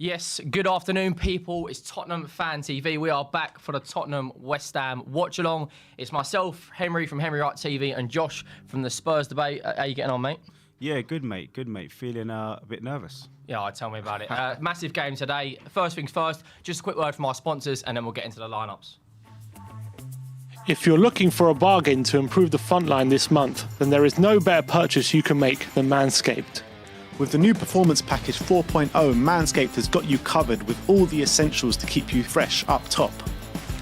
Yes, good afternoon, people. It's Tottenham Fan TV. We are back for the Tottenham West Ham watch along. It's myself, Henry from WeAreTottenhamTV, and Josh from the Spurs debate. How you getting on, mate? Yeah, good, mate. Good, mate. Feeling a bit nervous. Yeah, tell me about it. Massive game today. First things first, just a quick word from our sponsors, and then we'll get into the lineups. If you're looking for a bargain to improve the front line this month, then there is no better purchase you can make than Manscaped. With the new Performance Package 4.0, Manscaped has got you covered with all the essentials to keep you fresh up top.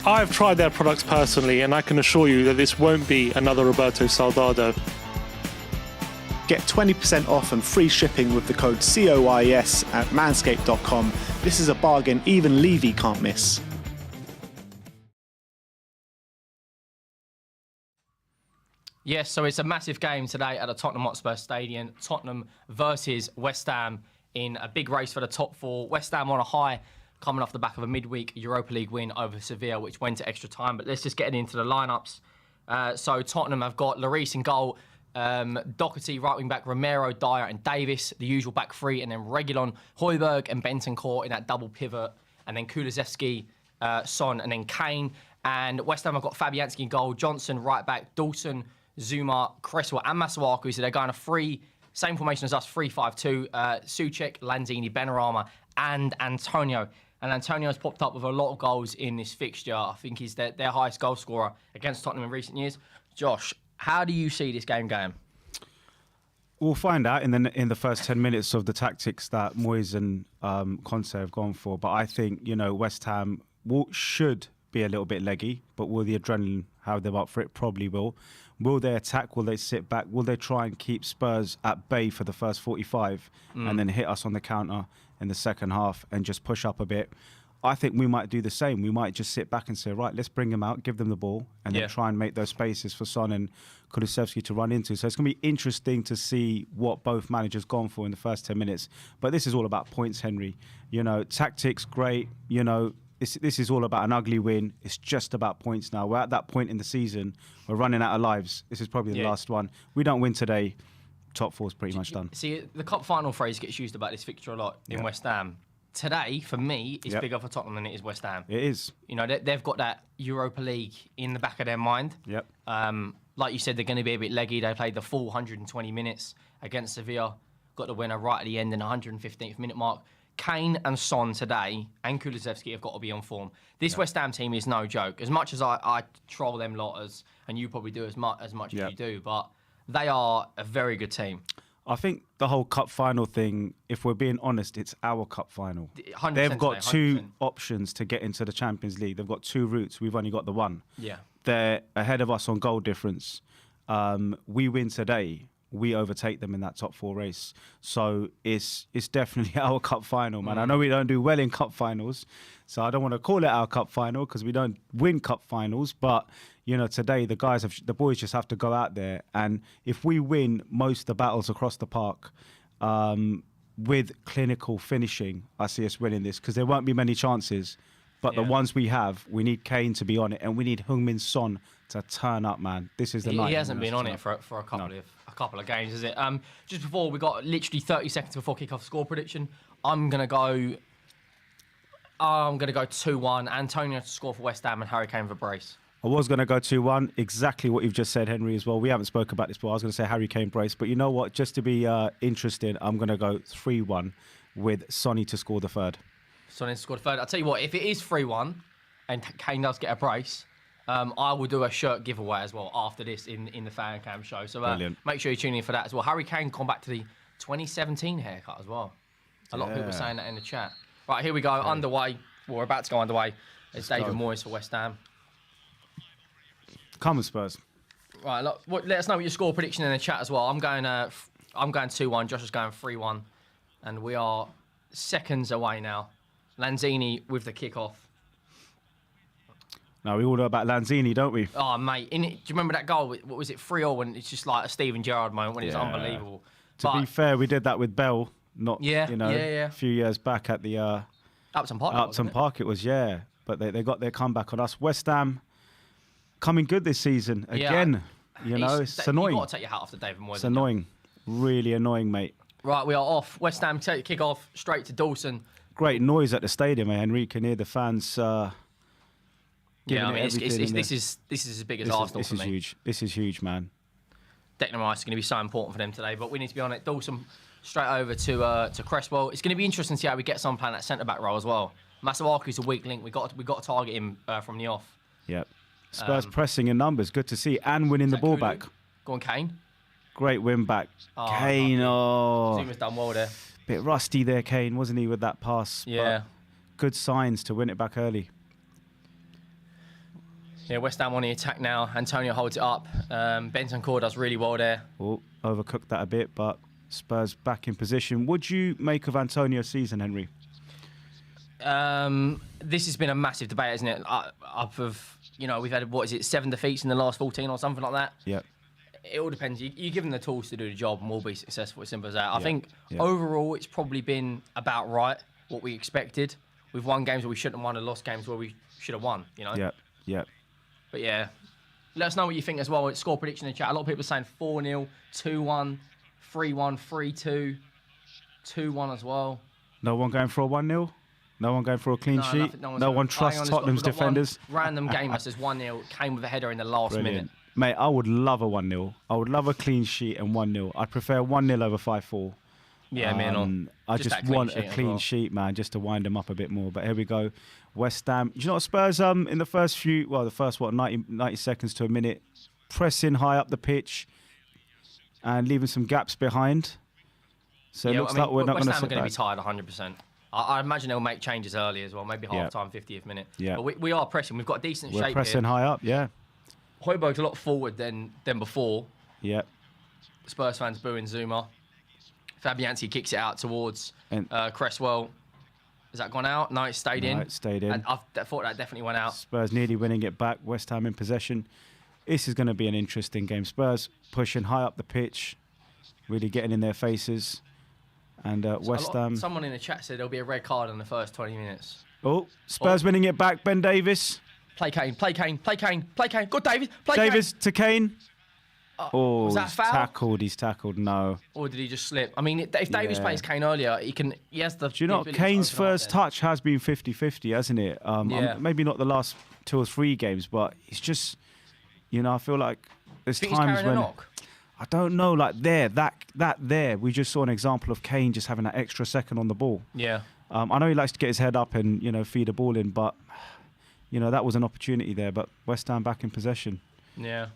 I've tried their products personally, and I can assure you that this won't be another Roberto Soldado. Get 20% off and free shipping with the code COYS at manscaped.com. This is a bargain even Levy can't miss. Yes, so it's a massive game today at the Tottenham Hotspur Stadium. Tottenham versus West Ham in a big race for the top four. West Ham on a high, coming off the back of a midweek Europa League win over Sevilla, which went to extra time. But let's just get into the lineups. So Tottenham have got Lloris in goal, Doherty, right wing back, Romero, Dyer and Davis, the usual back three, and then Reguilon, Højbjerg and Bentancur in that double pivot, and then Kulusevski, Son, and then Kane. And West Ham have got Fabianski in goal, Johnson right back, Dawson, Zuma, Cresswell and Masuaku, so they're going a same formation as us, 3-5-2, Souček, Lanzini, Benrahma and Antonio. And Antonio's popped up with a lot of goals in this fixture. I think he's their highest goal scorer against Tottenham in recent years. Josh, how do you see this game going? We'll find out in the first 10 minutes of the tactics that Moyes and Conte have gone for. But I think, West Ham should be a little bit leggy, but will the adrenaline have them up for it? Probably will. Will they attack? Will they sit back? Will they try and keep Spurs at bay for the first 45 and then hit us on the counter in the second half and just push up a bit? I think we might do the same. We might just sit back and say, right, let's bring them out, give them the ball, and then try and make those spaces for Son and Kulusevski to run into. So it's going to be interesting to see what both managers gone for in the first 10 minutes. But this is all about points, Henry. Tactics, great. This is all about an ugly win. It's just about points now. We're at that point in the season. We're running out of lives. This is probably the last one. We don't win today, top four's pretty much done. See, the cup final phrase gets used about this fixture a lot in West Ham. Today, for me, is bigger for Tottenham than it is West Ham. It is. They've got that Europa League in the back of their mind. Yep. Like you said, they're going to be a bit leggy. They played the full 120 minutes against Sevilla. Got the winner right at the end in the 115th minute mark. Kane and Son today and Kulusevski have got to be on form. This West Ham team is no joke. As much as I troll them lot, and you probably do as much as you do, but they are a very good team. I think the whole cup final thing, if we're being honest, it's our cup final. They've got two options to get into the Champions League. They've got two routes. We've only got the one. Yeah. They're ahead of us on goal difference. We win today, we overtake them in that top four race. So it's definitely our cup final, man. I know we don't do well in cup finals, so I don't want to call it our cup final because we don't win cup finals. But today the boys just have to go out there, and if we win most of the battles across the park with clinical finishing, I see us winning this because there won't be many chances. But the ones we have, we need Kane to be on it, and we need Heung-min Son to turn up, man. This is the night. He hasn't been on it for a couple of games, is it? Just before, we got literally 30 seconds before kickoff score prediction. I'm gonna go 2-1. Antonio to score for West Ham and Harry Kane for brace. I was going to go 2-1. Exactly what you've just said, Henry, as well. We haven't spoken about this before. I was going to say Harry Kane brace. But you know what? Just to be interesting, I'm going to go 3-1 with Sonny to score the third. Sonny to score the third. I'll tell you what, if it is 3-1 and Kane does get a brace, I will do a shirt giveaway as well after this in the fan cam show. So make sure you tune in for that as well. Harry Kane gone back to the 2017 haircut as well. A lot of people saying that in the chat. Right, here we go. Underway. Well, we're about to go underway. It's David Moyes for West Ham. Come on, Spurs. Right, look, let us know what your score prediction in the chat as well. I'm going 2-1. Josh is going 3-1, and we are seconds away now. Lanzini with the kickoff. Now we all know about Lanzini, don't we? Oh, mate! Do you remember that goal? What was it, 3-0? When it's just like a Steven Gerrard moment when it's unbelievable. To be fair, we did that with Bell. A few years back at the Upton Park. Upton Park, it was but they got their comeback on us. West Ham coming good this season again. It's annoying. You've got to take your hat off to David Moyes. It's annoying, really annoying, mate. Right, we are off. West Ham take the kick off straight to Dawson. great noise at the stadium, Henry. You can hear the fans. Yeah, giving I it mean, everything in this is as big as Arsenal this for is me. huge. This is huge, man. Declan Rice is going to be so important for them today, but we need to be on it. Dawson straight over to Cresswell. It's going to be interesting to see how we get someone playing that centre back role as well. Masuaku's a weak link. We got to target him from the off. Yep. Spurs pressing in numbers. Good to see, and winning the ball back. Go on, Kane. Great win back. Oh, Kane. Oh, Zuma's done well there. bit rusty there, Kane, wasn't he, with that pass? Yeah. But good signs to win it back early. Yeah, West Ham on the attack now. Antonio holds it up. Bentancur does really well there. Oh, overcooked that a bit, but Spurs back in position. Would you make of Antonio's season, Henry? This has been a massive debate, isn't it? Up of, we've had, 7 defeats in the last 14 or something like that? Yep. It all depends. You give them the tools to do the job and we'll be successful. As simple as that. I think Yeah. overall it's probably been about right, what we expected. We've won games where we shouldn't have won and lost games where we should have won, Yep. But yeah, let us know what you think as well. It's score prediction in the chat. A lot of people are saying 4-0, 2-1, 3-1, 3-2, 2-1 as well. No one going for a 1-0? No one going for a clean sheet? No one trusts Tottenham's defenders? Random game that says 1-0, came with a header in the last minute. Mate, I would love a 1-0. I would love a clean sheet and 1-0. I'd prefer 1-0 over 5-4. Yeah, man. I just want a clean sheet, man, just to wind them up a bit more. But here we go. West Ham. Do you know what, Spurs, in the first 90 seconds to a minute, pressing high up the pitch and leaving some gaps behind. So it looks like we're not going to West Ham are going to be tired 100%. I imagine they'll make changes early as well, maybe half-time, 50th minute. Yeah. But we are pressing. We've got decent shape here. We're pressing high up, yeah. Højbjerg's a lot forward than before. Yeah. Spurs fans booing Zuma. Fabianski kicks it out towards Cresswell. Has that gone out? No, it stayed in. It stayed in. And I thought that definitely went out. Spurs nearly winning it back. West Ham in possession. This is going to be an interesting game. Spurs pushing high up the pitch, really getting in their faces. And West Ham... Someone in the chat said there'll be a red card in the first 20 minutes. Oh, Spurs winning it back. Ben Davies. Play Kane, play Kane, play Kane, play Kane. Good, Davies. Play Davies to Kane. Was that foul? He's tackled. No. Or did he just slip? I mean, if Davies plays Kane earlier, he has the... Do you know what? Kane's first touch has been 50-50, hasn't it? Maybe not the last 2 or 3 games, but it's just, I feel like there's times when... I don't know, like there. We just saw an example of Kane just having that extra second on the ball. Yeah. I know he likes to get his head up and, feed the ball in, but, that was an opportunity there. But West Ham back in possession. Yeah.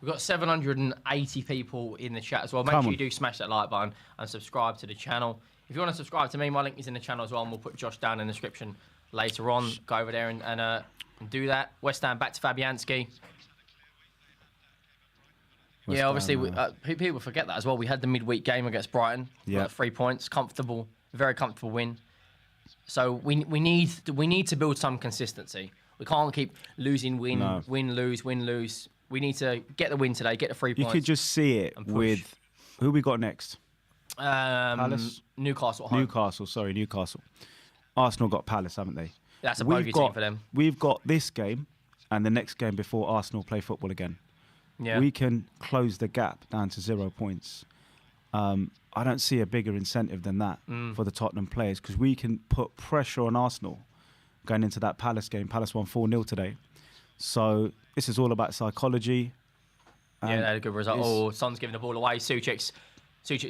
We've got 780 people in the chat as well. Make sure you do smash that like button and subscribe to the channel. If you want to subscribe to me, my link is in the channel as well, and we'll put Josh down in the description later on. Go over there and do that. West Ham back to Fabianski. Yeah, obviously, people forget that as well. We had the midweek game against Brighton. Yeah. 3 points. Comfortable, very comfortable win. So we need to build some consistency. We can't keep losing, win, lose, win, lose. We need to get the win today, get the 3 points. You could just see it with who we got next. Palace? Newcastle at home. Newcastle. Arsenal got Palace, haven't they? That's a bogey team for them. We've got this game and the next game before Arsenal play football again. Yeah. We can close the gap down to 0 points. I don't see a bigger incentive than that for the Tottenham players because we can put pressure on Arsenal going into that Palace game. Palace won 4-0 today. So this is all about psychology. Yeah, they had a good result. Son's giving the ball away. Suchek's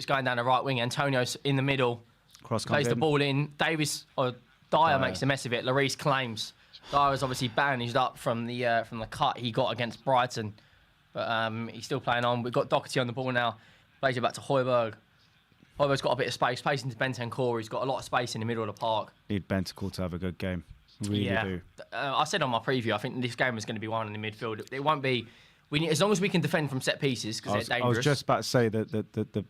going down the right wing. Antonio's in the middle. Plays the ball in. Dyer makes a mess of it. Lloris claims. Dyer was obviously bandaged up from the cut he got against Brighton. But he's still playing on. We've got Doherty on the ball now. Plays it back to Højbjerg. Højbjerg's got a bit of space. Plays into Bentancur. He's got a lot of space in the middle of the park. Need Bentancur to have a good game. Really do. I said on my preview, I think this game is going to be one in the midfield. It won't be... as long as we can defend from set pieces, because they're dangerous. I was just about to say that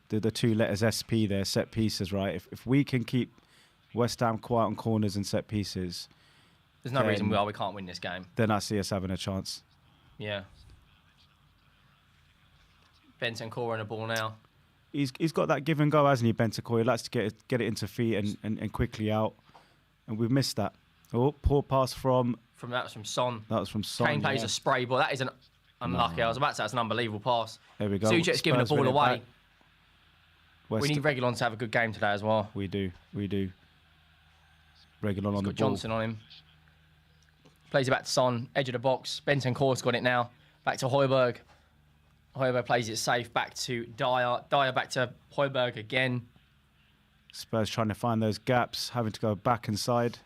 the 2 letters SP there, set pieces, right? If we can keep West Ham quiet on corners and set pieces... There's no reason we can't win this game. Then I see us having a chance. Yeah. Bentancur on the ball now. He's got that give and go, hasn't he, Bentancur? He likes to get it into feet and quickly out. And we've missed that. Oh, poor pass from... That was from Son. That was from Son, Kane plays a spray ball. That is unlucky. No. I was about to say that's an unbelievable pass. There we go. Suchek's giving the ball away. We need Reguilon to have a good game today as well. We do. Reguilon on the ball. Johnson on him. Plays it back to Son, edge of the box. Bentancur's got it now. Back to Højbjerg. Højbjerg plays it safe back to Dyer. Dyer back to Højbjerg again. Spurs trying to find those gaps, having to go back inside.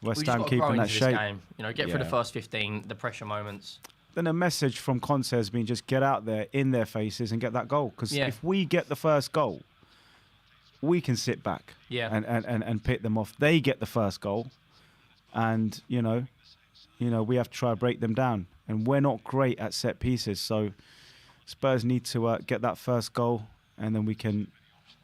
West We just Ham got to grow keeping that into this shape. game. You know, get through the first 15, the pressure moments. Then a message from Conte has been just get out there in their faces and get that goal. Because if we get the first goal, we can sit back and pick them off. They get the first goal, and you know, we have to try to break them down. And we're not great at set pieces, so Spurs need to get that first goal, and then we can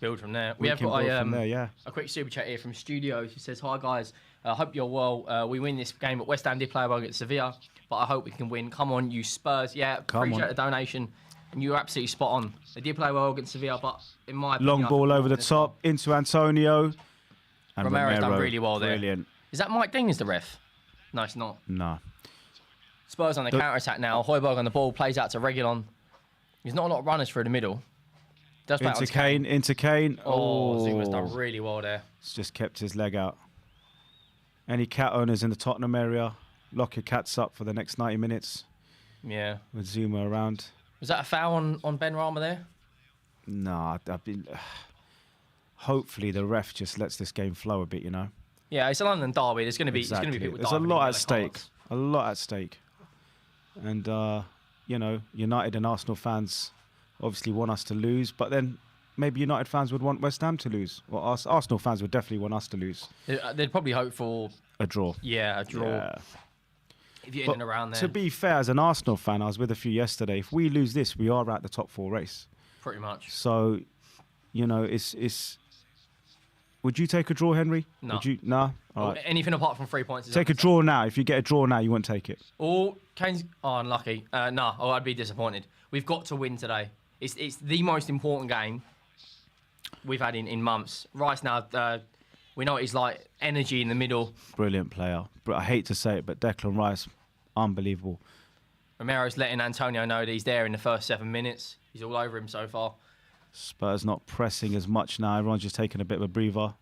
build from there. We have got a quick super chat here from Studios who says, "Hi guys, hope you're well. We win this game, but West Ham did play well against Sevilla, but I hope we can win. Come on, you Spurs. Yeah, appreciate the donation. And you're absolutely spot on. They did play well against Sevilla, but in my opinion... Long ball over the top, into Antonio. And Romero's done really well there. Brilliant. Is that Mike Dean as the ref? No, it's not. No. Spurs on the counter-attack now. Højbjerg on the ball, plays out to Reguilon. There's not a lot of runners through the middle. Does play into Kane, into Kane. Oh, Zuma's done really well there. It's just kept his leg out. Any cat owners in the Tottenham area, lock your cats up for the next 90 minutes. Yeah. With Zuma around. Was that a foul on Ben Rama there? No, hopefully the ref just lets this game flow a bit, you know. Yeah, it's a London derby. There's going to be people. There's a lot at stake. A lot at stake. And you know, United and Arsenal fans obviously want us to lose, but then maybe United fans would want West Ham to lose. Well, Arsenal fans would definitely want us to lose. They'd probably hope for a draw. Yeah, a draw. Yeah. If you're in and around there. To be fair, as an Arsenal fan, I was with a few yesterday. If we lose this, we are at the top 4 race. Pretty much. So, you know, it's. Would you take a draw, Henry? No. Would you? No. All right. Anything apart from 3 points. Take a draw now. If you get a draw now, you won't take it. Oh, Kane's unlucky. No, I'd be disappointed. We've got to win today. It's the most important game we've had in months. Rice now, we know he's like energy in the middle. Brilliant player. But I hate to say it, but Declan Rice, unbelievable. Romero's letting Antonio know that he's there in the first 7 minutes. He's all over him so far. Spurs not pressing as much now. Everyone's just taking a bit of a breather.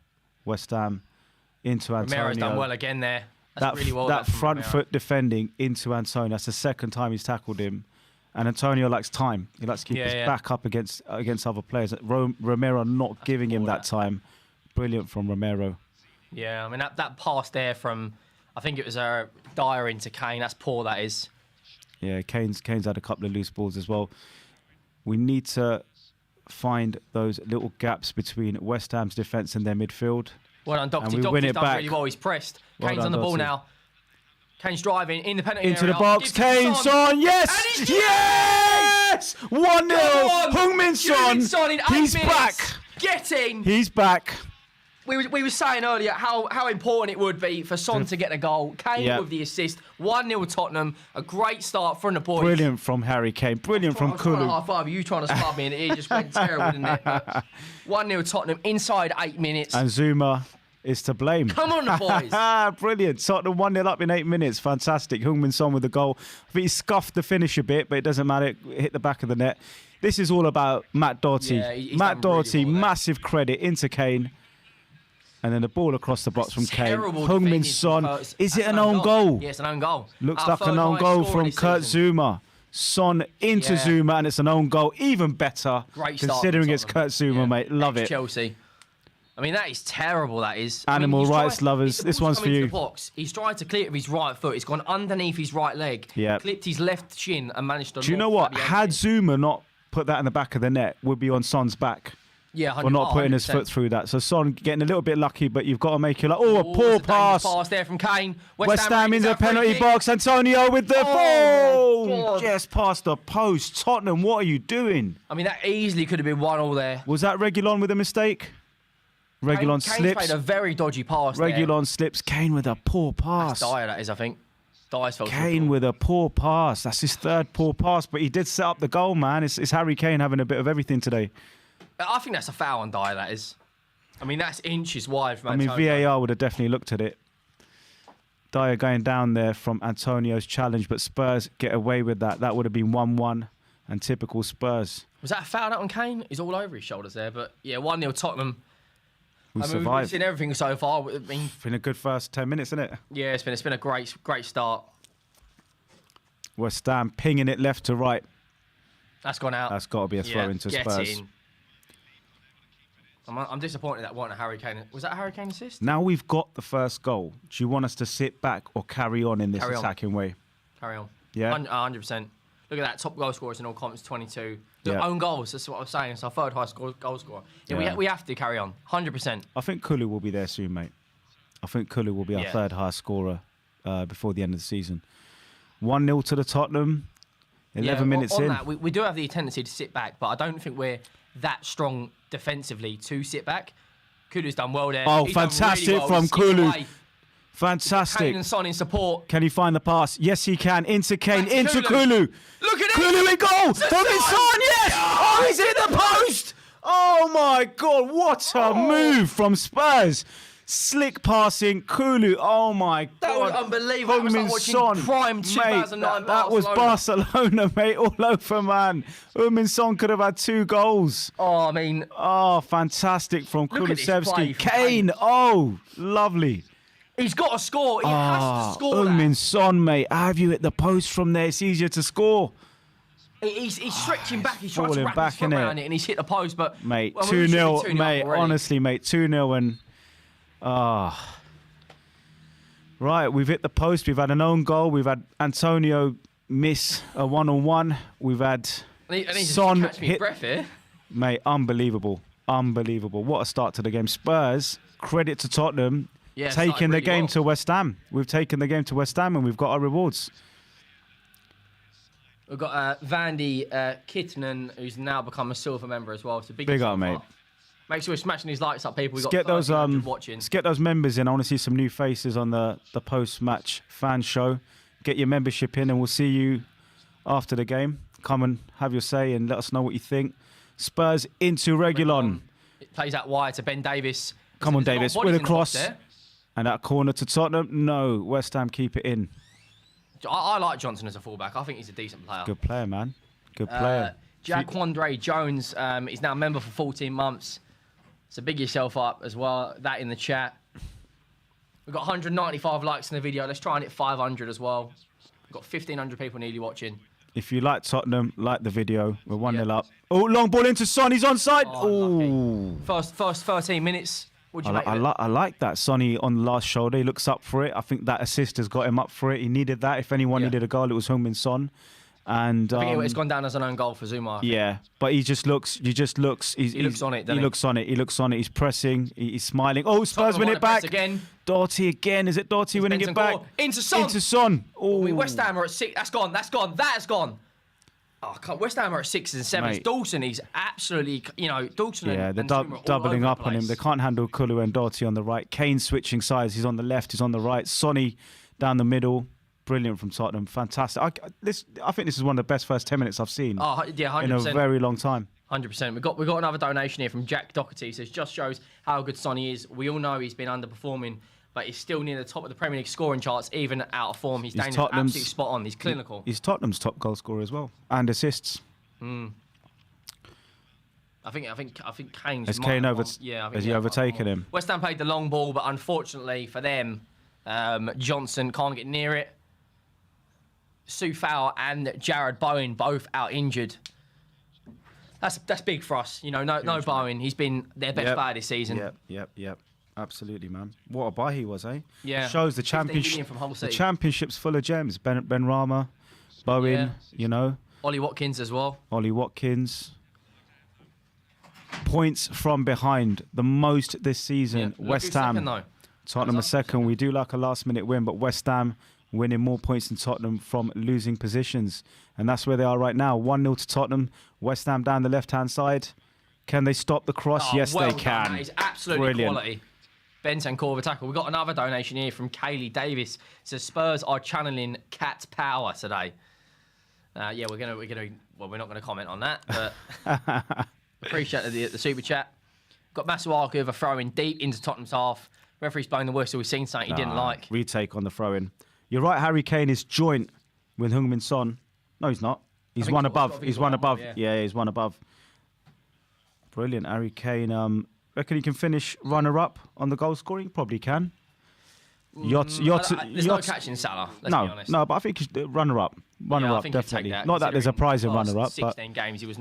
West Ham into Antonio. Romero's done well again there. That's really well done that front foot defending into Antonio. That's the second time he's tackled him. And Antonio likes time. He likes to keep his back up against other players. Romero not giving him that time. Brilliant from Romero. Yeah, I mean, that pass there from, I think it was Dyer into Kane. That's poor, that is. Yeah, Kane's had a couple of loose balls as well. We need to find those little gaps between West Ham's defence and their midfield. Well done, Doherty. Doherty's done really well. He's pressed. Kane's on the ball now. Kane's driving in the penalty area. Into the box. Kane, Son, yes! Yes! 1-0. Heung-min Son. He's back. He's back. We were saying earlier how important it would be for Son to get a goal. Kane with the assist. 1-0 Tottenham. A great start from the boys. Brilliant from Harry Kane. Brilliant from Kulu. High five you trying to spud me, and it just went terrible, didn't it? 1-0 Tottenham inside 8 minutes. And Zuma is to blame. Come on, the boys. Brilliant. Tottenham 1-0 up in 8 minutes. Fantastic. Heung-min Son with the goal. I think he scuffed the finish a bit, but it doesn't matter. It hit the back of the net. This is all about Matt Doherty. Yeah, Matt Doherty, really massive credit into Kane. And then the ball across the box from Kane. Heung-min Son. Is it an own goal? Yeah, it's an own goal. Looks like an own goal from Kurt Zouma. Son into Zuma, and it's an own goal. Even better. Great start considering it's Kurt Zouma, mate. Love it. Chelsea. I mean, that is terrible, that is. Animal rights lovers, this one's for you. He's tried to clear it with his right foot. It's gone underneath his right leg. Yeah. Clipped his left shin and managed to... Do you know what? Had Zuma not put that in the back of the net, would be on Son's back. Yeah, 100%. For not putting his foot through that. So Son getting a little bit lucky, but you've got to make it like, a poor pass. Pass there from Kane. West Ham into the penalty box. Antonio with the ball. Just past the post. Tottenham, what are you doing? I mean, that easily could have been 1-1 there. Was that Reguilon with a mistake? Reguilon slips. Kane's played a very dodgy pass there. Reguilon slips. Kane with a poor pass. That's Dyer, that is, I think. Dyer's felt Kane with a poor pass. That's his third poor pass, but he did set up the goal, man. It's Harry Kane having a bit of everything today. I think that's a foul on Dyer, that is. I mean, that's inches wide from Antonio. VAR would have definitely looked at it. Dyer going down there from Antonio's challenge, but Spurs get away with that. That would have been 1-1 and typical Spurs. Was that a foul out on Kane? He's all over his shoulders there, but yeah, 1-0 Tottenham. We've survived. seen everything so far. I mean, It's been a good first 10 minutes, isn't it? yeah, it's been a great start. West Ham pinging it left to right. That's gone out. That's got to be a throw into get Spurs. in. I'm disappointed that wasn't a Harry Kane. Was that a Harry Kane assist? Now we've got the first goal. Do you want us to sit back or carry on in this Carry on. attacking way? Carry on. Yeah? 100%. Look at that. Top goal scorers in all comps, 22. Look, Yeah. own goals. That's what I was saying. It's our third highest goal scorer. Yeah, Yeah. we have to carry on. 100%. I think Kulu will be there soon, mate. I think Kulu will be our Yeah. third highest scorer before the end of the season. 1-0 to the Tottenham. 11 minutes on in. that, we do have the tendency to sit back, but I don't think we're that strong defensively to sit back. Kulu's done well there. Oh, He's done fantastic really well. from He's skipped Kulu. away. Kane Fantastic. and Son in support. Can he find the pass? Yes, he can. Into Kane, Back to into Kulu. Kulu. Look at it. Kulu in goal. Son! Son, yes. Oh, he's hit the post. Oh, my God. What a move from Spurs. Slick passing. Kulu. Oh, my God. That was unbelievable. That was like watching Son. prime Mate, 2009 that was Barcelona, mate, all over, man. Son could have had 2 goals. Oh, I mean, Oh, fantastic from Look at this play Kulusevski. from Kane. Oh, lovely. he's got to score. He has to score that. Son, mate. Have you hit the post from there? It's easier to score. He's stretching back. He's trying to falling wrap back, his foot innit? around it, and he's hit the post. But Mate, well, we should be 2-0, 2-0 mate. already. Honestly, mate, 2-0 and right, we've hit the post. We've had an own goal. We've had Antonio miss a one-on-one. We've had And he just Son catch me hit. breath here. Mate, unbelievable. What a start to the game. Spurs, credit to Tottenham, Yeah, started taking the really game well. to West Ham. We've taken the game to West Ham and we've got our rewards. We've got Vandy Kittenan, who's now become a silver member as well. So big Big up, yourself mate. up. Make sure we're smashing these lights up, people. We've Let's got get those 1,300 watching. let's get those members in. I want to see some new faces on the post-match fan show. Get your membership in and we'll see you after the game. Come and have your say and let us know what you think. Spurs into Reguilon. It plays out wide to Ben Davis. Come on, There's a lot of Davis, bodies with a in the box cross. there. And that corner to Tottenham. No, West Ham keep it in. I like Johnson as a fullback. I think he's a decent player. Good player, man. Good player. Jaquandre Jones is now a member for 14 months. So big yourself up as well. That in the chat. We've got 195 likes in the video. Let's try and hit 500 as well. We've got 1,500 people nearly watching. If you like Tottenham, like the video. We're 1-0 Yeah. up. Oh, long ball into Son. He's onside. Oh, Oh. First 13 minutes. What'd you make of it? I like that. Sonny on the last shoulder. He looks up for it. I think that assist has got him up for it. He needed that. If anyone Yeah. needed a goal, it was Heung-min Son. And I think it's gone down as an own goal for Zuma. yeah, but he just looks. He looks on it. doesn't He looks on it. He looks on it. He's pressing. He's smiling. Oh, Spurs Tottenham win want it to press back. again. Doughty again. Is it Doughty winning it back? Bentancur into Son. Into Son. Oh, I mean, West Ham are at 6. That's gone. That has gone. Oh, God. West Ham are at 6 and 7. Mate. Dawson, he's absolutely, Dawson yeah, and they're Zuma are all doubling over up the on him. place. They can't handle Kulu and Doughty on the right. Kane switching sides. He's on the left. He's on the right. Sonny down the middle. Brilliant from Tottenham. Fantastic. I think this is one of the best first 10 minutes I've seen Oh, yeah, 100%. in a very long time. 100%. We've got another donation here from Jack Doherty. He says, just shows how good Sonny is. We all know he's been underperforming, but he's still near the top of the Premier League scoring charts, even out of form. He's dangerous, Tottenham's- absolutely spot on. He's clinical. He's Tottenham's top goal scorer as well, and assists. I think Kane's. Has Kane has he overtaken him? West Ham played the long ball, but unfortunately for them, Johnson can't get near it. Soufal and Jared Bowen both out injured. That's big for us. No Bowen. He's been their best player this season. Yep. Absolutely, man. What a buy he was, eh? Yeah. Shows the 15 million championship. from Hull The City. championship's full of gems. Ben Rama, Bowen. Ollie Watkins as well. Ollie Watkins. Points from behind, the most this season. Look West who's Ham. second, though. Tottenham are second. We do like a last-minute win, but West Ham winning more points than Tottenham from losing positions. And that's where they are right now. 1-0 to Tottenham. West Ham down the left-hand side. Can they stop the cross? Oh, Yes, well they done. can. That is absolutely Brilliant. quality. Bentancur with a tackle. We've got another donation here from Kaylee Davis. It says Spurs are channeling cat power today. Yeah, we're not gonna comment on that, but appreciate the super chat. Got Masuaku with a throw in deep into Tottenham's half. Referee's blowing the whistle. We've seen something he didn't like. Retake on the throw-in. You're right, Harry Kane is joint with Heung-min Son. No, he's not. He's think one he's got- I above. think He's he's one got one above. more, Yeah, he's one above. Brilliant. Harry Kane Reckon he can finish runner-up on the goal scoring? Probably can. There's no catching Salah, let's be honest. No, but I think he's runner-up. Runner-up, definitely. Not that there's a prize in runner-up, but 16 games, he was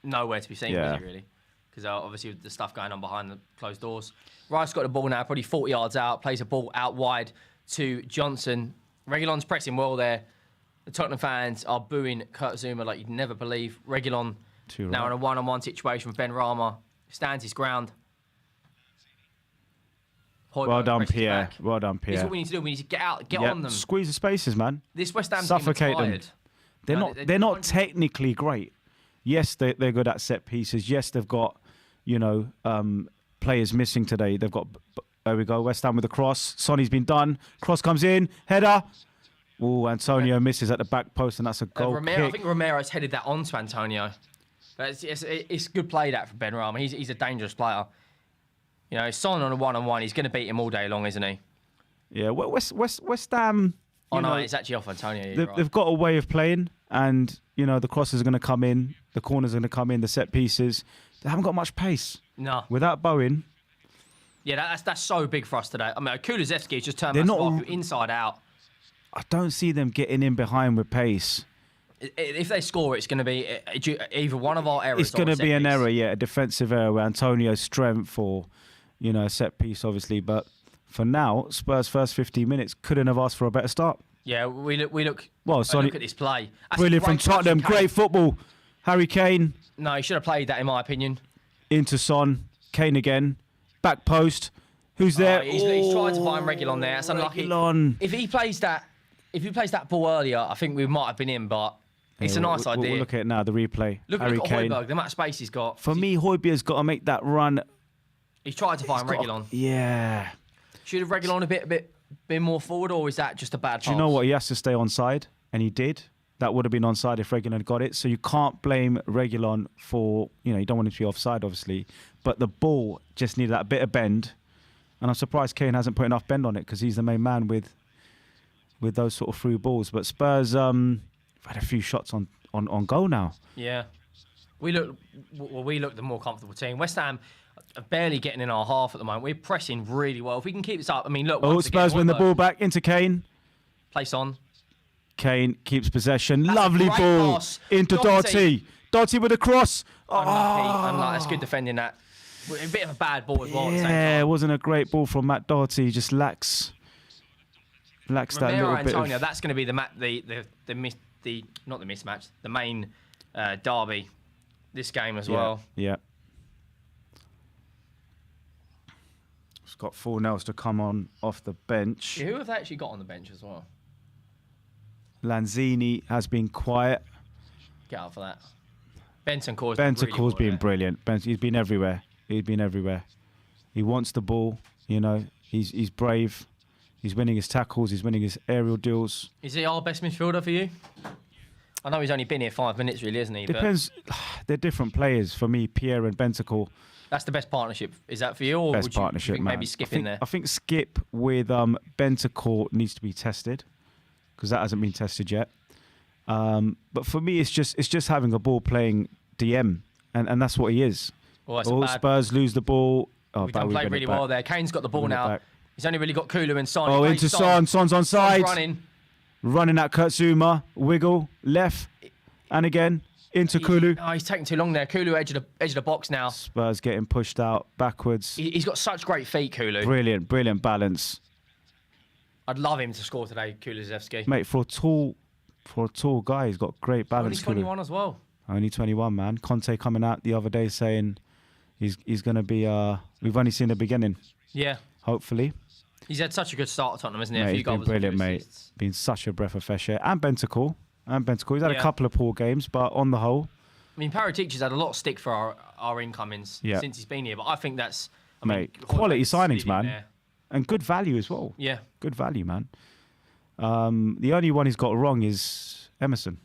nowhere to be seen, was he, really? Because obviously with the stuff going on behind the closed doors. Rice got the ball now, probably 40 yards out, plays a ball out wide to Johnson. Reguilon's pressing well there. The Tottenham fans are booing Kurt Zouma like you'd never believe. Reguilon now in a one-on-one situation with Ben Rama. Stands his ground. Well done, Pierre. Well done, Pierre. This is what we need to do. We need to get out, get on them. Squeeze the spaces, man. This West Ham Suffocate team is them. tired. They're not technically great. Yes, they're good at set pieces. Yes, they've got, players missing today. They've got, there we go, West Ham with the cross. Sonny's been done. Cross comes in. Header. Oh, Antonio misses at the back post, and that's a goal kick. I think Romero's headed that on to Antonio. But it's good play that for Ben Rama. He's a dangerous player. Son on a one-on-one, he's going to beat him all day long, isn't he? Yeah, West Ham. It's actually off Antonio. They've got a way of playing, and the crosses are going to come in, the corners are going to come in, the set pieces. They haven't got much pace. No. Without Bowen. Yeah, that's so big for us today. I mean, Kulusevski's just turned off inside out. I don't see them getting in behind with pace. If they score, it's going to be either one of our errors. It's going to be an error, a defensive error where Antonio's strength or, a set piece, obviously. But for now, Spurs' first 15 minutes couldn't have asked for a better start. Yeah, we look. Well, Sonny, look at this play. That's brilliant from Tottenham. Great football. Harry Kane. No, he should have played that, in my opinion. Into Son. Kane again. Back post. Who's there? He's tried to find Reguilon there. That's unlucky. Reguilon. If he plays that ball earlier, I think we might have been in, but it's a nice idea. We'll look at it now, the replay. Look at Højbjerg, the amount of space he's got. For me, Højbjerg's got to make that run. He's tried to find Reguilon. Yeah. Should have Reguilon a bit more forward, or is that just a bad pass? Do you know what? He has to stay onside, and he did. That would have been onside if Reguilon got it. So you can't blame Reguilon for, you don't want him to be offside, obviously. But the ball just needed that bit of bend. And I'm surprised Kane hasn't put enough bend on it because he's the main man with those sort of through balls. But Spurs have had a few shots on goal now. Yeah. We look the more comfortable team. West Ham are barely getting in our half at the moment. We're pressing really well. If we can keep this up, I mean, look. Spurs win the ball back into Kane. Place on. Kane keeps possession. That's lovely ball pass. into Doherty. Doherty with a cross. Unlucky. That's good defending that. A bit of a bad ball as well. At the same time. Yeah, it wasn't a great ball from Matt Doherty. He just lacks that little bit. Antonio, that's going to be not the mismatch, the main derby this game as well. Yeah. It's got Fornells to come on off the bench. Yeah, who have they actually got on the bench as well? Lanzini has been quiet. Get out for that. Bentancur's been brilliant. He's been everywhere. He wants the ball. He's brave. He's winning his tackles. He's winning his aerial duels. Is he our best midfielder for you? I know he's only been here 5 minutes, really, isn't he? Depends. They're different players. For me, Pierre and Bentancur. That's the best partnership. Is that for you? Or best would you partnership, think man. Maybe Skip in there? I think Skip with Bentancur needs to be tested because that hasn't been tested yet. But for me, it's just having a ball playing DM, and that's what he is. All Spurs lose the ball. We've done played really well there. Kane's got the ball now. He's only really got Kulu and Son. Oh, into Son. Son's on side. Running at Kurt Zouma. Wiggle. Left. And again. Into Kulu. Oh, he's taking too long there. Kulu edge of the box now. Spurs getting pushed out backwards. He's got such great feet, Kulu. Brilliant balance. I'd love him to score today, Kulusevski. Mate, for a tall guy, he's got great balance. Only 21 as well. Only 21, man. Conte coming out the other day saying he's going to be... we've only seen the beginning. Yeah. Hopefully. He's had such a good start at Tottenham, isn't he? Mate, he's been brilliant, mate. Been such a breath of fresh air. And Bentancur. He's had a couple of poor games, but on the whole... I mean, Paratic's had a lot of stick for our incomings since he's been here, but I think that's... quality signings, man. And good value as well. Yeah. Good value, man. The only one he's got wrong is Emerson.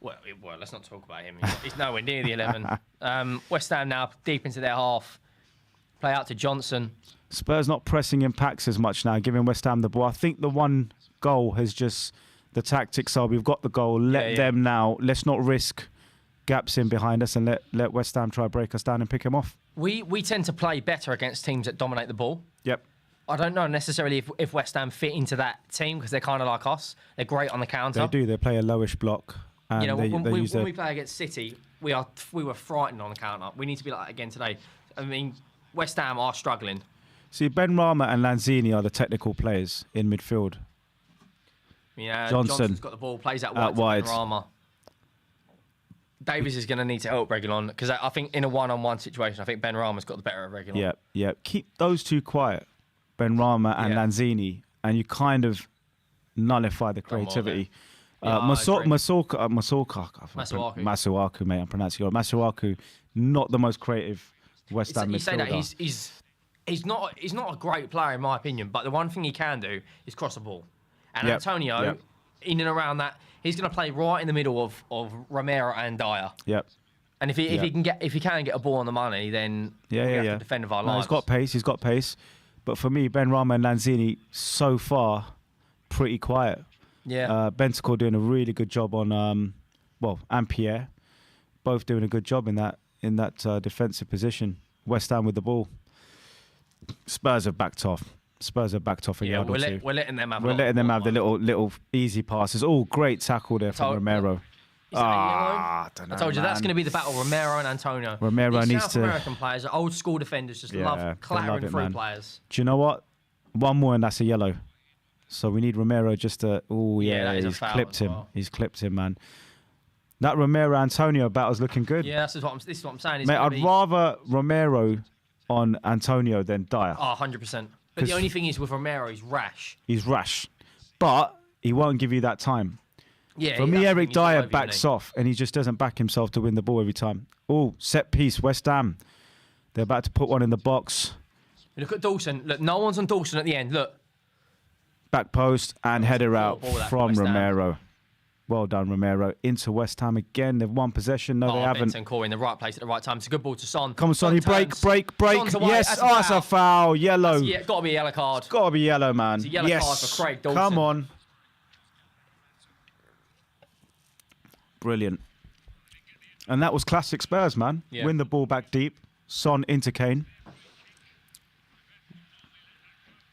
Well, let's not talk about him. He's nowhere near the 11. West Ham now deep into their half. Play out to Johnson. Spurs not pressing in packs as much now, giving West Ham the ball. I think the one goal has just... The tactics are, we've got the goal, let them now. Let's not risk gaps in behind us and let West Ham try to break us down and pick him off. We tend to play better against teams that dominate the ball. Yep. I don't know necessarily if West Ham fit into that team because they're kind of like us. They're great on the counter. They do. They play a lowish block. And You know, they, when they use their- we play against City, we were frightened on the counter. We need to be like that again today. I mean, West Ham are struggling. See, Ben Rama and Lanzini are the technical players in midfield. Yeah, Johnson's got the ball, plays out out wide. wide. Rama. Davies is going to need to help Reguilon because I think in a one-on-one situation, I think Ben Rama's got the better of Reguilon. Yep, yep. Keep those two quiet, Ben Rama and Yeah. Lanzini, and you kind of nullify the more creativity. Yeah, I agree. Masuaku, mate, I'm pronouncing it wrong. Masuaku, not the most creative West Ham You say that midfielder. he's not a great player in my opinion, but the one thing he can do is cross the ball. And Yep, Antonio, yep. in and around that, he's going to play right in the middle of Romero and Dyer. Yep. And if he can get a ball on the money, then we have to defend with our No, lives. he's got pace. But for me, Ben Rama and Lanzini, so far, pretty quiet. Yeah. Bentancur doing a really good job on, and Pierre, both doing a good job in that defensive position. West Ham with the ball. Spurs have backed off. A yard or two. We're letting them have. We're letting them have the little easy passes. Oh, great tackle there from Romero. Is that a yellow? I don't know, I told you that's man. going to be the battle. Romero and Antonio. Romero These needs South to- American players, are old school defenders, just Yeah, love they clattering love it, through man. players. Do you know what? One more and that's a yellow. So we need Romero just to. Oh Yeah, yeah, that is a he's foul clipped as him. well. He's clipped him, man. That Romero Antonio battle's looking good. Yeah, this is what I'm saying. It's Mate, gonna I'd be, rather Romero on Antonio than Dyer. 100%. But the 'Cause- only thing is with Romero, he's rash. He's rash, but he won't give you that time. Yeah. For that's me, the Eric thing, he's all Dyer over you, backs isn't he? off and he just doesn't back himself to win the ball every time. Oh, set piece, West Ham. They're about to put one in the box. Look at Dawson. Look, no one's on Dawson at the end. Look. Back post and header out ball that from West Ham. Romero. Well done, Romero. Into West Ham again. They've won possession. No, they haven't. Bentancur in the right place at the right time. It's a good ball to Son. Come on, Sonny. Son Break. turns. Son's away. Yes. That's a foul. Yellow. Yeah, got to be a yellow card. Got to be yellow, man. It's a yellow yes. card for Craig Dawson. Come on. Brilliant. And that was classic Spurs, man. Yeah. Win the ball back deep. Son into Kane.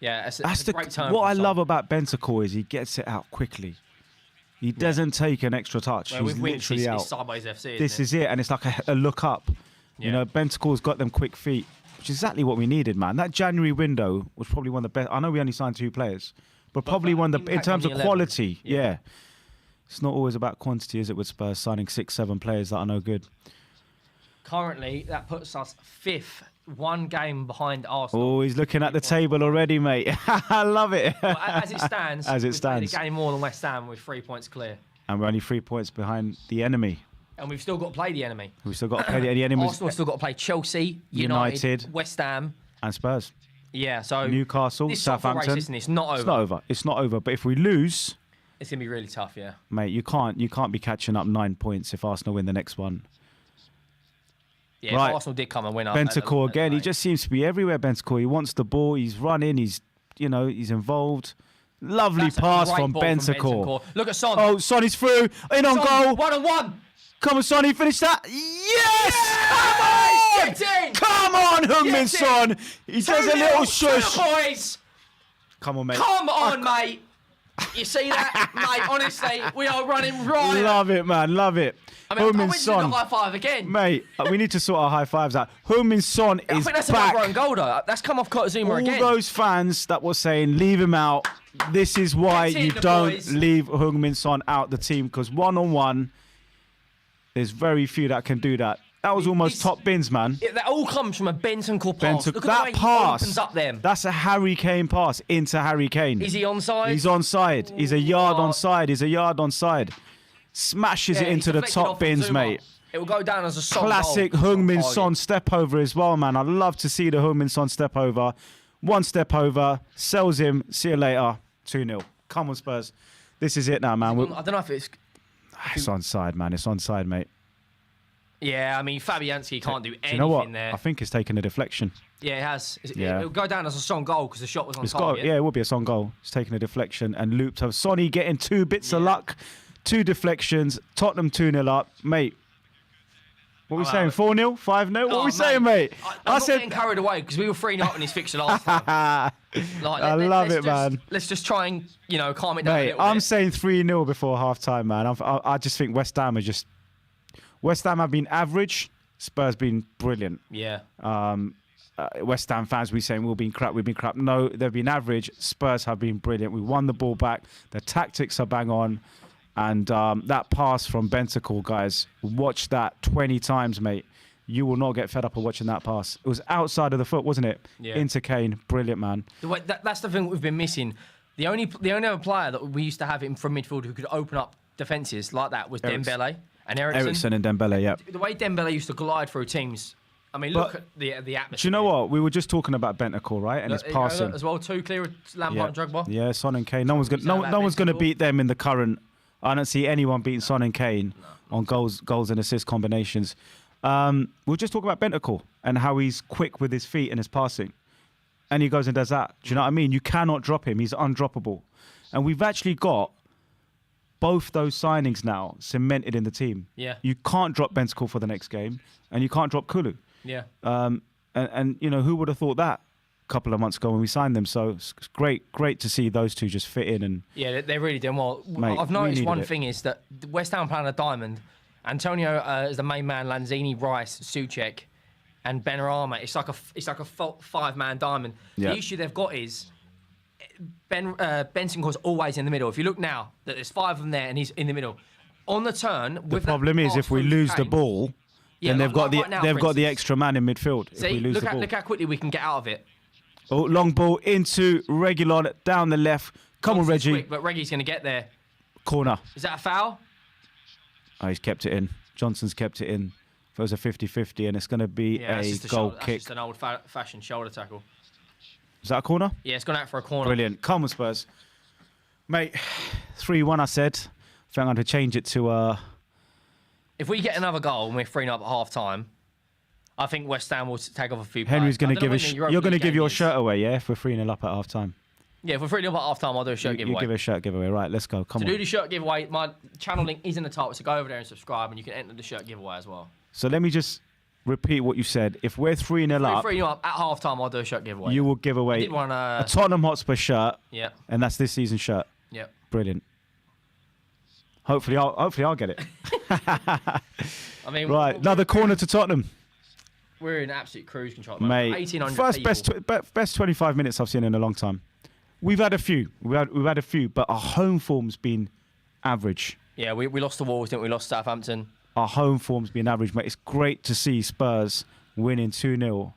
Yeah, it's That's a great turn. what from I Son. love about Bentancur is he gets it out quickly. He doesn't take an extra touch. Well, He's with Winks, literally out. it's sideways FC. This is it, and it's like a look up. Yeah. You know, Bentancur's got them quick feet, which is exactly what we needed, man. That January window was probably one of the best. I know we only signed 2 players, but probably one of the, in impact terms on of the 11. quality, yeah. It's not always about quantity, is it, with Spurs signing 6, 7 players that are no good. Currently, that puts us 5th, 1 game behind Arsenal. Oh, he's looking at the table already, mate. I love it. Well, as it stands, As it we've played stands. a game more than West Ham with 3 points clear. And we're only 3 points behind the enemy. And we've still got to play the enemy. We've still got to play the enemy Arsenal have still got to play Chelsea, United, West Ham. and Spurs. Yeah, so Newcastle, this top four race, Southampton. isn't it? It's not over. It's not over. It's not over. But if we lose, It's going to be really tough, yeah. mate, you can't be catching up 9 points if Arsenal win the next one. Yeah, Right. if Arsenal did come and win. Bentancur again. He like- just seems to be everywhere. Bentancur. He wants the ball. He's running. He's involved. Lovely That's a pass great from ball Bentancur. Look at Son. Oh, Sonny's through. In on Son, goal. 1-on-1. Come on, Sonny. Finish that. Yes! Get in. Come on, Heung-min Get in. Son. He does a 2-0 little to shush. the boys. Come on, mate. Come on, mate. You see that, mate? Honestly, we are running riot. Love it, man. Love it. I mean, I Heung-min went to do the Son. high five again. Mate, we need to sort our high fives out. Heung-min Son I is think that's back. another own goal, though. That's come off Kotazuma All again. those fans that were saying leave him out, this is why Get in, you the don't boys. leave Heung-min Son out the team, because one-on-one, there's very few that can do that. That was almost It's- top bins, man. That all comes from a Bentancur pass. Look at the way That he pass, opens up them. that's a Harry Kane pass into Harry Kane. Is he onside? He's onside. He's a yard onside. He's a yard onside. Smashes Yeah, it he into the deflected top off bins, Zuma. mate. It will go down as a Son Classic goal. Heung-min Target. Son step over as well, man. I love to see the Heung-min Son step over. One step over, sells him. See you later. 2-0. Come on, Spurs. This is it now, man. I don't know if it's... It's onside, man. It's onside, mate. Yeah, I mean, Fabianski can't do anything Do you know what? there. I think it's taken a deflection. Yeah, it has. Yeah. It'll go down as a Son goal because the shot was on It's target. got, yeah, it will be a Son goal. It's taken a deflection and looped over. Sonny getting 2 bits of luck, 2 deflections. Tottenham 2-0 up, mate. What are we saying? 4-0? 5-0? What are we saying, mate? I'm not getting carried away because we were 3-0 up in this fixture last time. I love it, man. Let's just try and, calm it down a little I'm bit. saying 3-0 before half-time, man. I just think West Ham have been average. Spurs been brilliant. Yeah. West Ham fans, we've been crap. No, they've been average. Spurs have been brilliant. We won the ball back. The tactics are bang on. And that pass from Bentancur, guys, watch that 20 times, mate. You will not get fed up of watching that pass. It was outside of the foot, wasn't it? Yeah. Into Kane. Brilliant, man. That's the thing we've been missing. The only other player that we used to have from midfield who could open up defences like that was Dembele and Eriksen. Eriksen and Dembele, yeah. The way Dembele used to glide through teams, I mean, look at the atmosphere. Do you know what? We were just talking about Bentancur, right? And his passing. As well, too, clear of Lampard and Drogba. Yeah, Son and Kane. No one's going to beat them in the current. I don't see anyone beating Son and Kane on goals and assist combinations. We'll just talk about Bentancur and how he's quick with his feet and his passing. And he goes and does that. Do you know what I mean? You cannot drop him. He's undroppable. And we've actually got both those signings now cemented in the team. Yeah. You can't drop Bentancur for the next game, and you can't drop Kulu. Yeah. And who would have thought that a couple of months ago when we signed them? So it's great to see those two just fit in. And yeah, they're really doing well. Mate, I've noticed one thing is that West Ham playing a diamond. Antonio is the main man. Lanzini, Rice, Souček, and Benrahma. It's like a 5-man diamond. Yeah. The issue they've got is Bentancur's always in the middle. If you look now, that there's 5 of them there, and he's in the middle. On the turn, the problem is if we lose the ball, then they've got the extra man in midfield. See, look how quickly we can get out of it. Oh, long ball into Reguilon down the left. Come on, Reggie. Quick, but Reggie's going to get there. Corner. Is that a foul? Oh, he's kept it in. Johnson's kept it in. If it was a 50-50, and it's going to be a goal kick. That's just an old-fashioned shoulder tackle. Is that a corner? Yeah, it's gone out for a corner. Brilliant. Come on, Spurs. Mate, 3-1, I said. I think I'm going to change it to... If we get another goal and we're 3-0 at half-time, I think West Ham will take off a few Henry's going to give You're going to give your is. shirt away, yeah? If we're 3-0 up at half-time. Yeah, if we're 3-0 at half-time, I'll do a shirt giveaway. You give a shirt giveaway. Right, let's go. Come on. To do the shirt giveaway, my channel link is in the title, so go over there and subscribe, and you can enter the shirt giveaway as well. So let me just repeat what you said. If we're 3-0 up... 3-0 up at half-time, I'll do a shirt giveaway. You will give away a Tottenham Hotspur shirt. Yeah. And that's this season's shirt. Yeah. Brilliant. Hopefully I'll get it. I mean, right, another corner to Tottenham. We're in absolute cruise control. Mate, 1,800 first people. best 25 minutes I've seen in a long time. We've had a few. We've had a few, but our home form's been average. Yeah, we lost the Wolves, didn't we? Lost Southampton. Our home form's been average, mate. It's great to see Spurs winning 2-0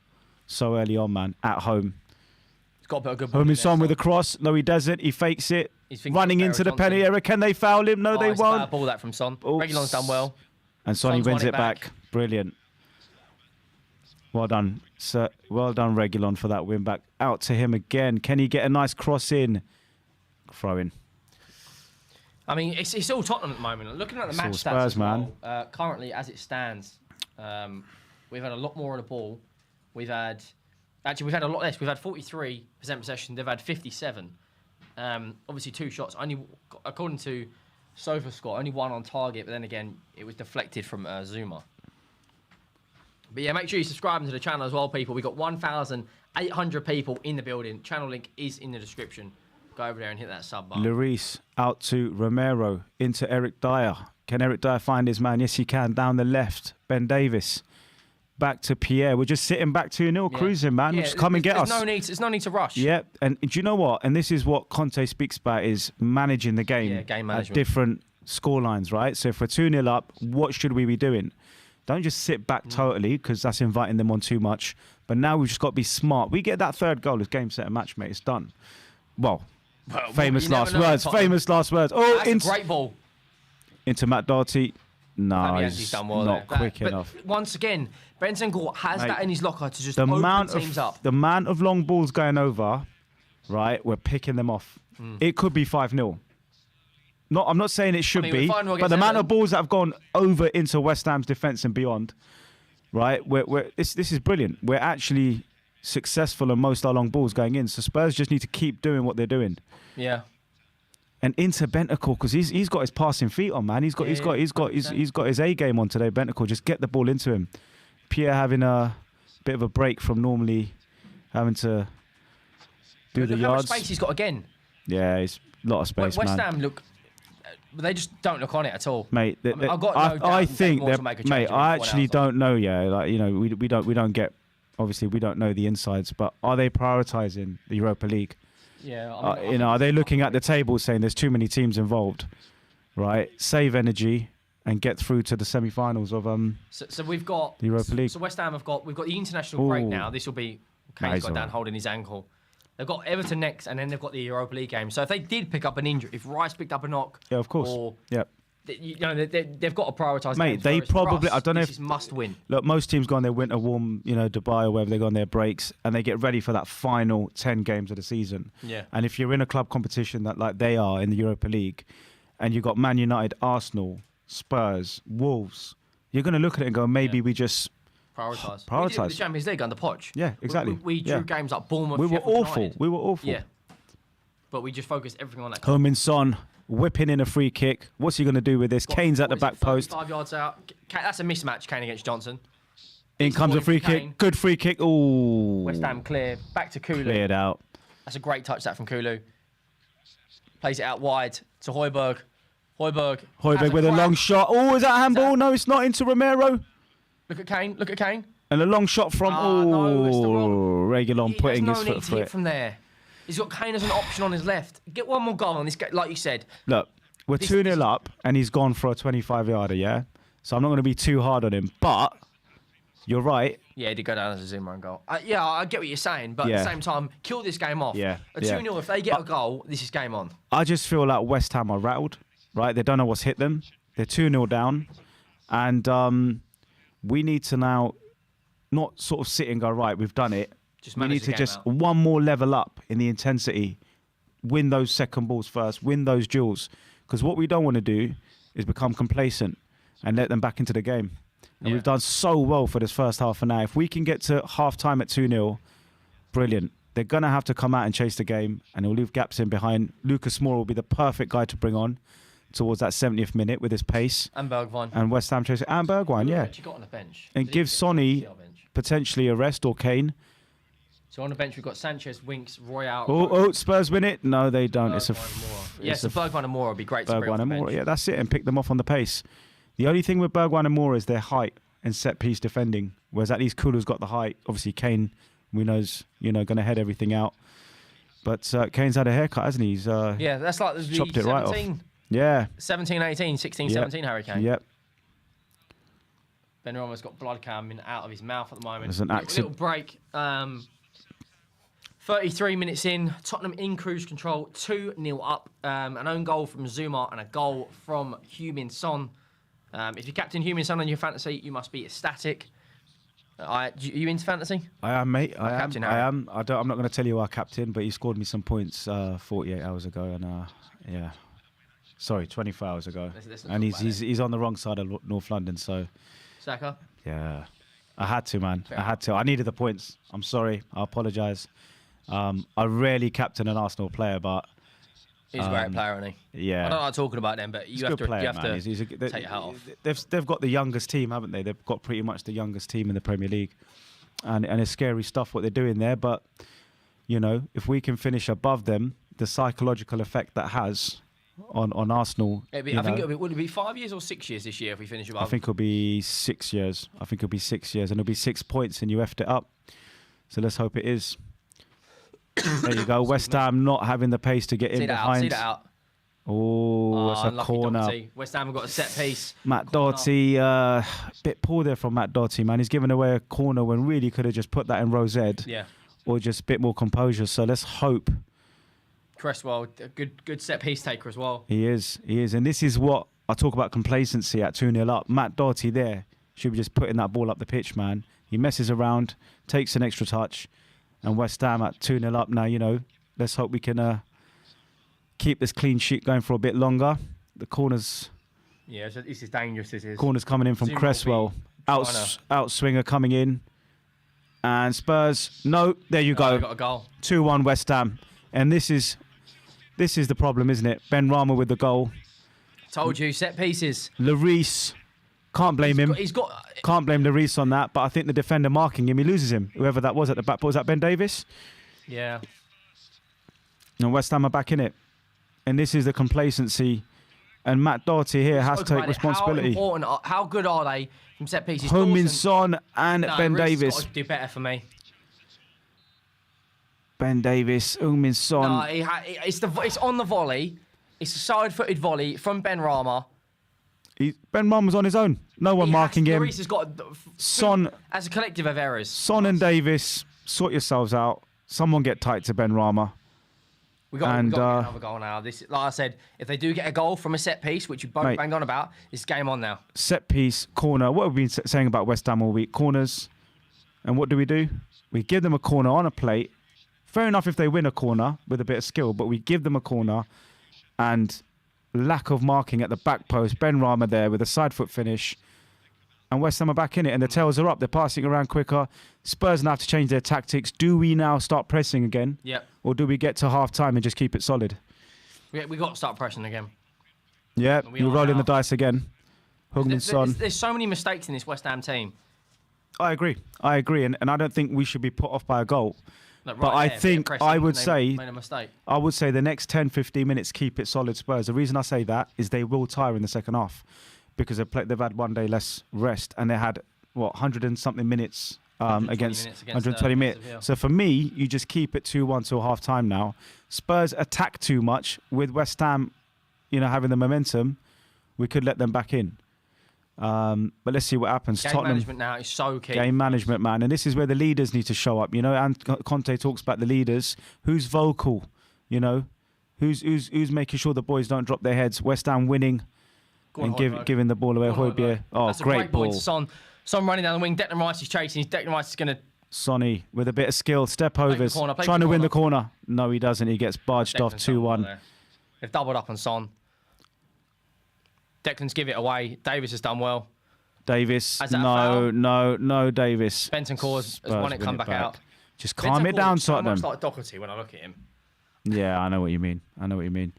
so early on, man, at home. He's got a bit of good ball. Home is on with a cross. No, he doesn't. He fakes it. Running into the penalty area. Can they foul him? No, they it's won't. A bad ball that from Son. Reguilon's done well. And Sonny wins it back. Brilliant. Well done, sir. Well done, Reguilon, for that win back. Out to him again. Can he get a nice cross in? Throw in. I mean, it's all Tottenham at the moment. Looking at the match Spurs, stats as man. well, currently, as it stands, we've had a lot more of the ball. We've had a lot less. We've had 43% possession. They've had 57. Obviously, 2 shots. Only, according to SofaScore, only 1 on target. But then again, it was deflected from Zuma. But yeah, make sure you subscribe to the channel as well, people. We've got 1,800 people in the building. Channel link is in the description. Go over there and hit that sub button. Lloris out to Romero, into Eric Dyer. Can Eric Dyer find his man? Yes, he can. Down the left, Ben Davis. Back to Pierre. We're just sitting back 2-0, cruising, man. Yeah, just come and get us. There's no need to rush. Yeah, and do you know what? And this is what Conte speaks about, is managing the game, game at management. different scorelines, right? So if we're 2-0 up, what should we be doing? Don't just sit back totally, because that's inviting them on too much. But now we've just got to be smart. We get that third goal as game, set, and match, mate. It's done. Well, famous last words. Famous last words. Oh, that's a great ball. Into Matt Doherty. No, he's done well not there. quick enough. Once again, Bentancur has that in his locker to just the open amount teams up. The amount of long balls going over, right, we're picking them off. It could be 5-0. I'm not saying it should be, but the amount of balls that have gone over into West Ham's defence and beyond, right, this is brilliant. We're actually successful on most of our long balls going in, so Spurs just need to keep doing what they're doing. Yeah. and into Bentancur because he's got his passing feet on, man. He's got his A game on today. Bentancur, just get the ball into him. Pierre having a bit of a break from normally having to do the yards. How much space he's got again. Yeah, it's a lot of space, West man. Ham look. They just don't look on it at all, mate. I've got no doubt I think that, mate. I actually don't know. Yeah, like we don't get. Obviously, we don't know the insides, but are they prioritising the Europa League? Yeah, are they looking at the table saying there's too many teams involved, right? Save energy and get through to the semi-finals of So we've got the Europa League. So West Ham we've got the international break now. This will be Kane's got all down right. holding his ankle. They've got Everton next, and then they've got the Europa League game. So if they did pick up an injury, if Rice picked up a knock, Yeah, of course. or Yep. they've got to prioritise. Mate, games, they whereas for probably- us, I don't know this if- is must win. Look, most teams go on their winter warm, Dubai or wherever they go on their breaks, and they get ready for that final 10 games of the season. Yeah. And if you're in a club competition that like they are in the Europa League, and you've got Man United, Arsenal, Spurs, Wolves, you're going to look at it and go, maybe we just... Prioritise. Prioritise. We did with the Champions League under Poch. Yeah, exactly. We drew Yeah. games like Bournemouth. We were Sheffield awful. United. We were awful. Yeah. But we just focused everything on that. Heung-min Son whipping in a free kick. What's he going to do with this? Kane's at the back post. 5 yards out. That's a mismatch, Kane against Johnson. In comes a free Kane. kick. Good free kick. Ooh. West Ham clear. Back to Kulu. Cleared out. That's a great touch that from Kulu. Plays it out wide to Højbjerg. Højbjerg has with a crack. long shot. Oh, is that handball? No, it's not into Romero. Look at Kane. Look at Kane. And a long shot from No, it's the wrong. Reguilon putting There's his no foot need to through hit it. from there. He's got Kane as an option on his left. Get one more goal on this game, like you said. Look, we're 2-0 up and he's gone for a 25-yarder, yeah? So I'm not going to be too hard on him. But you're right. Yeah, he did go down as a Zuma and goal. Yeah, I get what you're saying, but at Yeah. the same time, kill this game off. Yeah, A yeah. 2-0, if they get a goal, this is game on. I just feel like West Ham are rattled, right? They don't know what's hit them. They're 2-0 down. And we need to now not sort of sit and go, right, we've done it. Just We manage need the to game just out. one more level up in the intensity, win those second balls first, win those duels. Because what we don't want to do is become complacent and let them back into the game. And Yeah. we've done so well for this first half an hour. If we can get to half-time at 2-0, brilliant. They're going to have to come out and chase the game, and it'll leave gaps in behind. Lucas Moura will be the perfect guy to bring on towards that 70th minute with his pace. And Bergwijn. And West Ham chasing. And Bergwijn, yeah. You got on the bench. And Did give he- Sonny on the bench? potentially a rest or Kane. So on the bench, we've got Sanchez, Winks, Royale. Oh, Spurs win it? No, they don't. It's a... Yes, it's so Bergwijn and Moura would be great to bring off Bergwijn the and bench. Moura. Yeah, that's it. And pick them off on the pace. The only thing with Bergwijn and Moura is their height and set-piece defending. Whereas at least Kulu's got the height. Obviously, Kane, we know's, going to head everything out. But Kane's had a haircut, hasn't he? He's Yeah, that's like the chopped it right off. 17, Yeah. 17, 18, 16, Yep. 17 Harry Kane. Yep. Benrahma's got blood coming out of his mouth at the moment. There's an Little break. 33 minutes in, Tottenham in cruise control, 2-0 up. An own goal from Zuma and a goal from Heung-min Son. If you captain Heung-min Son on your fantasy, you must be ecstatic. Are you into fantasy? I am, mate. I am. captain I Harry. am. I'm not going to tell you our captain, but he scored me some points 48 hours ago. And, yeah. Sorry, 24 hours ago. Let's And talk about he's on the wrong side of North London, so... Saka? Yeah, I had to, man. I had to. I needed the points. I'm sorry. I apologise. I rarely captain an Arsenal player, but He's a great player, isn't he? yeah. I don't like talking about them, but he's you a have good to, player, you have man. to take your hat off. They've got the youngest team, haven't they? They've got pretty much the youngest team in the Premier League, and it's scary stuff what they're doing there. But if we can finish above them, the psychological effect that has on Arsenal. I think would it be 5 years or 6 years this year if we finish above? I think it'll be 6 years. And it'll be 6 points, and you effed it up. So let's hope it is. There you go. West Ham not having the pace to get in behind. See that out. Oh, it's a unlucky corner. Doherty. West Ham have got a set piece. Matt Doherty, bit poor there from Matt Doherty, man. He's given away a corner when really could have just put that in Rosette. Yeah. Or just a bit more composure. So let's hope. Cresswell, a good set piece taker as well. He is. And this is what I talk about complacency at 2-0 up. Matt Doherty there should be just putting that ball up the pitch, man. He messes around, takes an extra touch, and West Ham at 2-0 up now, let's hope we can keep this clean sheet going for a bit longer. The corners Yeah, so this is dangerous, this is. coming in from Zuma will Cresswell. be trying to- Outswinger coming in. And Spurs, no, there you Oh, go. got a goal. 2-1 West Ham. And this is This is the problem, isn't it? Ben Rama with the goal. Told you, set pieces. Lloris, can't blame him. Can't blame Lloris on that, but I think the defender marking him, he loses him. Whoever that was at the back, was that Ben Davis? Yeah. And West Ham are back in it. And this is the complacency. And Matt Doherty here has to take responsibility. How good are they from set pieces? Heung-min Son and Ben Davis. Got to do better for me. Ben Davis, Heung-min Son. No, it's on the volley. It's a side-footed volley from Ben Rama. Ben Rama was on his own. No one marking him. Lloris has got Son, as a collective of errors. Son and Davis, sort yourselves out. Someone get tight to Ben Rama. We got to get another goal now. This, like I said, if they do get a goal from a set piece, which you both banged on about, it's game on now. Set piece, corner. What have we been saying about West Ham all week? Corners. And what do? We give them a corner on a plate. Fair enough if they win a corner with a bit of skill, but we give them a corner and lack of marking at the back post. Ben Rama there with a side foot finish. And West Ham are back in it, and the tails are up. They're passing around quicker. Spurs now have to change their tactics. Do we now start pressing again? Yep. Or do we get to half-time and just keep it solid? We got to start pressing again. Yeah, you're rolling the dice again. Heung-min Son. There's so many mistakes in this West Ham team. I agree. And I don't think we should be put off by a goal. Look, but I think I would say made a mistake. I would say the next 10, 15 minutes keep it solid Spurs. The reason I say that is they will tire in the second half because they've had 1 day less rest and they had 100 and something minutes against 120 minutes. So for me, you just keep it 2-1 till half time now. Spurs attack too much with West Ham, having the momentum. We could let them back in. But let's see what happens. Game Tottenham management now is so key. Game management, man. And this is where the leaders need to show up, and Conte talks about the leaders. Who's vocal, who's making sure the boys don't drop their heads. West Ham winning and giving the ball away. Højbjerg. Oh, that's great ball. Son running down the wing. Declan Rice is chasing. Declan Rice is going to... Sonny with a bit of skill. Step overs. Trying to win the corner. No, he doesn't. He gets barged off 2-1. They've doubled up on Son. Declan's give it away. Davis has done well. Davis. No, Davis. Benton Cause has won it, come back out. Just calm it down, Tottenham. So much like Doherty when I look at him. Yeah, I know what you mean.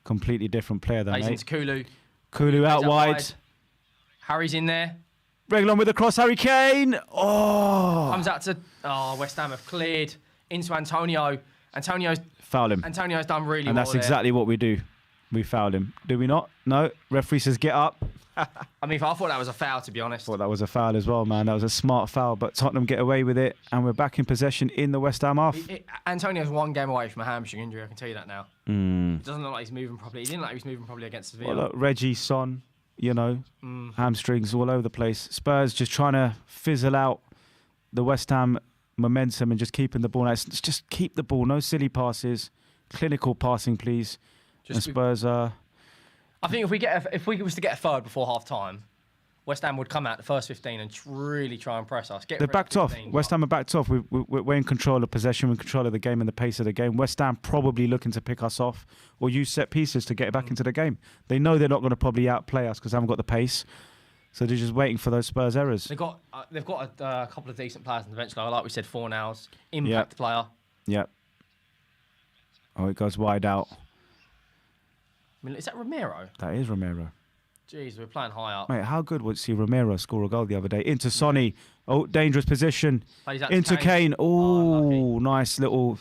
Completely different player than Plays into Kulu. Kulu out wide. Harry's in there. Reguilon with the cross. Harry Kane. Oh. Comes out to... Oh, West Ham have cleared into Antonio. Foul him. Antonio's done really well. And that's exactly what we do. We fouled him. Do we not? No. Referee says get up. I thought that was a foul, to be honest. I thought that was a foul as well, man. That was a smart foul. But Tottenham get away with it, and we're back in possession in the West Ham half. Antonio's 1 game away from a hamstring injury, I can tell you that now. It doesn't look like he's moving properly. He didn't look like he was moving properly against Sevilla. Well, look, Reggie, Son, hamstrings all over the place. Spurs just trying to fizzle out the West Ham momentum and just keeping the ball. Now, just keep the ball. No silly passes. Clinical passing, please. And Spurs I think if we was to get a third before half time, West Ham would come out the first 15 and really try and press us. They're backed off. West Ham are backed off. We're in control of possession, we're in control of the game and the pace of the game. West Ham probably looking to pick us off or use set pieces to get it back into the game. They know they're not going to probably outplay us because they haven't got the pace. So they're just waiting for those Spurs errors. They've got a couple of decent players on the bench, like we said, Fornals, impact player. Yep. Oh, it goes wide out. I mean, is that Romero? That is Romero. Jeez, we're playing high up. Mate, how good would see Romero score a goal the other day? Into Sonny. Oh, dangerous position. Into Kane. Oh, nice little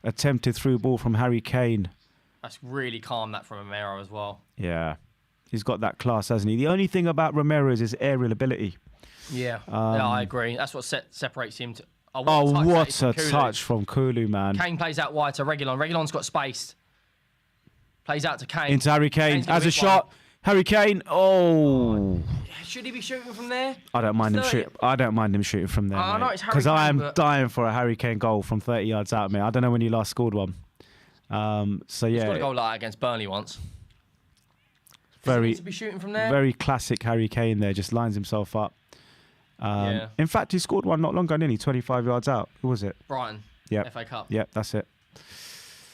attempted through ball from Harry Kane. That's really calm, that from Romero as well. Yeah. He's got that class, hasn't he? The only thing about Romero is his aerial ability. Yeah, I agree. That's what separates him. What a touch from Kulu, man. Kane plays out wide to Reguilon. Reguilon's got space. Plays out to Kane. Into Harry Kane. Has a shot. Harry Kane. Oh. Should he be shooting from there? I don't mind him shooting. I don't mind him shooting from there. Because I am dying for a Harry Kane goal from 30 yards out, mate. I don't know when he last scored one. So yeah. He's got a goal like that against Burnley once. Very. To be shooting from there. Very classic Harry Kane there. Just lines himself up. In fact, he scored one not long ago, didn't he? 25 yards out. Who was it? Brighton. Yeah. FA Cup. Yep, that's it.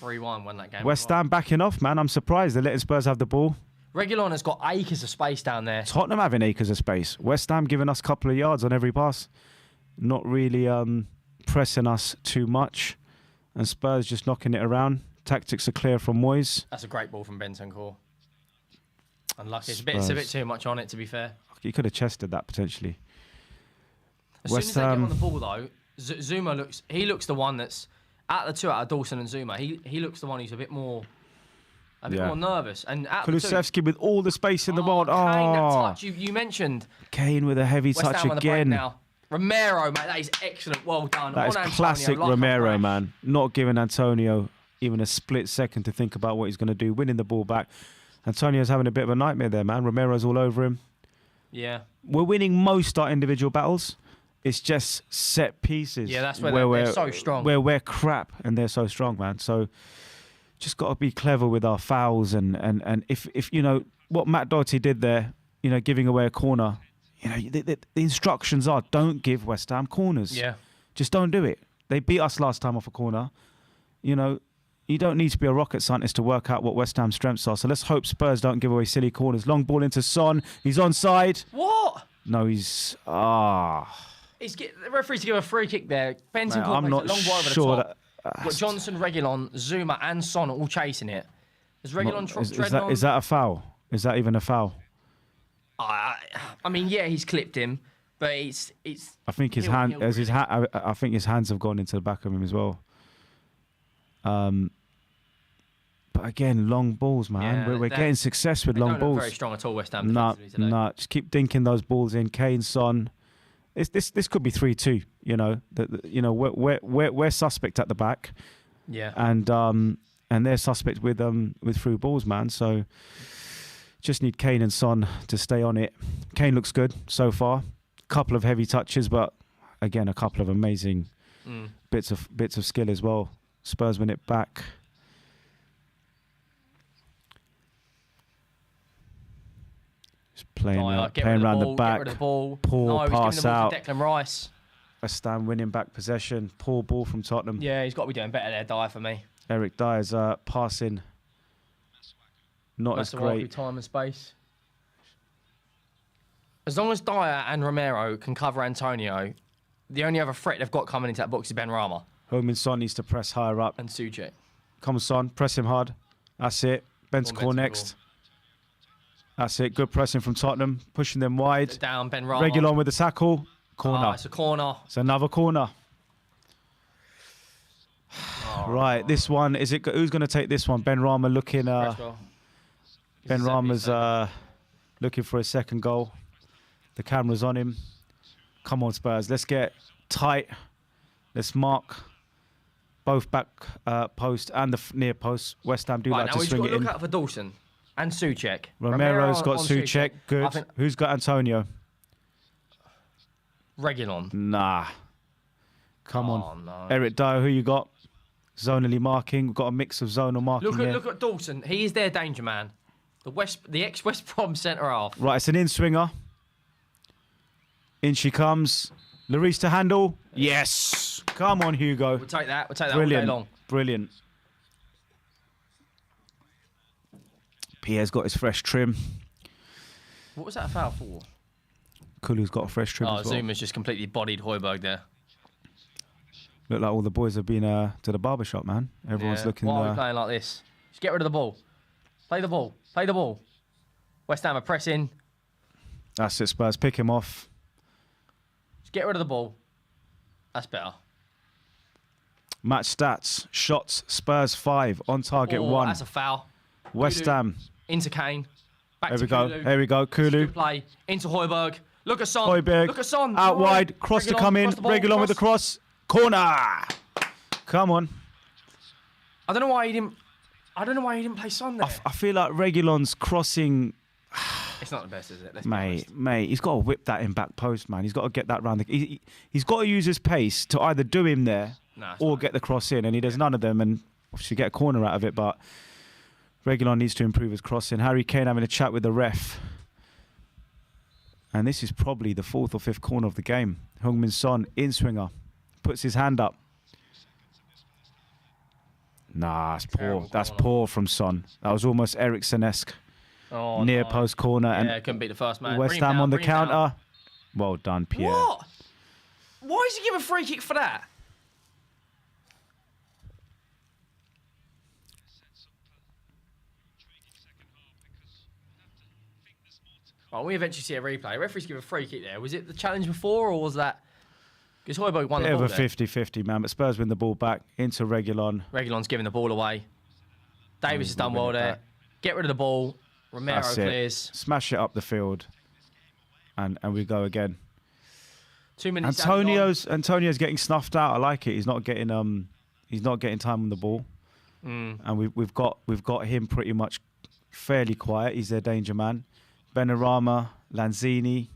3-1 won that game. West Ham backing off, man. I'm surprised they're letting Spurs have the ball. Reguilon has got acres of space down there. Tottenham having acres of space. West Ham giving us a couple of yards on every pass. Not really pressing us too much. And Spurs just knocking it around. Tactics are clear from Moyes. That's a great ball from Bentancur. Unlucky. It's a bit too much on it, to be fair. He could have chested that potentially. As soon as they get on the ball, though, Zuma looks the one that's out of the two, out of Dawson and Zuma. He looks the one who's a bit more nervous. And Kulusevski with all the space in the world. Kane, that touch you mentioned. Kane with a heavy West touch Ham on the break again. now. Romero, mate, that is excellent. Well done. That is classic Romero, man. Not giving Antonio even a split second to think about what he's going to do. Winning the ball back. Antonio's having a bit of a nightmare there, man. Romero's all over him. Yeah. We're winning most our individual battles. It's just set pieces. Yeah, that's where they're so strong. Where we're crap and they're so strong, man. So just got to be clever with our fouls and if you know what Matt Doherty did there, you know, giving away a corner. You know, the instructions are don't give West Ham corners. Yeah. Just don't do it. They beat us last time off a corner. You know, you don't need to be a rocket scientist to work out what West Ham's strengths are. So let's hope Spurs don't give away silly corners. Long ball into Son. He's onside. What? No, he's... The referee's to give a free kick there. Bentancur I'm not long ball over sure the top. Got Johnson, Reguilon, Zuma and Son all chasing it. Is Reguilon treading on? Is that a foul? Is that even a foul? I mean, yeah, he's clipped him, but it's. I think his hand, as his hat, I think his hands have gone into the back of him as well. But again, long balls, man. Yeah, we're getting success with long don't balls. Look very strong at all, West Ham. No, just keep dinking those balls in. Kane, Son. This could be 3-2. You know, we're suspect at the back. Yeah. And they're suspect with through balls, man. So just need Kane and Son to stay on it. Kane looks good so far. Couple of heavy touches, but again, a couple of amazing bits of skill as well. Spurs win it back. Just playing around the back. Get rid of the ball. Poor pass out. Declan Rice. West Ham winning back possession. Poor ball from Tottenham. Yeah, he's got to be doing better there, Dyer, for me. Eric Dyer's passing not as great. Time and space. As long as Dyer and Romero can cover Antonio, the only other threat they've got coming into that box is Ben Rama. Heung-min Son needs to press higher up. And Suchek. Come on, Son. Press him hard. That's it. Bentancur next. That's it. Good pressing from Tottenham. Pushing them wide. Down, Ben Rama. Reguilon with the tackle. Corner. It's a corner. It's another corner. Right, this one. Who's going to take this one? Ben Rama looking... Ben Rama's looking for a second goal. The camera's on him. Come on, Spurs. Let's get tight. Let's mark both back post and the near post. West Ham do like to swing it in. Look out for Dawson and Suchek. Romero's got Suchek. Good. Who's got Antonio? Reguilon. Nah. Come on. No. Eric Dyer, who you got? Zonally marking. We've got a mix of zonal marking here. Look at Dawson. He is their danger man. The ex-West Brom centre half. Right, it's an in-swinger. In she comes. Lloris to handle. Yes. Come on, Hugo. We'll take that. All Brilliant. day long. Brilliant. Pierre's got his fresh trim. What was that a foul for? Kulu's got a fresh trim as well. Zuma's just completely bodied Højbjerg there. Look like all the boys have been to the barbershop, man. Everyone's looking... Why are we playing like this? Just get rid of the ball. Play the ball. Play the ball. West Ham are pressing. That's it, Spurs. Pick him off. Just get rid of the ball. That's better. Match stats. Shots, Spurs 5. On target 1. That's a foul. West Ham. Into Kane. Back Here to we go. Kulu. Here we go. Kulu. Good play. Into Højbjerg. Look at Son. Højbjerg. Look at Son. Out wide. Cross to come in. Reguilon with the cross. Corner. Come on. I don't know why he didn't play Son there. I feel like Reguilon's crossing... It's not the best, is it? Mate, he's got to whip that in back post, man. He's got to get that round. He's got to use his pace to either do him there or get the cross in, and he does none of them, and obviously get a corner out of it, but Reguilon needs to improve his crossing. Harry Kane having a chat with the ref. And this is probably the 4th or 5th corner of the game. Heung-min Son, in-swinger, puts his hand up. Nah, that's poor. That's poor from Son. That was almost Eriksen-esque. Near post corner. Yeah, and couldn't beat the first man. West Ham on the counter. Well done, Pierre. What? Why does he give a free kick for that? Oh, we eventually see a replay. Referees give a free kick there. Was it the challenge before, or was that? Because Højbjerg won the ball Bit of a there. 50-50, man. But Spurs win the ball back into Reguilon. Reguilon's giving the ball away. Davis has done win well it there. back. Get rid of the ball. Romero That's clears. it. Smash it up the field. And we go again. 2 minutes. added on. Antonio's getting snuffed out. I like it. He's not getting time on the ball. And we've got him pretty much fairly quiet. He's their danger man. Benrahma, Lanzini.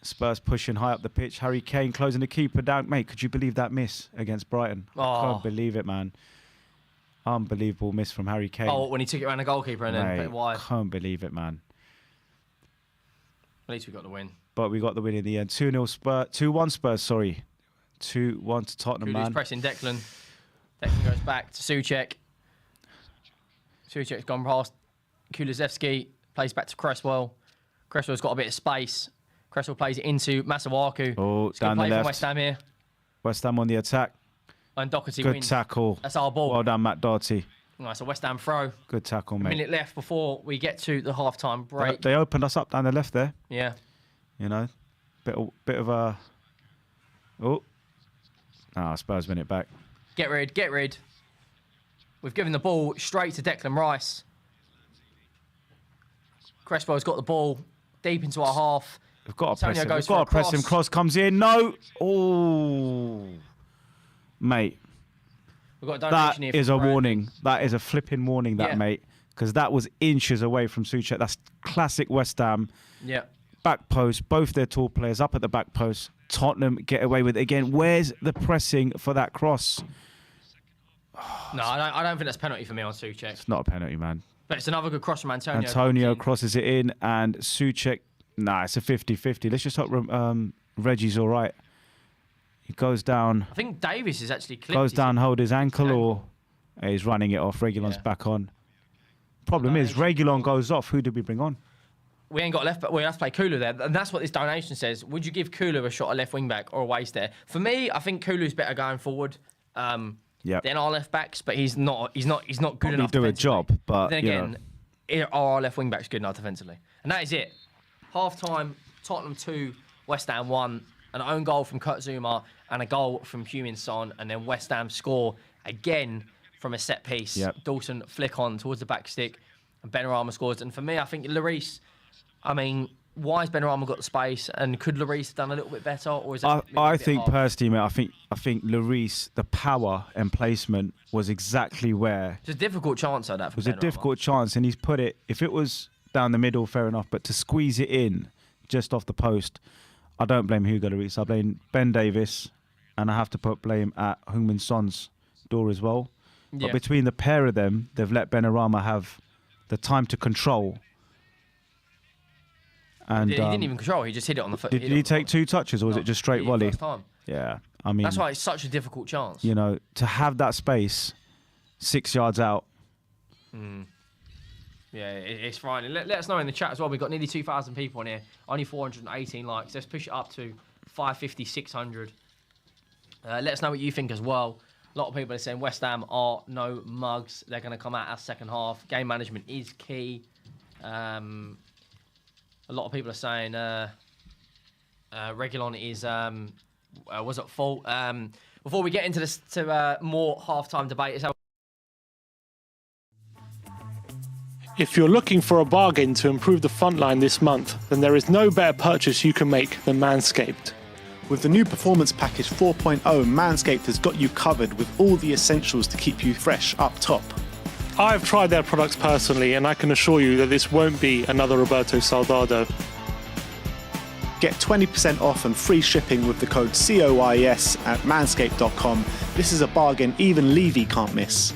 Spurs pushing high up the pitch. Harry Kane closing the keeper down. Mate, could you believe that miss against Brighton? Oh. Can't believe it, man. Unbelievable miss from Harry Kane. Oh, when he took it around the goalkeeper and then put it wide. Can't believe it, man. At least we got the win. But we got the win in the end. 2-0 Spurs. 2-1 Spurs, sorry. 2-1 to Tottenham, Kudu's man. pressing Declan. Declan goes back to Souček. Souček's gone past Kulusevski. Plays back to Cresswell. Cresswell's got a bit of space. Cresswell plays it into Masuaku. Oh, It's good down the play from left. West Ham here. West Ham on the attack. And Doherty Good wins. tackle. That's our ball. Well done, Matt Doherty. Nice, a West Ham throw. Good tackle, A mate. minute left before we get to the half-time break. They opened us up down the left there. Yeah. You know, bit of a. Oh, Spurs win it back. Get rid. We've given the ball straight to Declan Rice. Cresswell's got the ball deep into our half. We've got to press Antonio him. goes We've for got a to press him. cross. Cross comes in. No. Oh, mate. We've got a That donation here is a from Brandon. warning. That is a flipping warning, that, Yeah. mate. Because that was inches away from Souček. That's classic West Ham. Yeah. Back post, both their tall players up at the back post. Tottenham get away with it again. Where's the pressing for that cross? No, I don't think that's a penalty for me on Souček. It's not a penalty, man. But it's another good cross from Antonio. Antonio crosses it in, and Souček, it's a 50-50. Let's just hope Reggie's all right. He goes down, I think Davis is actually clipped. goes his- down, hold his ankle, or he's running it off. Reguilon's Yeah. back on. Problem is, Reguilon goes off. Who did we bring on? We ain't got left, but we have to play Kulu there. And that's what this donation says. Would you give Kulu a shot at left wing back or a waste there? For me, I think Kulu's better going forward than our left backs, but he's not good Probably enough. do a defensively. job, but then you again, are our left wing backs good enough defensively? And that is it. Half time, Tottenham 2, West Ham 1. An own goal from Kurt Zouma and a goal from Heung-min Son, and then West Ham score again from a set piece. Yep. Dawson flick on towards the back stick, and Benrahma scores. And for me, I think Lloris, why has Benrahma got the space, and could Lloris have done a little bit better, or is that I think personally, mate, I think Lloris, the power and placement was exactly where it's a difficult chance though. That it was a difficult chance, and he's put it. If it was down the middle, fair enough, but to squeeze it in just off the post, I don't blame Hugo Lloris. I blame Ben Davis, and I have to put blame at Heung-min Son's door as well. Yeah. But between the pair of them, they've let Benrahma have the time to control. And He didn't even control. He just hit it on the foot. did he take 2 touches, or was it just straight volley? First time. Yeah, I mean, That's why it's such a difficult chance. you know, to have that space 6 yards out. Yeah, it's fine. Let us know in the chat as well. We've got nearly 2,000 people on here. Only 418 likes. Let's push it up to 550, 600. Let us know what you think as well. A lot of people are saying West Ham are no mugs. They're going to come out our second half. Game management is key. A lot of people are saying Reguilon is was at fault. Before we get into this to more halftime debate, let's have If you're looking for a bargain to improve the front line this month, then there is no better purchase you can make than Manscaped. With the new Performance Package 4.0, Manscaped has got you covered with all the essentials to keep you fresh up top. I've tried their products personally, and I can assure you that this won't be another Roberto Soldado. Get 20% off and free shipping with the code COYS at manscaped.com. This is a bargain even Levy can't miss.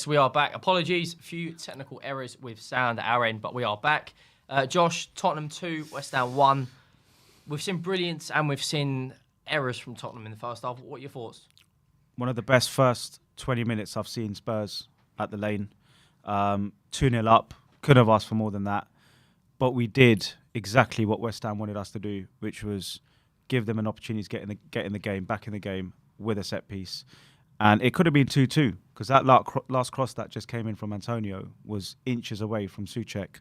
Yes, we are back. Apologies, a few technical errors with sound at our end, but we are back. Josh, Tottenham 2, West Ham 1. We've seen brilliance and we've seen errors from Tottenham in the first half. What are your thoughts? One of the best first 20 minutes I've seen Spurs at the Lane. 2-0 up. Couldn't have asked for more than that. But we did exactly what West Ham wanted us to do, which was give them an opportunity to get in the game, back in the game with a set piece. And it could have been 2-2 because that last cross that just came in from Antonio was inches away from Souček.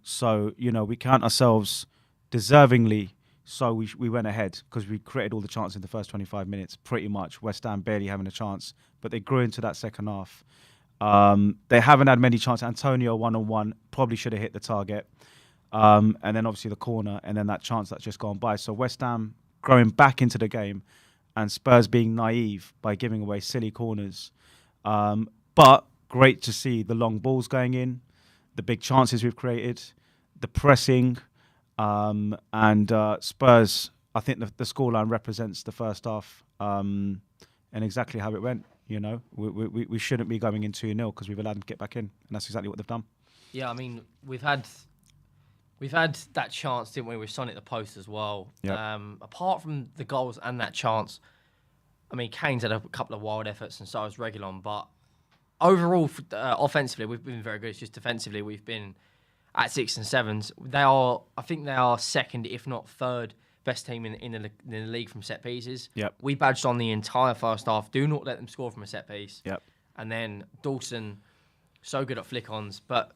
So, we count ourselves deservingly. So we went ahead because we created all the chances in the first 25 minutes, pretty much. West Ham barely having a chance, but they grew into that second half. They haven't had many chances. Antonio one-on-one probably should have hit the target. And then obviously the corner and then that chance that's just gone by. So West Ham growing back into the game and Spurs being naive by giving away silly corners. But great to see the long balls going in, the big chances we've created, the pressing. And Spurs, I think the scoreline represents the first half and exactly how it went. We shouldn't be going in 2-0 because we've allowed them to get back in, and that's exactly what they've done. Yeah, I mean, we've had that chance, didn't we, with Son at the post as well. Yep. Apart from the goals and that chance, I mean, Kane's had a couple of wild efforts and so has Reguilon, but overall, offensively, we've been very good. It's just defensively, we've been at 6 and 7s. I think they are second, if not third, best team in the league from set pieces. Yep. We badged on the entire first half. Do not let them score from a set piece. Yep. And then Dawson, so good at flick-ons. But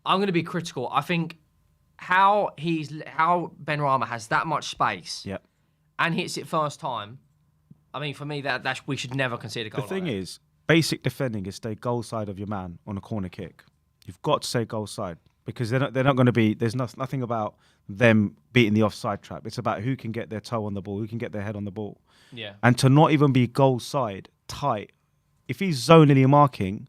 I'm going to be critical. I think how Benrahma has that much space Yep. and hits it first time. I mean, for me, that we should never concede a goal. The thing is, basic defending is stay goal side of your man on a corner kick. You've got to stay goal side. Because they're not going to be. There's nothing about them beating the offside trap. It's about who can get their toe on the ball, who can get their head on the ball. Yeah. And to not even be goal side tight. If he's zonally marking,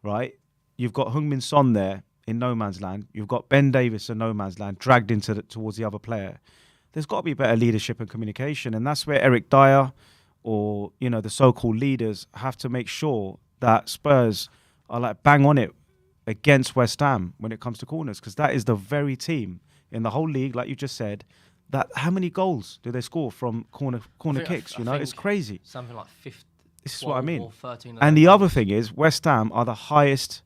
right? You've got Heung-min Son there in no man's land. You've got Ben Davies in no man's land, dragged towards the other player. There's got to be better leadership and communication, and that's where Eric Dyer or the so-called leaders have to make sure that Spurs are like bang on it against West Ham when it comes to corners, because that is the very team in the whole league, like you just said, that how many goals do they score from corner kicks? It's crazy. Something like 15. This is what I mean. Or 13. And the other thing is, West Ham are the highest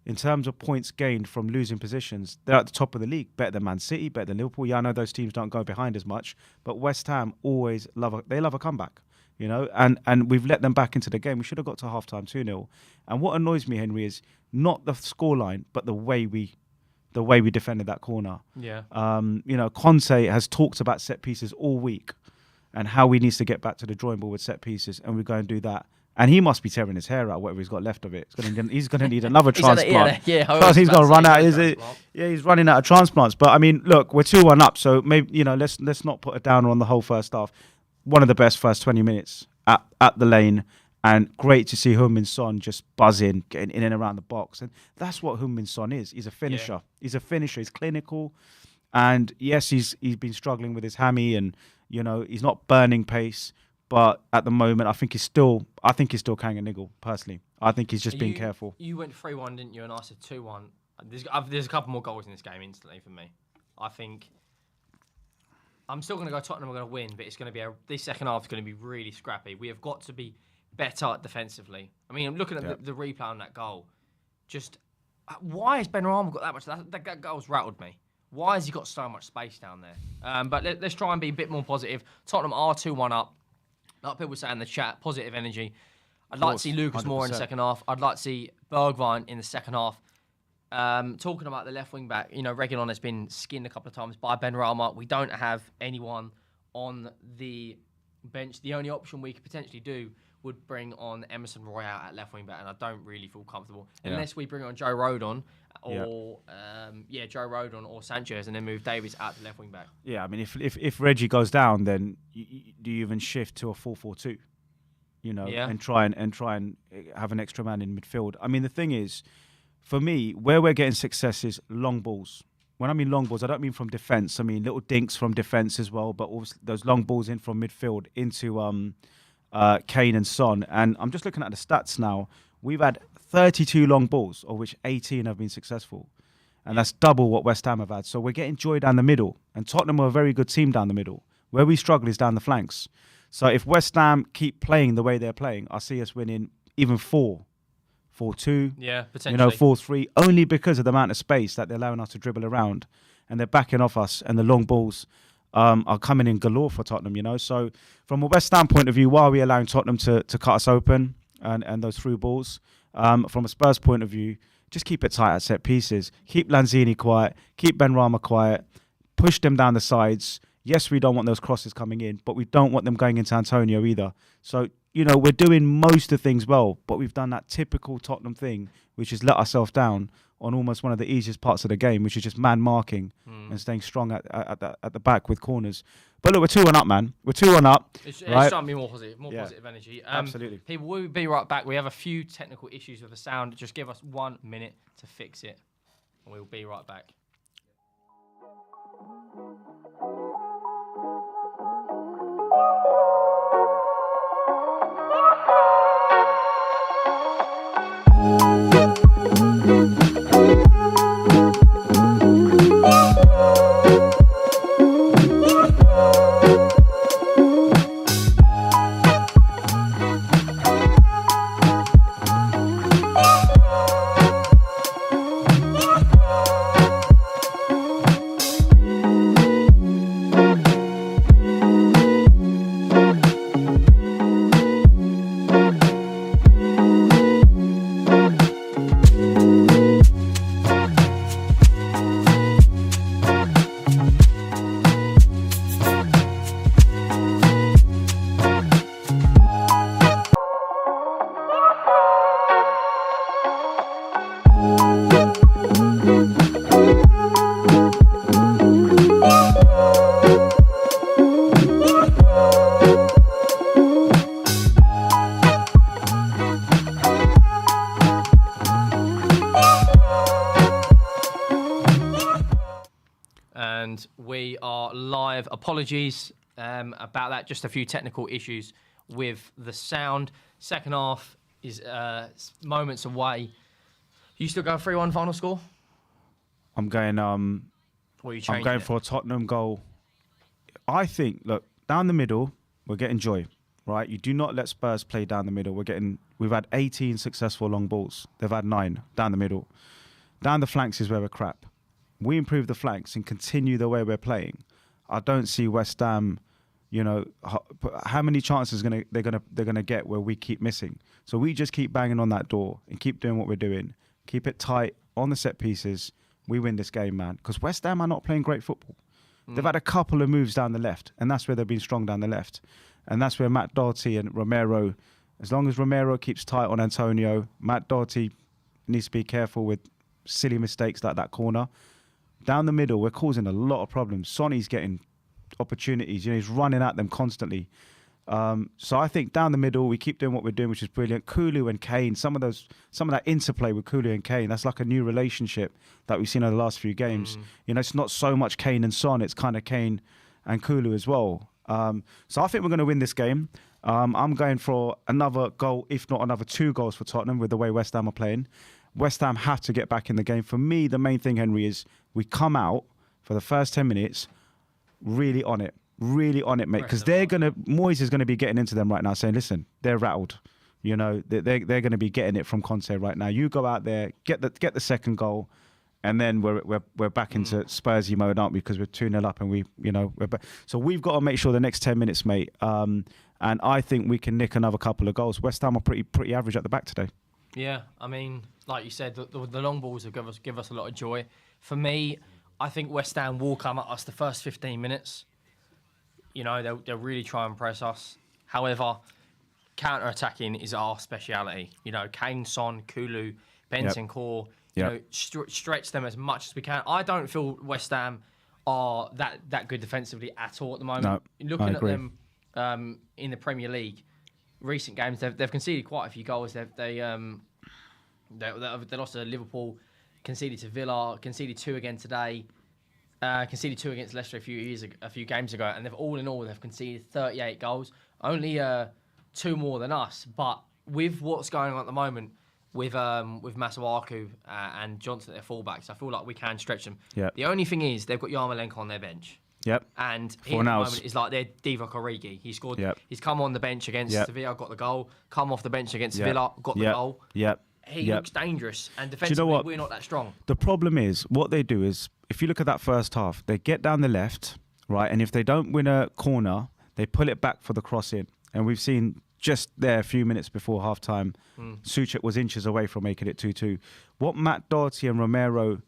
in terms of points gained from losing positions. They're at the top of the league, better than Man City, better than Liverpool. Yeah, I know those teams don't go behind as much, but West Ham always love a comeback. And we've let them back into the game. We should have got to halftime 2-0. And what annoys me, Henry, is not the scoreline, but the way we defended that corner. Yeah. Conte has talked about set pieces all week and how he needs to get back to the drawing board with set pieces, and we go and do that. And he must be tearing his hair out, whatever he's got left of it. He's going to need another transplant. Because he's going to run out. He's running out of transplants. But I mean, look, we're 2-1 up, so maybe let's not put a downer on the whole first half. One of the best first 20 minutes at the Lane, and great to see Heung-min Son just buzzing, getting in and around the box. And that's what Heung-min Son is. He's a finisher. Yeah. He's a finisher. He's clinical. And yes, he's been struggling with his hammy, and he's not burning pace. But at the moment, I think he's still carrying a niggle. Personally, I think he's just being careful. You went 3-1, didn't you? And I said 2-1. There's a couple more goals in this game instantly for me. I think I'm still going to go Tottenham are going to win, but it's going to be this second half is going to be really scrappy. We have got to be better defensively. I mean, I'm looking at the replay on that goal. Just why has Benrahma got that much? That goal's rattled me. Why has he got so much space down there? But let's try and be a bit more positive. Tottenham are 2-1 up. Like people say in the chat, positive energy. I'd like to see Lucas 100%. Moore in the second half. I'd like to see Bergwijn in the second half. Talking about the left wing back, Reguilon has been skinned a couple of times by Benrahma. We don't have anyone on the bench. The only option we could potentially do would bring on Emerson Royale at left wing back, and I don't really feel comfortable unless we bring on Joe Rodon or Joe Rodon or Sanchez, and then move Davies out to left wing back. Yeah, I mean, if Reggie goes down, then do you even shift to a 4-4-2? And try and have an extra man in midfield. I mean, the thing is, for me, where we're getting success is long balls. When I mean long balls, I don't mean from defence. I mean little dinks from defence as well, but also those long balls in from midfield into Kane and Son. And I'm just looking at the stats now. We've had 32 long balls, of which 18 have been successful. And that's double what West Ham have had. So we're getting joy down the middle. And Tottenham are a very good team down the middle. Where we struggle is down the flanks. So if West Ham keep playing the way they're playing, I see us winning even 4-2. Yeah, potentially. 4-3, only because of the amount of space that they're allowing us to dribble around. And they're backing off us. And the long balls are coming in galore for Tottenham, So from a West Ham point of view, why are we allowing Tottenham to cut us open and those through balls? From a Spurs point of view, just keep it tight at set pieces. Keep Lanzini quiet. Keep Benrahma quiet. Push them down the sides. Yes, we don't want those crosses coming in, but we don't want them going into Antonio either. So, we're doing most of things well, but we've done that typical Tottenham thing, which is let ourselves down on almost one of the easiest parts of the game, which is just man marking and staying strong at the back with corners. But look, we're 2-1 up, man. We're 2-1 up. It's right? trying to be more positive energy. Absolutely. People, we'll be right back. We have a few technical issues with the sound. Just give us 1 minute to fix it, and we'll be right back. And we are live. Apologies about that. Just a few technical issues with the sound. Second half is moments away. You still going 3-1 final score? I'm going. Or are you I'm changing going it? for a Tottenham goal. I think. Look, down the middle, we're getting joy, right? You do not let Spurs play down the middle. We've had 18 successful long balls. They've had 9 down the middle. Down the flanks is where we're crap. We improve the flanks and continue the way we're playing. I don't see West Ham. How many chances they're gonna get where we keep missing? So we just keep banging on that door and keep doing what we're doing. Keep it tight on the set pieces. We win this game, man. Because West Ham are not playing great football. They've had a couple of moves down the left, and that's where they've been strong down the left. And that's where Matt Doherty and Romero, as long as Romero keeps tight on Antonio, Matt Doherty needs to be careful with silly mistakes like that corner. Down the middle, we're causing a lot of problems. Sonny's getting opportunities. He's running at them constantly. So I think down the middle, we keep doing what we're doing, which is brilliant. Kulu and Kane, some of that interplay with Kulu and Kane, that's like a new relationship that we've seen over the last few games. It's not so much Kane and Son, it's kind of Kane and Kulu as well. So I think we're going to win this game. I'm going for another goal, if not another 2 goals for Tottenham with the way West Ham are playing. West Ham have to get back in the game. For me, the main thing, Henry, is we come out for the first 10 minutes really on it, mate. Because Moyes is going to be getting into them right now saying, listen, they're rattled. They're going to be getting it from Conte right now. You go out there, get the second goal, and then we're back into Spursy mode, aren't we? Because we're 2-0 up and we're back. So we've got to make sure the next 10 minutes, mate. And I think we can nick another couple of goals. West Ham are pretty average at the back today. Yeah, I mean, like you said, the long balls will give us a lot of joy. For me, I think West Ham will come at us the first 15 minutes. They'll really try and press us. However, counter-attacking is our speciality. Kane, Son, Kulu, Bentancur, stretch them as much as we can. I don't feel West Ham are that good defensively at all at the moment. No, Looking at them in the Premier League, recent games, they've conceded quite a few goals. They lost to Liverpool, conceded to Villa, conceded 2 again today, conceded 2 against Leicester a few games ago, and they've conceded 38 goals, only 2 more than us. But with what's going on at the moment, with Masuaku and Johnson at their fullbacks. I feel like we can stretch them. Yep. The only thing is they've got Yarmolenko on their bench. Yep. And he For at the now. moment is like their Divock Origi. He scored. Yep. He's come on the bench against Yep. Sevilla, got the goal. Come off the bench against Yep. Sevilla, got the Yep. goal. Yep. He Yep. looks dangerous, and you know defensively what? we're not that strong. The problem is, what they do is, if you look at that first half, they get down the left, right, and if they don't win a corner, they pull it back for the cross in. And we've seen just there a few minutes before half-time, Suchek was inches away from making it 2-2. What Matt Doherty and Romero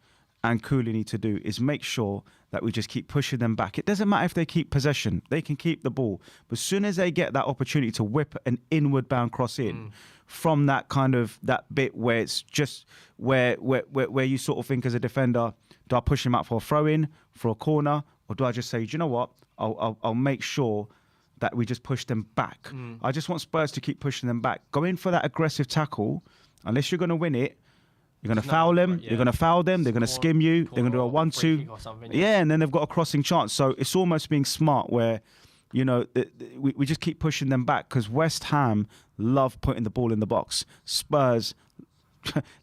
and Cooley need to do is make sure that we just keep pushing them back. It doesn't matter if they keep possession. They can keep the ball. But as soon as they get that opportunity to whip an inward-bound cross in from that kind of, that bit where it's just where you sort of think as a defender, do I push him out for a throw-in, for a corner, or do I just say, do you know what, I'll make sure that we just push them back. I just want Spurs to keep pushing them back. Go in for that aggressive tackle. Unless you're going to win it, you're going to foul them. You're going to foul them. They're going to skim you. They're going to do a 1-2. Yeah, and then they've got a crossing chance. So it's almost being smart where, you know, we just keep pushing them back because West Ham love putting the ball in the box. Spurs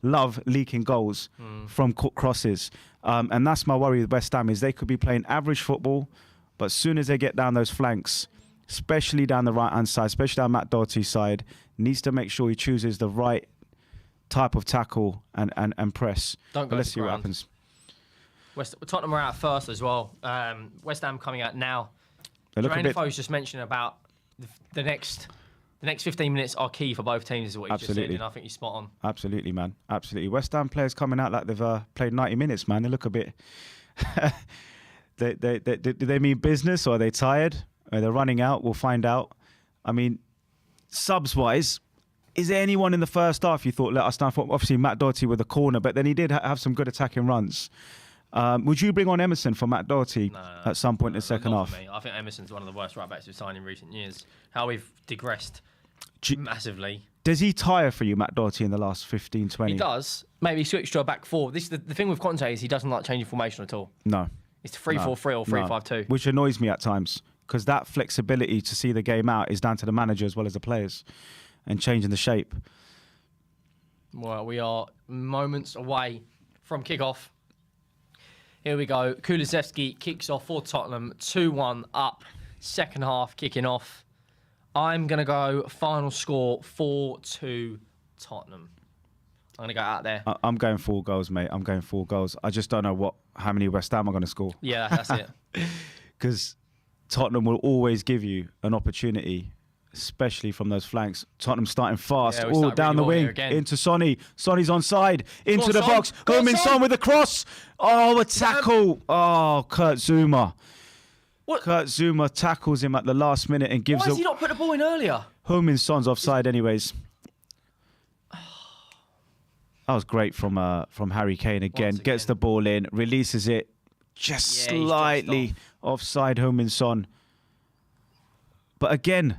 love leaking goals from crosses. And that's my worry with West Ham is they could be playing average football, but as soon as they get down those flanks, especially down the right-hand side, especially down Matt Doherty's side, needs to make sure he chooses the right type of tackle and press. Don't go let's to see what ground. happens. Tottenham are out first as well. West Ham coming out now. They look a Jermaine bit... Defoe's just mentioned about the next 15 minutes are key for both teams, is what he just said, and I think he's spot on. Absolutely, man. Absolutely. West Ham players coming out like they've played 90 minutes, man. They look a bit... do they mean business or are they tired? Are they running out? We'll find out. I mean, subs-wise, is there anyone in the first half you thought let us down? Obviously, Matt Doherty with the corner, but then he did have some good attacking runs. Would you bring on Emerson for Matt Doherty at some point in the second half? For me. I think Emerson's one of the worst right-backs we've signed in recent years. How we've digressed massively. Does he tire for you, Matt Doherty, in the last 15, 20? He does. Maybe switch to a back four. This is the thing with Conte is he doesn't like changing formation at all. No. It's 3-4-3 or 3-5-2. Which annoys me at times because that flexibility to see the game out is down to the manager as well as the players and changing the shape. Well, we are moments away from kickoff. Here we go. Kulusevski kicks off for Tottenham. 2-1 up. Second half kicking off. I'm going to go final score 4-2 Tottenham. I'm going to go out there. I'm going 4 goals, mate. I'm going 4 goals. I just don't know how many West Ham are going to score. Yeah, that's it. Because Tottenham will always give you an opportunity, especially from those flanks. Tottenham starting fast. Yeah, down really the wing into Sonny. Sonny's onside. Into the box. Heung-min Son with the cross. Oh, a tackle. Oh, Kurt Zouma. What? Kurt Zouma tackles him at the last minute and gives Why has he not put the ball in earlier? Heung-min Son's offside anyways. That was great from Harry Kane again. Gets the ball in, releases it, just slightly offside Heung-min Son. But again,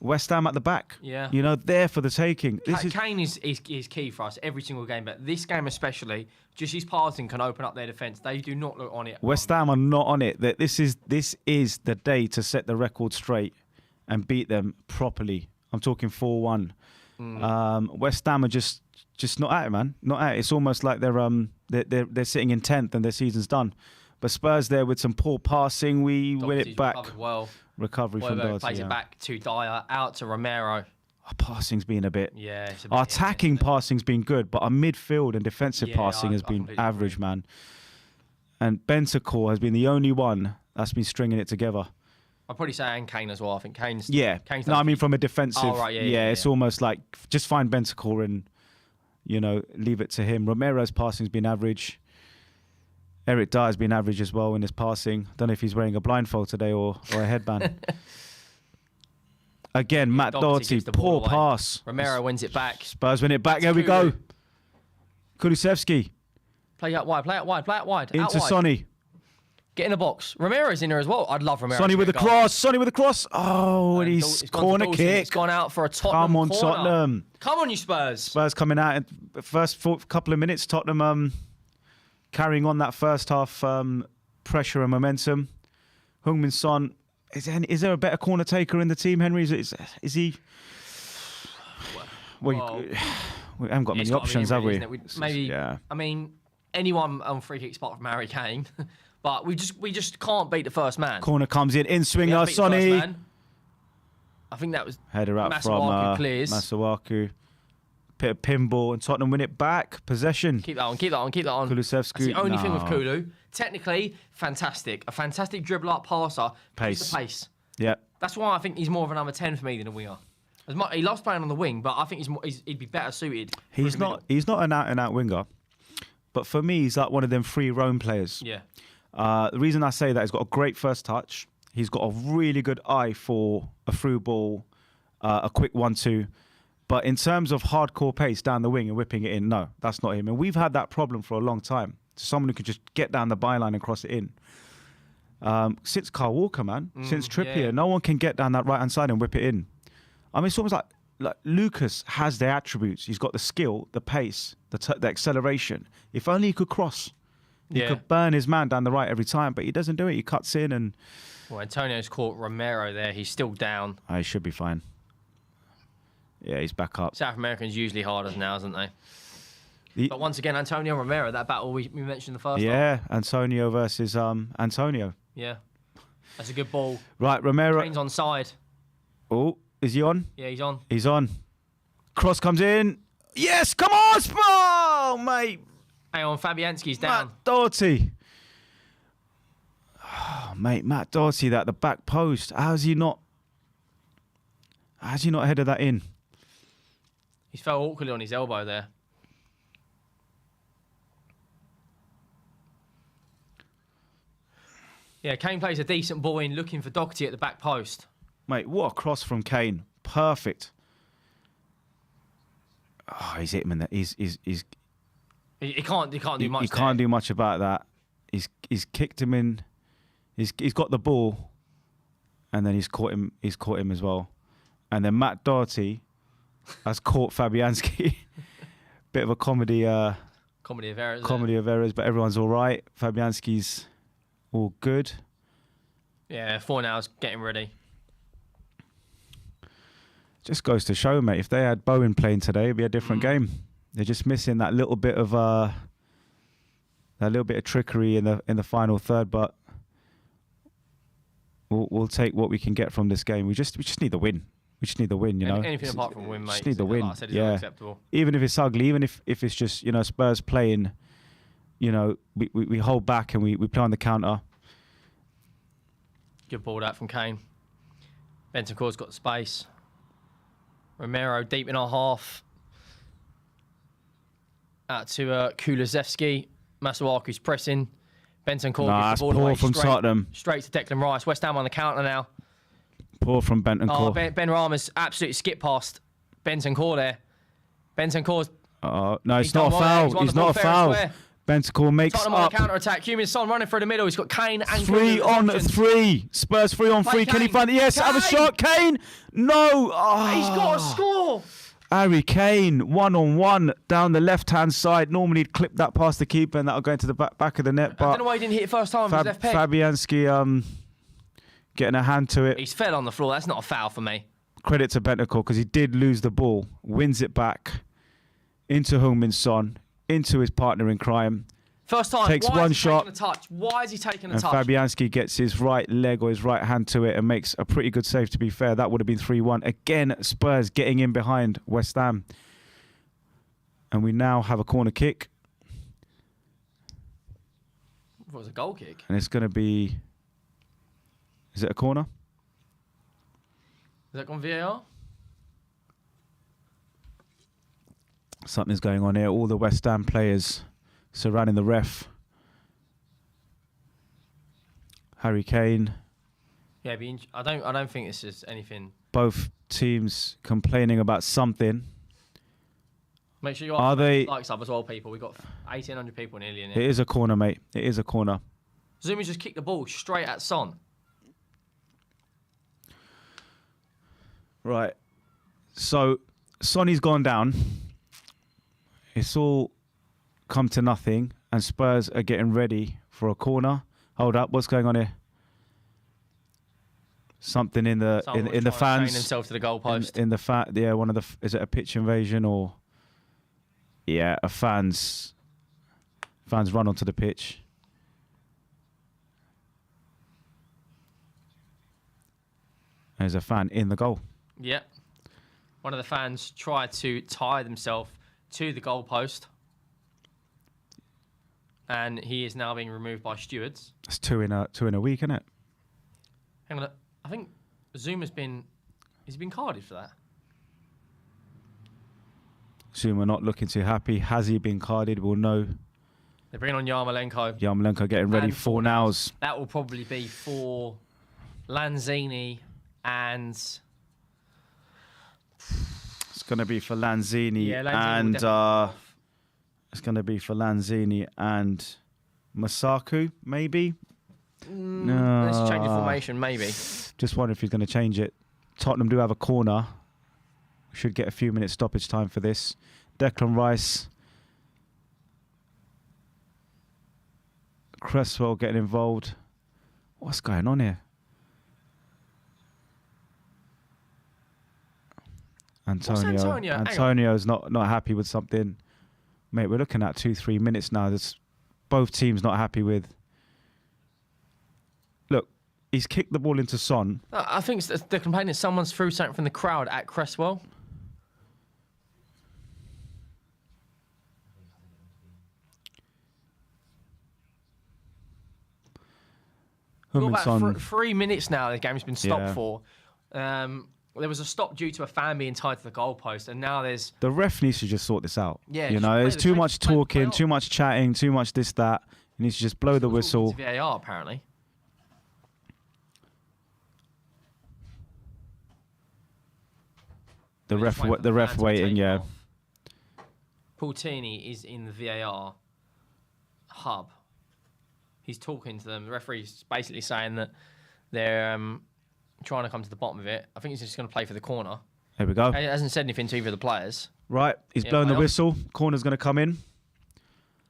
West Ham at the back. Yeah. You know, there for the taking. Kane is key for us every single game, but this game especially, just his passing can open up their defence. They do not look on it. West Ham are not on it. This is the day to set the record straight and beat them properly. I'm talking 4-1. West Ham are just not at it, man. Not at it. It's almost like they're sitting in 10th and their season's done. But Spurs there with some poor passing, we win it back. Well. Recovery from Doherty. Plays it back to Dyer, out to Romero. Our passing's been a bit. Yeah, it's a bit our attacking passing's been good, but our midfield and defensive passing has been average, agree. man. And Bentancur has been the only one that's been stringing it together. I'd probably say and Kane as well. I think Kane's. Yeah. No, I mean from a defensive. Oh, right, it's almost like just find Bentancur and, you know, leave it to him. Romero's passing's been average. Eric Dyer's been average as well in his passing. Don't know if he's wearing a blindfold today or a headband. Again, Matt Doherty, poor pass. Romero wins it back. Spurs win it back. There we go. Kulusevski. Play out wide. Into Sonny. Get in the box. Romero's in there as well. I'd love Romero. Sonny with the cross. Oh, and he's corner kick. It's gone out for a Tottenham Come on, corner. Tottenham. Come on, you Spurs. Spurs coming out in the first couple of minutes. Tottenham carrying on that first half pressure and momentum. Heung-min Son. Is there a better corner taker in the team, Henry? Is he? We haven't got It's many gotta be options, him, have we? really, isn't it? Maybe. Yeah. I mean, anyone on free kicks apart from Harry Kane, but we just can't beat the first man. Corner comes in swinger, We haven't beat the first Sonny. man. I think that was Header out from Masuaku clears. Masuaku. Bit of pinball and Tottenham win it back. Possession. Keep that on. Kulusevski. Kulusevski. That's the only thing with No. Kulu. Technically, fantastic. A fantastic dribble-up passer. Pace. Just the pace. Yeah. That's why I think he's more of a number 10 for me than a winger. He loves playing on the wing, but I think he'd be better suited. He's not an out-and-out winger. But for me, he's like one of them free roam players. Yeah. The reason I say that, he's got a great first touch. He's got a really good eye for a through ball, a quick 1-2. But in terms of hardcore pace down the wing and whipping it in, no, that's not him. And we've had that problem for a long time. Someone who could just get down the byline and cross it in. Since Kyle Walker, man, since Trippier, no one can get down that right-hand side and whip it in. I mean, it's almost like Lucas has the attributes. He's got the skill, the pace, the acceleration. If only he could cross. He could burn his man down the right every time, but he doesn't do it. He cuts in and... Well, Antonio's caught Romero there. He's still down. He should be fine. Yeah, he's back up. South Americans usually harder now, isn't they? But once again, Antonio Romero, that battle we mentioned the first time. Yeah, Antonio versus Antonio. Yeah. That's a good ball. Right, Romero. Kane's on side. Oh, is he on? Yeah, he's on. He's on. Cross comes in. Yes, come on, Spur, mate. Hang on, Fabianski's down. Matt Doherty. Oh, mate, Matt Doherty, that the back post. How's he not headed that in? He's fell awkwardly on his elbow there. Yeah, Kane plays a decent ball in, looking for Doherty at the back post. Mate, what a cross from Kane. Perfect. Oh, he's hit him in there. He can't do much. He can't do much about that. He's kicked him in. He's got the ball, and then he's caught him. He's caught him as well. And then Matt Doherty has caught Fabianski. Bit of a comedy. Comedy of errors. Comedy of errors, but everyone's all right. Fabianski's all good. Yeah, 4 now's getting ready. Just goes to show, mate. If they had Bowen playing today, it'd be a different game. They're just missing that little bit of trickery in the final third. But we'll take what we can get from this game. We just need the win. We just need the win, you know. Anything apart from win, mate. Just need the win. Like I said, it's unacceptable. Even if it's ugly, even if it's just, you know, Spurs playing, you know, we hold back and we play on the counter. Good ball that from Kane. Bentancur's got space. Romero deep in our half. Out to Kulusevski. Masuaku's pressing. Bentancur That's gets the ball poor away from Tottenham. straight to Declan Rice. West Ham on the counter now. Poor from Bentancur. Oh, Ben Rama's absolutely skipped past Bentancur there. Bentancur's... No, it's not a foul. It's not a foul. Bentancur makes Tottenham on up. the counter-attack. Heung-min Son running through the middle. He's got Kane and 3 on options. 3. Spurs 3 on 3. Can he Kane. find it? Yes, have a Kane. shot. Kane. No. He's got to score. Harry Kane, 1-on-1 down the left-hand side. Normally he'd clip that past the keeper and that'll go into the back of the net. I But don't know why he didn't hit it first time with his left peg. Fabianski getting a hand to it. He's fell on the floor. That's not a foul for me. Credit to Bentancur because he did lose the ball. Wins it back into Heung-min Son, into his partner in crime. First time. Takes Why one is he shot. taking a touch? Why is he taking a And touch? Fabianski gets his right leg or his right hand to it and makes a pretty good save, to be fair. That would have been 3-1. Again, Spurs getting in behind West Ham. And we now have a corner kick. It was a goal kick. And it's going to be... Is it a corner? Is that gone VAR? Something's going on here. All the West Ham players surrounding the ref. Harry Kane. Yeah, I don't think this is anything. Both teams complaining about something. Make sure you Are they- like sub as well, people. We've got 1,800 people nearly in It here. is a corner, mate. It is a corner. Zumi just kicked the ball straight at Son. Right. So, Sonny's gone down. It's all come to nothing. And Spurs are getting ready for a corner. Hold up. What's going on here? Something in the Someone in the was trying to chain fans. himself to the goalpost. In the one of the... Is it a pitch invasion or... Yeah, fans run onto the pitch. There's a fan in the goal. Yep. One of the fans tried to tie themselves to the goalpost. And he is now being removed by stewards. That's two in a week, isn't it? Hang on. I think Zuma's been... Has he been carded for that? Zuma not looking too happy. Has he been carded? We'll know. They're bringing on Yarmolenko. Yarmolenko getting ready. And Four nows. That will probably be for Lanzini and... It's going to be for Lanzini, Yeah, Lanzini and will definitely it's going to be for Lanzini and Masaku, maybe? Let's change the formation, maybe. Just wonder if he's going to change it. Tottenham do have a corner. Should get a few minutes stoppage time for this. Declan Rice. Cresswell getting involved. What's going on here? Antonio? Antonio's not happy with something. Mate, we're looking at 2-3 minutes now. There's both teams not happy with. Look, he's kicked the ball into Son. No, I think they're complaining someone's threw something from the crowd at Cresswell. Well, about 3 minutes now the game's been stopped for. There was a stop due to a fan being tied to the goalpost, and now there's... The ref needs to just sort this out. Yeah, you know, there's too much talking, too much chatting, too much this, that. He needs to just blow the whistle. VAR, apparently. The ref waiting, yeah. Paultini is in the VAR hub. He's talking to them. The referee's basically saying that they're trying to come to the bottom of it. I think he's just going to play for the corner. There we go. He hasn't said anything to either of the players. Right, he's blown the whistle. Corner's going to come in.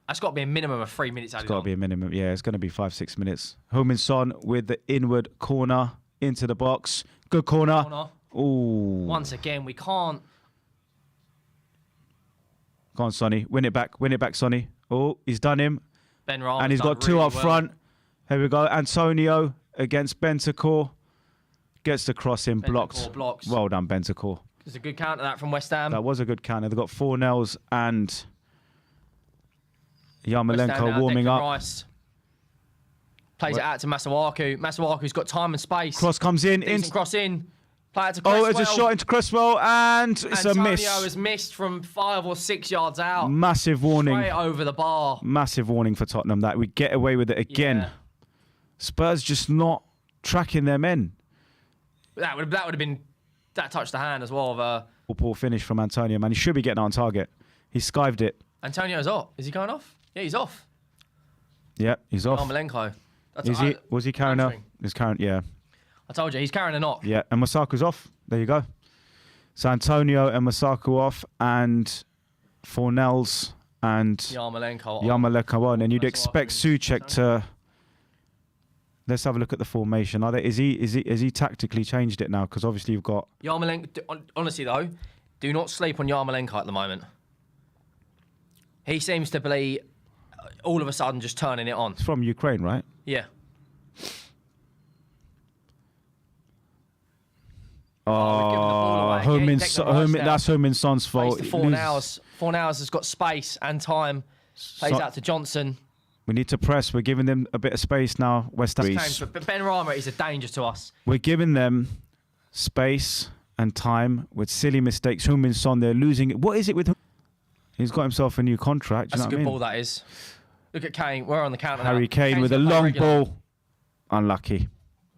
That's got to be a minimum of 3 minutes. It's got to be a minimum. Yeah, it's going to be 5-6 minutes. Heung-min Son with the inward corner into the box. Good corner. Ooh. Once again, we can't. Go on, Sonny. Win it back. Win it back, Sonny. Oh, he's done him. Ben Rahman's and he's got two up front. Here we go. Antonio against Bentancur. Gets the cross in, blocked. Blocks. Well done, Bentancur. It's a good counter that from West Ham. That was a good counter. They've got Fornells and Yarmolenko warming up. Rice. Plays it out to Masuaku. Masuaku's got time and space. Cross comes in. Cross in. Play it to Cresswell. Oh, it's a shot into Cresswell, and it's a miss. Antonio has missed from 5 or 6 yards out. Massive warning. Straight over the bar. Massive warning for Tottenham that we get away with it again. Yeah. Spurs just not tracking their men. That would have been... That touched the hand as well of... Poor finish from Antonio, man. He should be getting on target. He skived it. Antonio's off. Is he going off? Yeah, he's off. Yep, he's off. Yarmolenko. Was he carrying her? He's carrying, yeah. I told you, he's carrying a knock. Yeah, and Masaku's off. There you go. So Antonio and Masaku off, and Fornells and Yarmolenko on. And you'd expect Souček to... Let's have a look at the formation. Has he tactically changed it now? Because obviously you've got... Yarmolenko, honestly though, do not sleep on Yarmolenko at the moment. He seems to be all of a sudden just turning it on. It's from Ukraine, right? Yeah. Oh, that's Heung-min Son's fault. Fornells has got space and time. Plays out to Johnson. We need to press. We're giving them a bit of space now. West Ham. But Ben Rama is a danger to us. We're giving them space and time with silly mistakes. Heung-min Son, they're losing it. What is it with him? He's got himself a new contract. That's a good ball, that is. Look at Kane. We're on the counter now. Harry Kane with a long ball. Unlucky.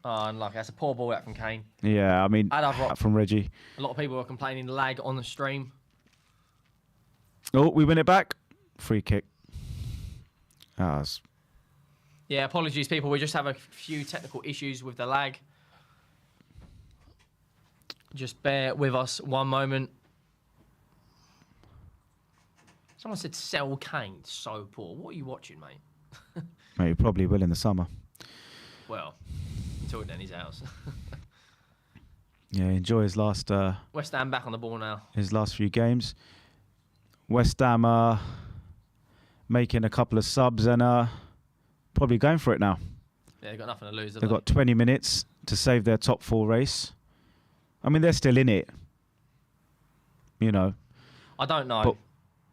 Oh, unlucky. That's a poor ball out from Kane. Yeah, I mean, from Reggie. A lot of people are complaining lag on the stream. Oh, we win it back. Free kick. Yeah, apologies, people. We just have a few technical issues with the lag. Just bear with us one moment. Someone said sell Kane. So poor. What are you watching, mate? Mate, you probably will in the summer. Well, until then, he's out. Yeah, enjoy his last... West Ham back on the ball now. His last few games. West Ham making a couple of subs and probably going for it now. Yeah, they've got nothing to lose. They've got 20 minutes to save their top 4 race. I mean, they're still in it. You know. I don't know. But,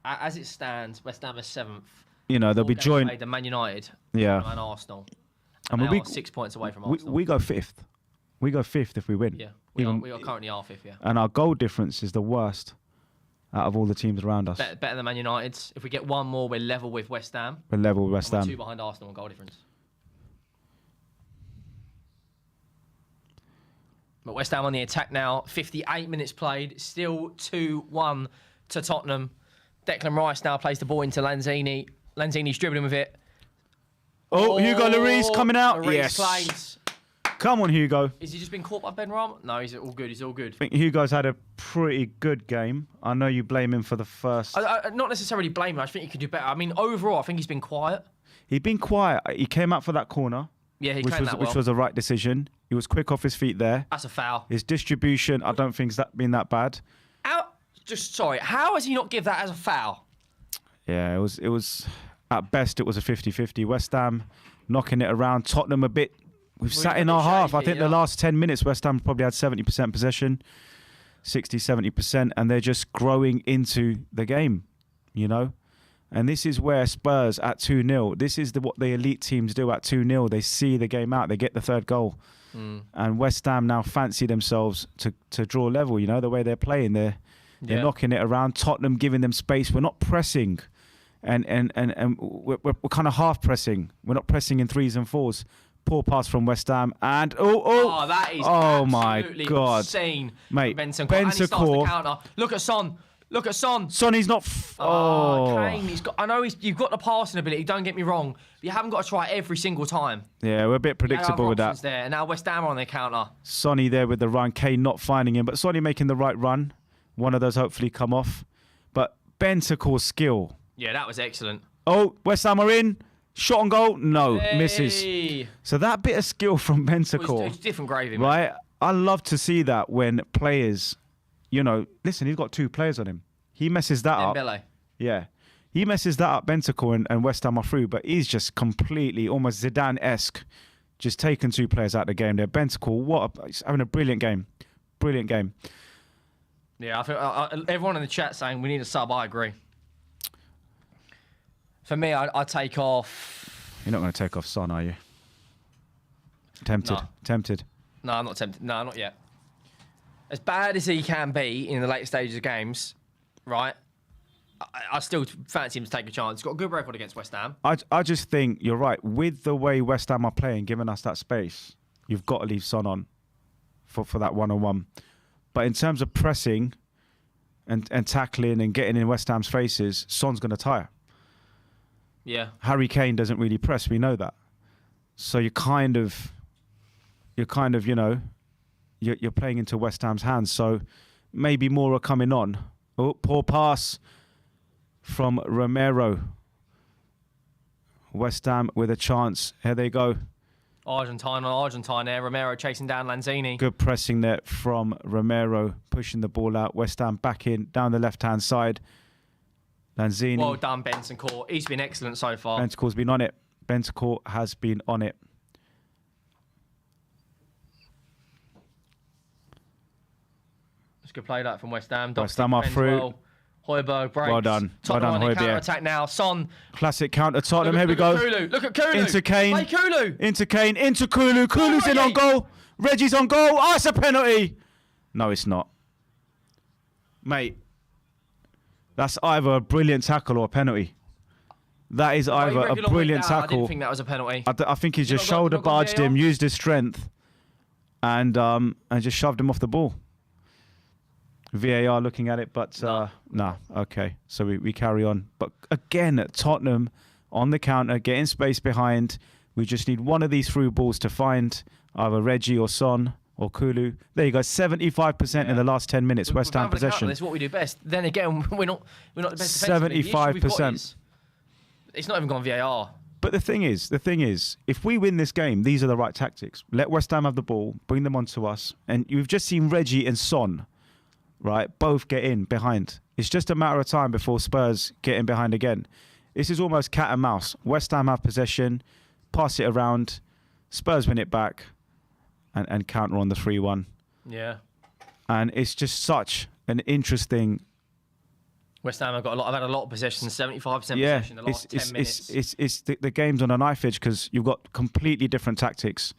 as it stands, West Ham is 7th. You know, they'll be joined. The Man United. Yeah. And Arsenal. I mean, we 6 points away from Arsenal. We go 5th. We go 5th if we win. Yeah. We are currently are 5th, yeah. And our goal difference is the worst out of all the teams around us. Better than Man United's. If we get one more, we're level with West Ham. We're level with West Ham. We're 2 behind Arsenal on goal difference. But West Ham on the attack now. 58 minutes played. Still 2-1 to Tottenham. Declan Rice now plays the ball into Lanzini. Lanzini's dribbling with it. Oh, Hugo Lloris coming out. Lloris Yes. plays. Come on, Hugo. Has he just been caught by Ben Ram? No, he's all good. He's all good. I think Hugo's had a pretty good game. I know you blame him for the first. Not necessarily blame him. I think he could do better. I mean, overall, I think he's been quiet. He'd been quiet. He came out for that corner. Yeah, he which came was that well. which was the right decision. He was quick off his feet there. That's a foul. His distribution, I don't think, has been that bad. How has he not give that as a foul? Yeah, it was at best it was a 50-50. West Ham knocking it around. Tottenham a bit. We've sat in our half. I think the last 10 minutes, West Ham probably had 70% possession, 60-70%, and they're just growing into the game, you know. And this is where Spurs at 2-0. This is what the elite teams do at 2-0. They see the game out. They get the third goal. And West Ham now fancy themselves to draw level. You know the way they're playing. They're knocking it around. Tottenham giving them space. We're not pressing, and we're kind of half pressing. We're not pressing in 3s and 4s. Poor pass from West Ham, and that is my God, insane, mate. Bentancur. Look at Son. Look at Son. Son, he's not. Kane. I know you've got the passing ability. Don't get me wrong, but you haven't got to try every single time. Yeah, we're a bit predictable with that. There, and now West Ham are on their counter. Sonny there with the run. Kane not finding him, but Sonny making the right run. One of those hopefully come off. But Bentancur's skill. Yeah, that was excellent. Oh, West Ham are in. Shot on goal. No, Hey. misses. So that bit of skill from Bentancur. It's different gravy, right? I love to see that when players, you know, listen, he's got 2 players on him. He messes that up. Dembele. Yeah. He messes that up, Bentancur and West Ham are through, but he's just completely, almost Zidane-esque, just taking 2 players out of the game there. Bentancur, he's having a brilliant game. Brilliant game. Yeah, I think everyone in the chat saying we need a sub. I agree. For me, I take off. You're not going to take off Son, are you? Tempted. No. Tempted. No, I'm not tempted. No, not yet. As bad as he can be in the later stages of games, right? I still fancy him to take a chance. He's got a good record against West Ham. I just think you're right. With the way West Ham are playing, giving us that space, you've got to leave Son on for that one-on-one. But in terms of pressing and tackling and getting in West Ham's faces, Son's going to tire. Yeah. Harry Kane doesn't really press. We know that. So you're kind of, you know, you're playing into West Ham's hands. So maybe more are coming on. Oh, poor pass from Romero. West Ham with a chance. Here they go. Argentine there. Romero chasing down Lanzini. Good pressing there from Romero, pushing the ball out. West Ham back in, down the left-hand side. Lanzini. Well done, Bentancur. He's been excellent so far. Bentancur's been on it. Bentancur has been on it. It's good play that from West Ham. West Ham are through. Well. Højbjerg breaks. Well done. Tottenham Well done, on the Højbjerg. counter-attack now. Son. Classic counter Tottenham. Here we go. Look at Kulu. Into Kane. Play Kulu. Into Kane. Into Kulu. Kulu's in on goal. Reggie's on goal. Oh, it's a penalty. No, it's not. Mate, that's either a brilliant tackle or a penalty. That is either a brilliant tackle. I didn't think that was a penalty. I think he just shoulder barged him, used his strength, and just shoved him off the ball. VAR looking at it, but no. Okay, so we carry on. But again, Tottenham on the counter, getting space behind. We just need one of these through balls to find either Reggie or Son or Kulu. There you go, 75% in the last 10 minutes. West Ham possession. That's what we do best. Then again, we're not the best. 75%. It's not even gone VAR. But the thing is, if we win this game, these are the right tactics. Let West Ham have the ball, bring them onto us, and you've just seen Reggie and Son right, both get in behind. It's just a matter of time before Spurs get in behind again. This is almost cat and mouse. West Ham have possession, pass it around, Spurs win it back, and counter on the 3-1. Yeah. And it's just such an interesting. West Ham have had a lot of possession, 75% possession in the last 10 minutes. It's the game's on a knife edge because you've got completely different tactics.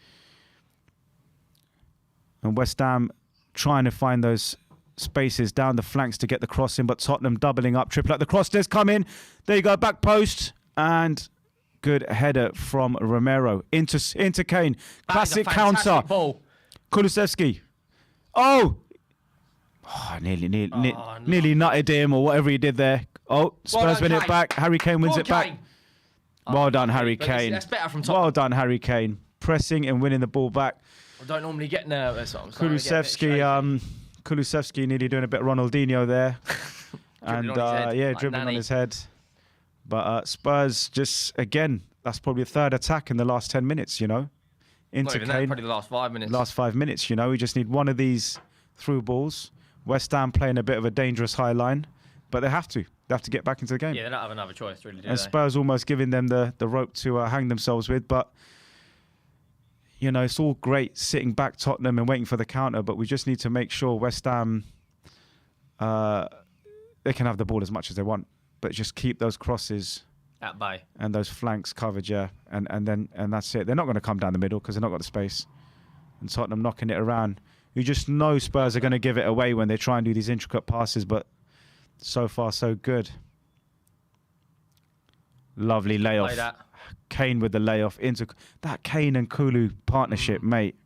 And West Ham trying to find those spaces down the flanks to get the cross in, but Tottenham doubling up, triple out. The cross does come in. There you go, back post, and good header from Romero into Kane. Classic counter. Ball. Kulusevski. Nearly nutted him or whatever he did there. Spurs win it back. Harry Kane wins it back. Well done, Harry Kane. That's better from Tottenham. Well done, Harry Kane. Pressing and winning the ball back. I don't normally get nervous. Kulusevski nearly doing a bit of Ronaldinho there. And dribbling on his head. But Spurs just, again, that's probably a third attack in the last 10 minutes, you know. Not even that, probably the last 5 minutes. Last 5 minutes, you know. We just need one of these through balls. West Ham playing a bit of a dangerous high line, but they have to. They have to get back into the game. Yeah, they don't have another choice, really, do and they? Spurs almost giving them the rope to hang themselves with. But, you know, it's all great sitting back Tottenham and waiting for the counter, but we just need to make sure West Ham, they can have the ball as much as they want, but just keep those crosses at bay and those flanks covered, and that's it. They're not going to come down the middle because they're not got the space. And Tottenham knocking it around. You just know Spurs are going to give it away when they try and do these intricate passes, but so far so good. Lovely layoff. Kane with the layoff into that Kane and Kulu partnership, mate.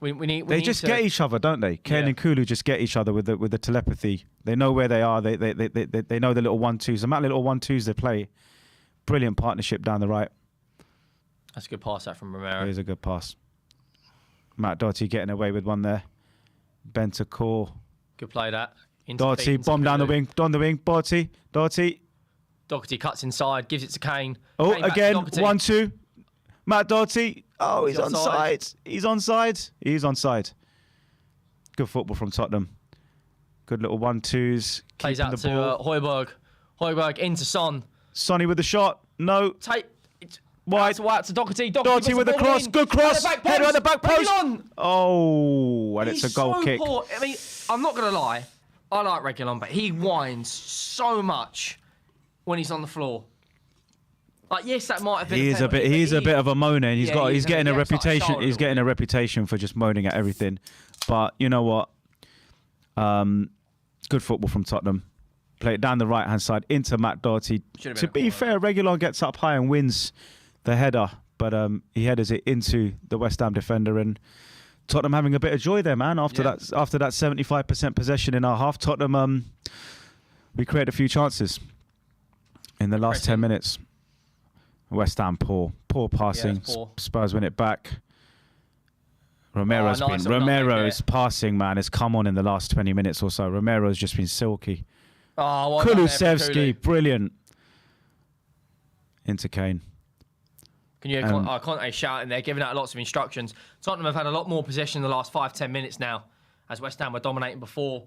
They just get each other, don't they? Kane and Kulu just get each other with the telepathy. They know where they are. They know the little 1-2s. The amount of little 1-2s they play. Brilliant partnership down the right. That's a good pass out from Romero. It is a good pass. Matt Doherty getting away with one there. Bentancur. Good play that. Doherty bomb down the wing. Down the wing. Doherty. Doherty cuts inside, gives it to Kane. Oh, Kane again 1-2. Matt Doherty. Oh, he's onside. He's onside. Good football from Tottenham. Good little 1-2s. Plays out to Højbjerg. Højbjerg into Son. Sonny with the shot. No. Wide to Doherty. Doherty with the cross. Good cross. Header at the back post. Oh, and it's a goal kick. Poor. I mean, I'm not going to lie. I like Reguilon, but he whines so much when he's on the floor. Like, yes, that might have been. He's a bit of a moaner. He's getting a reputation. He's getting a reputation for just moaning at everything. But you know what? Good football from Tottenham. Play it down the right hand side into Matt Doherty. To be fair, Reguilon gets up high and wins the header, but he headers it into the West Ham defender, and Tottenham having a bit of joy there, man. After that 75% possession in our half, Tottenham we created a few chances in the last 10 minutes. West Ham poor passing. Spurs win it back. Romero's passing, man, has come on in the last 20 minutes or so. Romero's just been silky. Kulusevski, brilliant. Into Kane. Can you Conte shouting there, giving out lots of instructions. Tottenham have had a lot more possession in the last 5-10 minutes now, as West Ham were dominating before.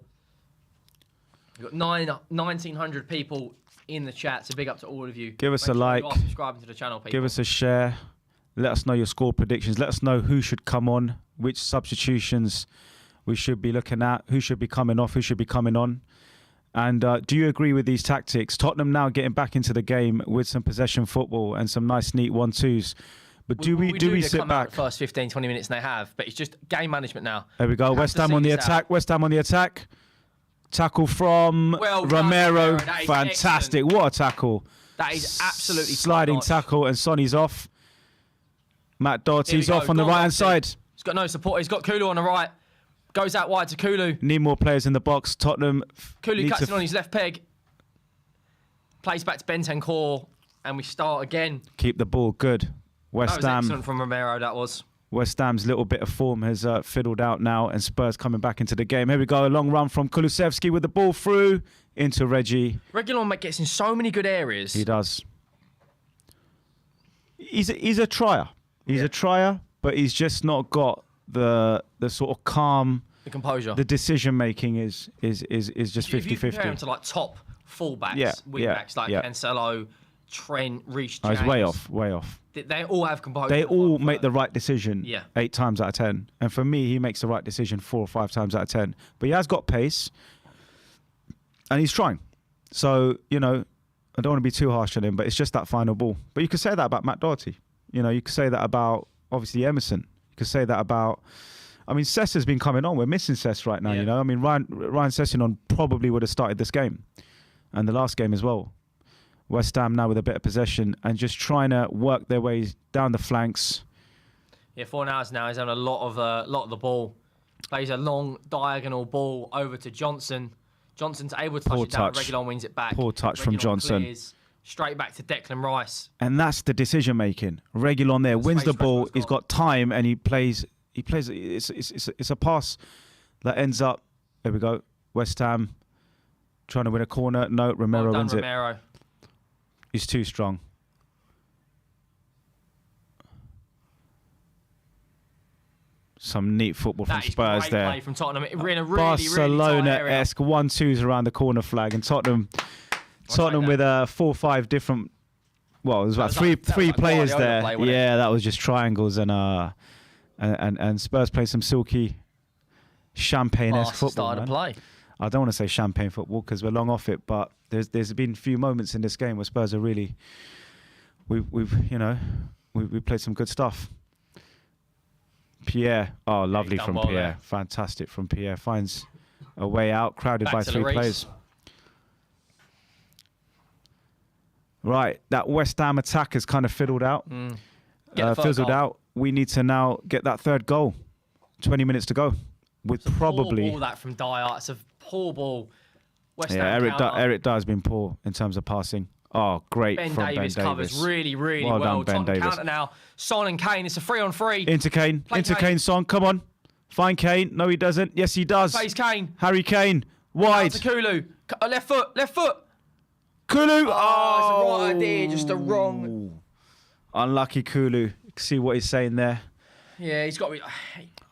We've got 1,900 people in the chat, so big up to all of you. Give us a like. Subscribing to the channel, people. Give us a share. Let us know your score predictions. Let us know who should come on, which substitutions we should be looking at, who should be coming off, who should be coming on. And do you agree with these tactics? Tottenham now getting back into the game with some possession football and some nice neat 1-2s. But do we sit back? The first 15, 20 minutes they have, but it's just game management now. There we go. West Ham on the attack. West Ham on the attack. Tackle from Romero. Fantastic. Excellent. What a tackle. That is absolutely sliding tackle, and Sonny's off. Matt Doherty's off on the right-hand side. He's got no support. He's got Kulu on the right. Goes out wide to Kulu. Need more players in the box. Tottenham. Kulu cuts it on his left peg. Plays back to Bentancur, and we start again. Keep the ball good. West Ham. Excellent from Romero, that was. West Ham's little bit of form has fiddled out now, and Spurs coming back into the game. Here we go. A long run from Kulusevski with the ball through into Reggie. Reguilon gets in so many good areas. He does. He's a trier. He's a trier, but he's just not got the sort of calm The composure. The decision making is just 50-50. If you compare him to like top fullbacks, wingbacks like Cancelo, Trent, Reece James. It's way off. They all have composure. They all make the right decision 8 times out of 10. And for me, he makes the right decision 4 or 5 times out of 10. But he has got pace and he's trying. So, you know, I don't want to be too harsh on him, but it's just that final ball. But you could say that about Matt Doherty. You know, you could say that about, obviously, Emerson. You could say that about... I mean, Cess has been coming on. We're missing Cess right now, you know. I mean, Ryan Sessegnon probably would have started this game and the last game as well. West Ham now with a bit of possession and just trying to work their way down the flanks. Yeah, Fornals now is having a lot of the ball. Plays a long diagonal ball over to Johnson. Johnson's able to touch it down. Reguilon wins it back. Poor touch from Johnson. Clears, straight back to Declan Rice. And that's the decision making. Reguilon there wins the ball. He's got time and he plays. It's a pass that ends up. There we go. West Ham trying to win a corner. No, Romero wins it. He's too strong. Some neat football from Spurs there. Play from Tottenham. We're in a really, Barcelona-esque 1-2s around the corner flag, and Tottenham with 4 or 5 different. Well, there's about three players there. That was just triangles and Spurs play some silky champagne-esque football. Play. I don't want to say champagne football because we're long off it, but there's been a few moments in this game where Spurs are really we've played some good stuff. Pierre, lovely from Pierre, there. Fantastic from Pierre, finds a way out, crowded by 3 players. Right, that West Ham attack has kind of fizzled out. Fizzled out. We need to now get that 3rd goal. 20 minutes to go. With probably poor ball that from Dyer. It's a poor ball. West Ham Eric Dyer has been poor in terms of passing. Oh, great from Ben Davies. Covers really well. Done, Ben Davies. Counter now. Son and Kane. It's a 3-on-3. Into Kane. Son, come on. Find Kane. No, he doesn't. Yes, he does. Plays Kane. Harry Kane. Wide. To Kulu. Left foot. Kulu. It's a right idea. Just a wrong. Unlucky Kulu. See what he's saying there. Yeah, he's got to be...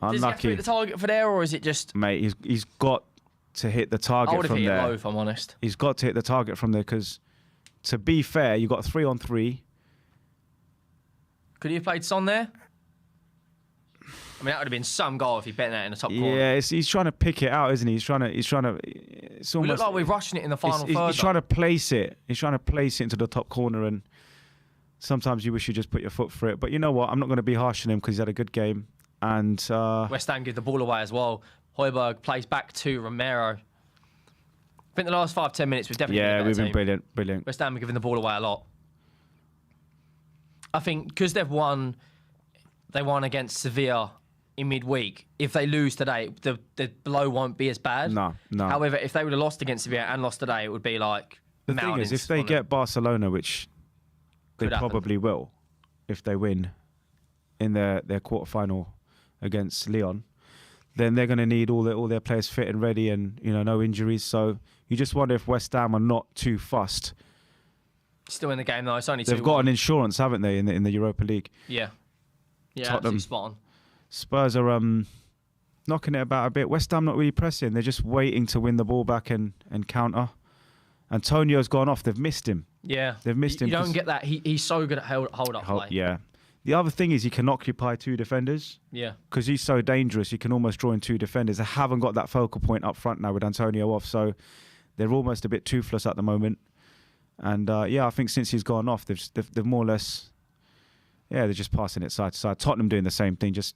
Unlucky. Does he have to hit the target for there, or is it just... Mate, he's got to hit the target from there. I would have hit it low, if I'm honest. He's got to hit the target from there, because, to be fair, you got 3-on-3. Could he have played Son there? I mean, that would have been some goal if he bet that in the top corner. Yeah, he's trying to pick it out, isn't he? He's trying to. It's almost, we look like we're rushing it in the final third. He's trying to place it. He's trying to place it into the top corner, and sometimes you wish you just put your foot for it. But you know what? I'm not going to be harsh on him because he's had a good game. And West Ham give the ball away as well. Højbjerg plays back to Romero. I think the last 5-10 minutes we've definitely been a better been brilliant. West Ham are giving the ball away a lot. I think because they won against Sevilla in midweek. If they lose today, the blow won't be as bad. No. However, if they would have lost against Sevilla and lost today, it would be like the thing is, if they get Barcelona, which they probably will, if they win in their quarterfinal against Lyon, then they're going to need all their players fit and ready, and no injuries. So you just wonder if West Ham are not too fussed. Still in the game though. It's only they've got an insurance, haven't they, in the Europa League? Yeah, Tottenham, spot on. Spurs are knocking it about a bit. West Ham not really pressing. They're just waiting to win the ball back and counter. Antonio's gone off. They've missed him. Yeah, they've missed him. You don't get that. He's so good at hold up play. Yeah. The other thing is he can occupy 2 defenders. Yeah. Because he's so dangerous, he can almost draw in 2 defenders. They haven't got that focal point up front now with Antonio off, so they're almost a bit toothless at the moment. And I think since he's gone off, they've more or less, they're just passing it side to side. Tottenham doing the same thing, just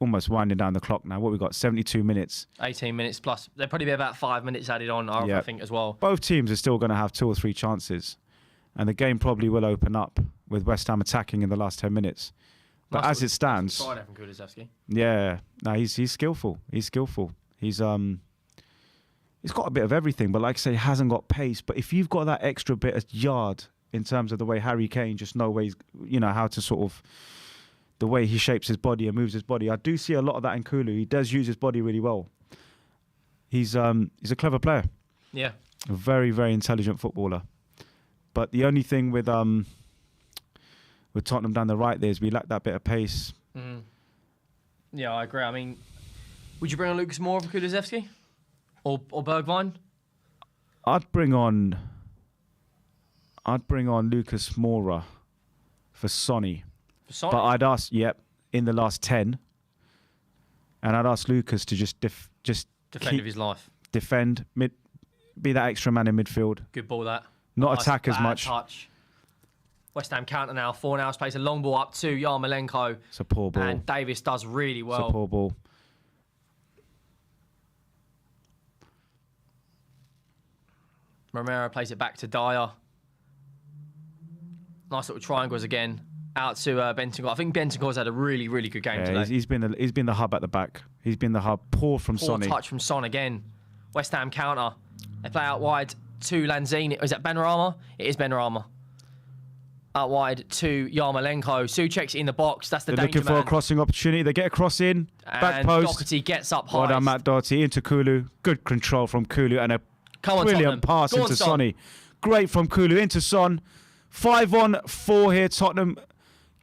almost winding down the clock now. What we got? 72 minutes. 18 minutes plus. There'll probably be about 5 minutes added on, I think, as well. Both teams are still going to have 2 or 3 chances. And the game probably will open up with West Ham attacking in the last 10 minutes. But as it stands... he's skillful. He's skillful. He's got a bit of everything, but like I say, he hasn't got pace. But if you've got that extra bit of yard in terms of the way Harry Kane just knows how to sort of... the way he shapes his body and moves his body. I do see a lot of that in Kulu. He does use his body really well. He's a clever player. Yeah. A very, very intelligent footballer. But the only thing with Tottenham down the right there is we lack that bit of pace. Yeah, I agree. I mean, Would you bring on Lucas Moura for Kulusevski? Or Bergwijn? I'd bring on Lucas Moura for Sonny. For Sonny? But I'd ask, in the last 10, and I'd ask Lucas to just Defend of his life. Defend, be that extra man in midfield. Good ball, that. Not attack as much. Touch. West Ham counter now. Fornals plays a long ball up to Yarmolenko. It's a poor ball. And Davis does really well. It's a poor ball. Romero plays it back to Dyer. Nice little triangles again. Out to Bentancur. I think Bentancur's had a really, really good game today. He's been the hub at the back. He's been the hub. Poor from Sonny. Poor touch from Son again. West Ham counter. They play out wide to Lanzini. Is that Benrahma? It is Benrahma. Out wide to Yarmolenko. Souček's in the box. That's the They're danger looking for a crossing opportunity. They get a cross in. Back and post. Doherty gets up high. Well done, Matt Doherty. Into Kulu. Good control from Kulu. And a brilliant pass into Sonny. Great from Kulu into Son. 5-on-4 here, Tottenham.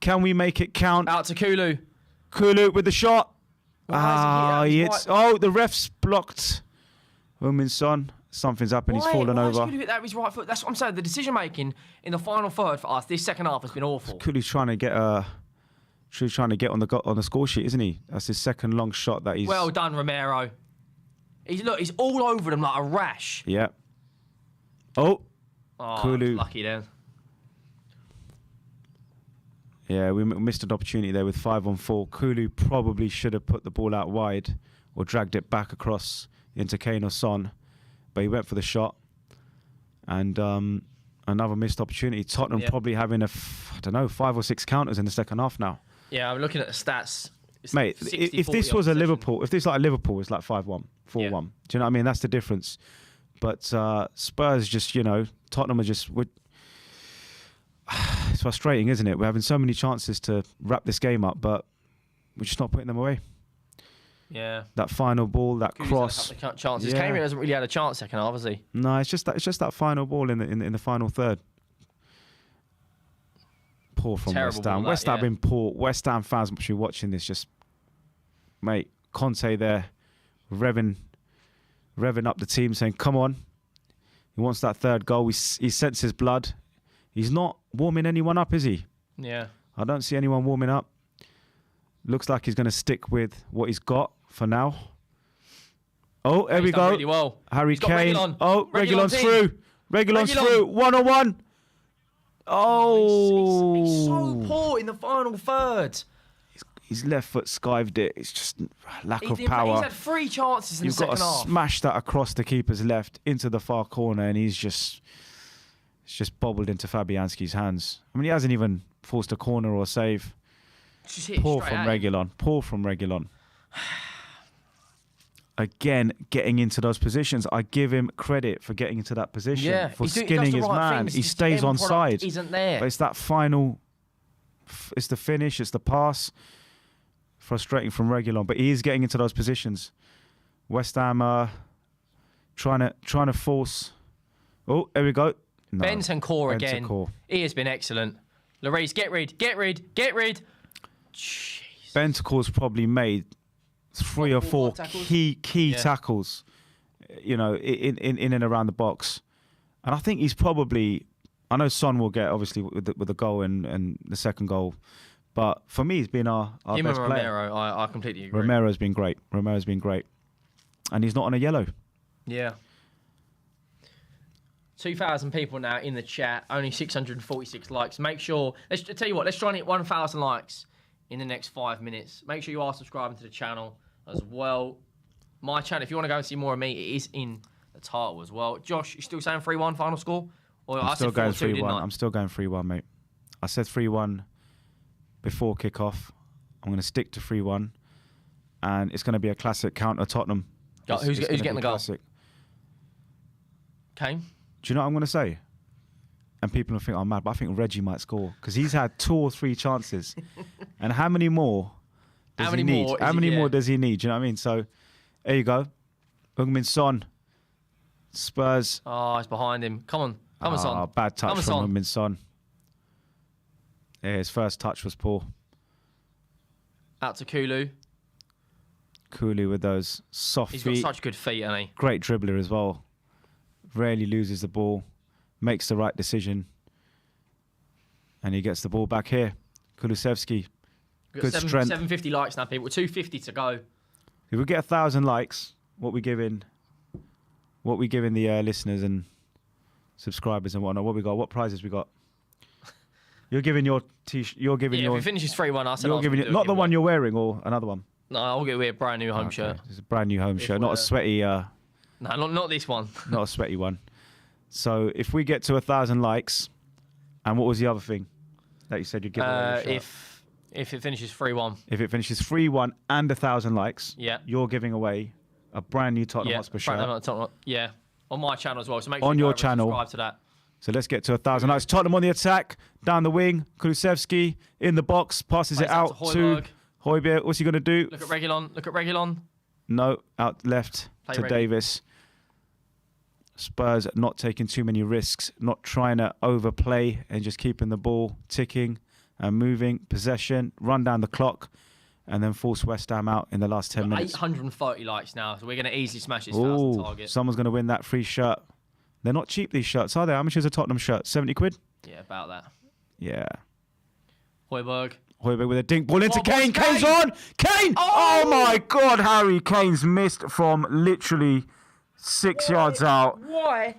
Can we make it count? Out to Kulu. Kulu with the shot. The the ref's blocked. Son. Something's happened. He's fallen over. Why hit that with his right foot? That's what I'm saying. The decision making in the final third for us, this second half has been awful. Kulu's trying to get on the score sheet, isn't he? That's his second long shot that he's. Well done, Romero. He's all over them like a rash. Yeah. Kulu. Lucky then. Yeah, we missed an opportunity there with 5-on-4. Kulu probably should have put the ball out wide or dragged it back across into Kane or Son, but he went for the shot. And another missed opportunity. Tottenham probably having 5 or 6 counters in the second half now. Yeah, I'm looking at the stats. It's Mate, if this was a Liverpool, if this like Liverpool, it's like 5-1, 4-1. Do you know what I mean? That's the difference. But Spurs just, Tottenham are just... It's frustrating, isn't it? We're having so many chances to wrap this game up, but we're just not putting them away. Yeah. That final ball, that cross. Had a couple of chances. Kane hasn't really had a chance second half, has he? No, it's just that final ball in the final third. Poor from West Ham. West Ham been poor. West Ham fans must be watching this. Just, mate, Conte there, revving up the team, saying, "Come on." He wants that third goal. He senses blood. He's not warming anyone up, is he? Yeah. I don't see anyone warming up. Looks like he's going to stick with what he's got for now. Oh, there we go. Really well. Harry Kane. Reguilon. Oh, Reguilon's through. Reguilon's through. 1-on-1. Oh. He's so poor in the final third. His left foot skived it. It's just lack of power. He's had 3 chances in the second half. You've got to smash that across the keeper's left into the far corner, and it's just bobbled into Fabianski's hands. I mean, he hasn't even forced a corner or a save. Poor from Reguilon. Again, getting into those positions. I give him credit for getting into that position, for skinning his man. He stays on side. Isn't there. But it's that final, it's the finish, it's the pass. Frustrating from Reguilon, but he is getting into those positions. West Ham trying to force. Oh, there we go. No. Bentancur again. He has been excellent. Lloris, get rid. Jeez. Bentancur's probably made 3 or 4 key tackles, in and around the box. And I think he's probably... I know Son will get, obviously, with the goal and the second goal. But for me, he's been our best player. Romero, I completely agree. Romero's been great. And he's not on a yellow. Yeah. 2,000 people now in the chat, only 646 likes. Make sure, let's tell you what, let's try and hit 1,000 likes in the next 5 minutes. Make sure you are subscribing to the channel as well. My channel, if you want to go and see more of me, it is in the title as well. Josh, you still saying 3-1 final score? Or I'm still going 3-1. I'm still going 3-1, mate. I said 3-1 before kickoff. I'm going to stick to 3-1. And it's going to be a classic counter Tottenham. Who's getting the goal? Classic. Do Kane? you know what I'm going to say? And people will think I'm mad, but I think Reggie might score because he's had 2 or 3 chances. And how many more does he need? How many more does he need? Do you know what I mean? So there you go. Heung-min Son. Spurs. Oh, it's behind him. Come on, Son. Bad touch from Heung-min Son. Yeah, his first touch was poor. Out to Kulu. Kulu with those soft He's feet. got such good feet, hasn't he? Great dribbler as well. Rarely loses the ball. Makes the right decision. And he gets the ball back here. Kulusevski. Good strength. 750 likes now, people. 250 to go. If we get 1,000 likes, what we giving the listeners and subscribers and whatnot? What we got? What prizes we got? You're giving your t-shirt. You're giving Yeah, your. if he finishes 3-1, I said You're giving it, not the one you're wearing, or another one. No, I'll get a brand new home shirt. It's a brand new home shirt, not a sweaty. No, not this one. Not a sweaty one. So if we get to 1,000 likes, and what was the other thing that you said you'd give away? The shirt? If it finishes 3-1. If it finishes 3-1 and 1,000 likes, Yeah. you're giving away a brand new Tottenham Hotspur shirt. Yeah, on my channel as well. So make sure On you your go over and channel. subscribe to that. So let's get to 1,000 likes. Tottenham on the attack, down the wing. Kulusevski in the box, passes Plays it out to Højbjerg. Højbjerg. What's he going to do? Look at Reguilon. No, out left Play to Reggie. Davis. Spurs not taking too many risks, not trying to overplay and just keeping the ball ticking and moving. Possession, run down the clock, and then force West Ham out in the last 10 minutes. 830 likes now, so we're going to easily smash this 1,000 Ooh, target. someone's going to win that free shirt. They're not cheap, these shirts, are they? How much is a Tottenham shirt? 70 quid? Yeah, about that. Yeah. Højbjerg. Højbjerg with a dink ball into Oh, Kane. what's Kane's Kane? on. Kane! Oh! Oh my God, Harry Kane's missed from literally 6 yards out. Why?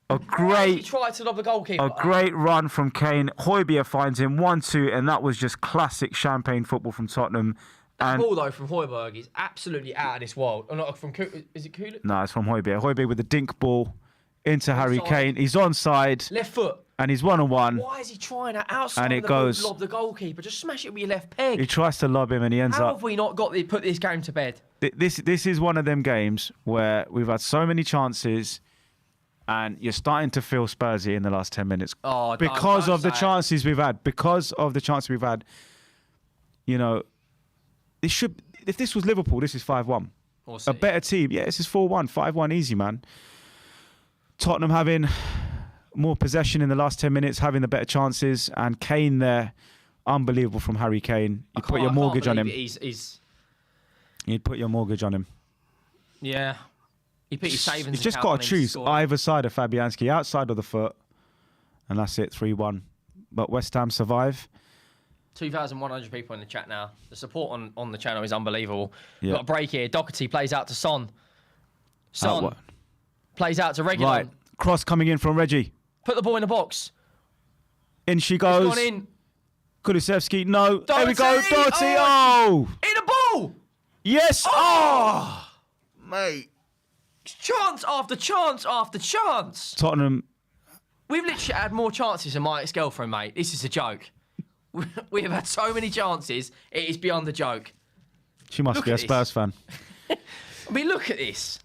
A He great, tried to lob the goalkeeper. a great run from Kane. Højbjerg finds him 1-2, and that was just classic champagne football from Tottenham. That And ball, though, from Højbjerg is absolutely out of this world. Or not from is it Kulu? no, it's from Højbjerg. Højbjerg with the dink ball into Harry Onside. Kane. He's onside, Left foot. and he's 1-on-1. Why is he trying to outside And it the goes- lob the goalkeeper? Just smash it with your left peg. He tries to lob him, and he ends How up. have we not put this game to bed? This is one of them games where we've had so many chances, and you're starting to feel Spursy in the last 10 minutes Oh, because don't of the say it. chances we've had. Because of the chances we've had, you know, this should. If this was Liverpool, this is 5-1. Or A City. better team, yeah. This is 4-1, 5-1, easy, man. Tottenham having more possession in the last 10 minutes, having the better chances, and Kane there, unbelievable from Harry Kane. You put your mortgage on him. You'd put your mortgage on him. Yeah. He put his savings. He's just account got on to him choose score. either side of Fabianski, outside of the foot, and that's it, 3-1. But West Ham survive. 2,100 people in the chat now. The support on the channel is unbelievable. Yeah. Got a break here. Doherty plays out to Son. Son what? plays out to Reguilon. Right, cross coming in from Reggie. Put the ball in the box. In she It's goes. gone in. Kulusevski, no. There we go, Doherty! Doherty. Oh! Oh! In the ball! Yes! Oh! Mate. Chance after chance after chance. Tottenham. We've literally had more chances than my ex-girlfriend, mate. This is a joke. We have had so many chances, it is beyond a joke. She must Look be a at Spurs this. fan. I mean, look at this.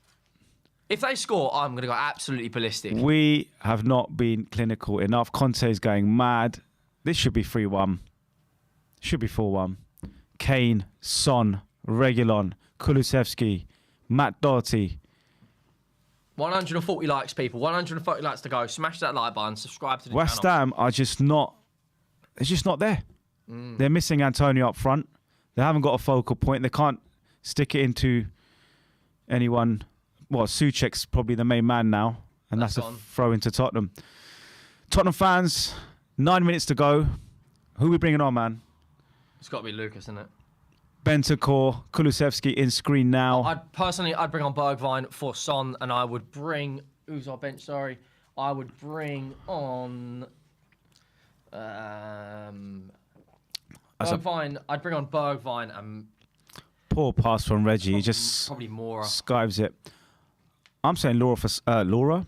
If they score, I'm going to go absolutely ballistic. We have not been clinical enough. Conte's going mad. This should be 3-1. Should be 4-1. Kane, Son, Reguilon, Kulusevski, Matt Doherty. 140 likes, people. 140 likes to go. Smash that like button. Subscribe to the West channel. Ham are just not. It's just not there. They're missing Antonio up front. They haven't got a focal point. They can't stick it into anyone. Well, Souček's probably the main man now, and that's a gone. throw into Tottenham. Tottenham fans, 9 minutes to go. Who are we bringing on, man? It's got to be Lucas, isn't it? Bentancur, Kulusevski in screen now. I'd bring on Bergwijn for Son, and I would bring... Who's our bench? Sorry. I would bring on... Bergwijn. I'd bring on Bergwijn and Poor pass from Reggie. He just probably Mora. skives it. I'm saying Laura for Laura.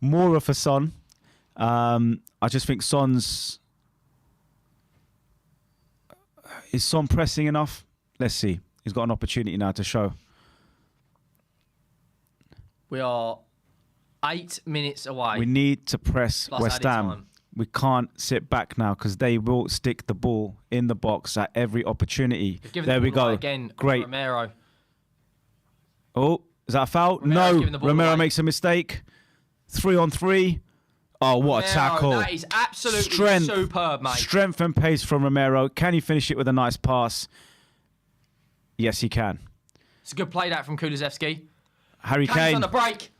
Mora for Son. I just think Son's... Is Son pressing enough? Let's see. He's got an opportunity now to show. We are 8 minutes away. We need to press Plus West added Ham. time. We can't sit back now because they will stick the ball in the box at every opportunity. We've given There the we ball go. away again. Great. Romero. Oh, is that a foul? Romero's No. giving the ball Romero away. makes a mistake. 3-on-3. Oh, what a Romero, tackle. That is absolutely superb, mate. Strength and pace from Romero. Can he finish it with a nice pass? Yes, he can. It's a good play that from Kulusevski. Harry Kane's Kane. on the break.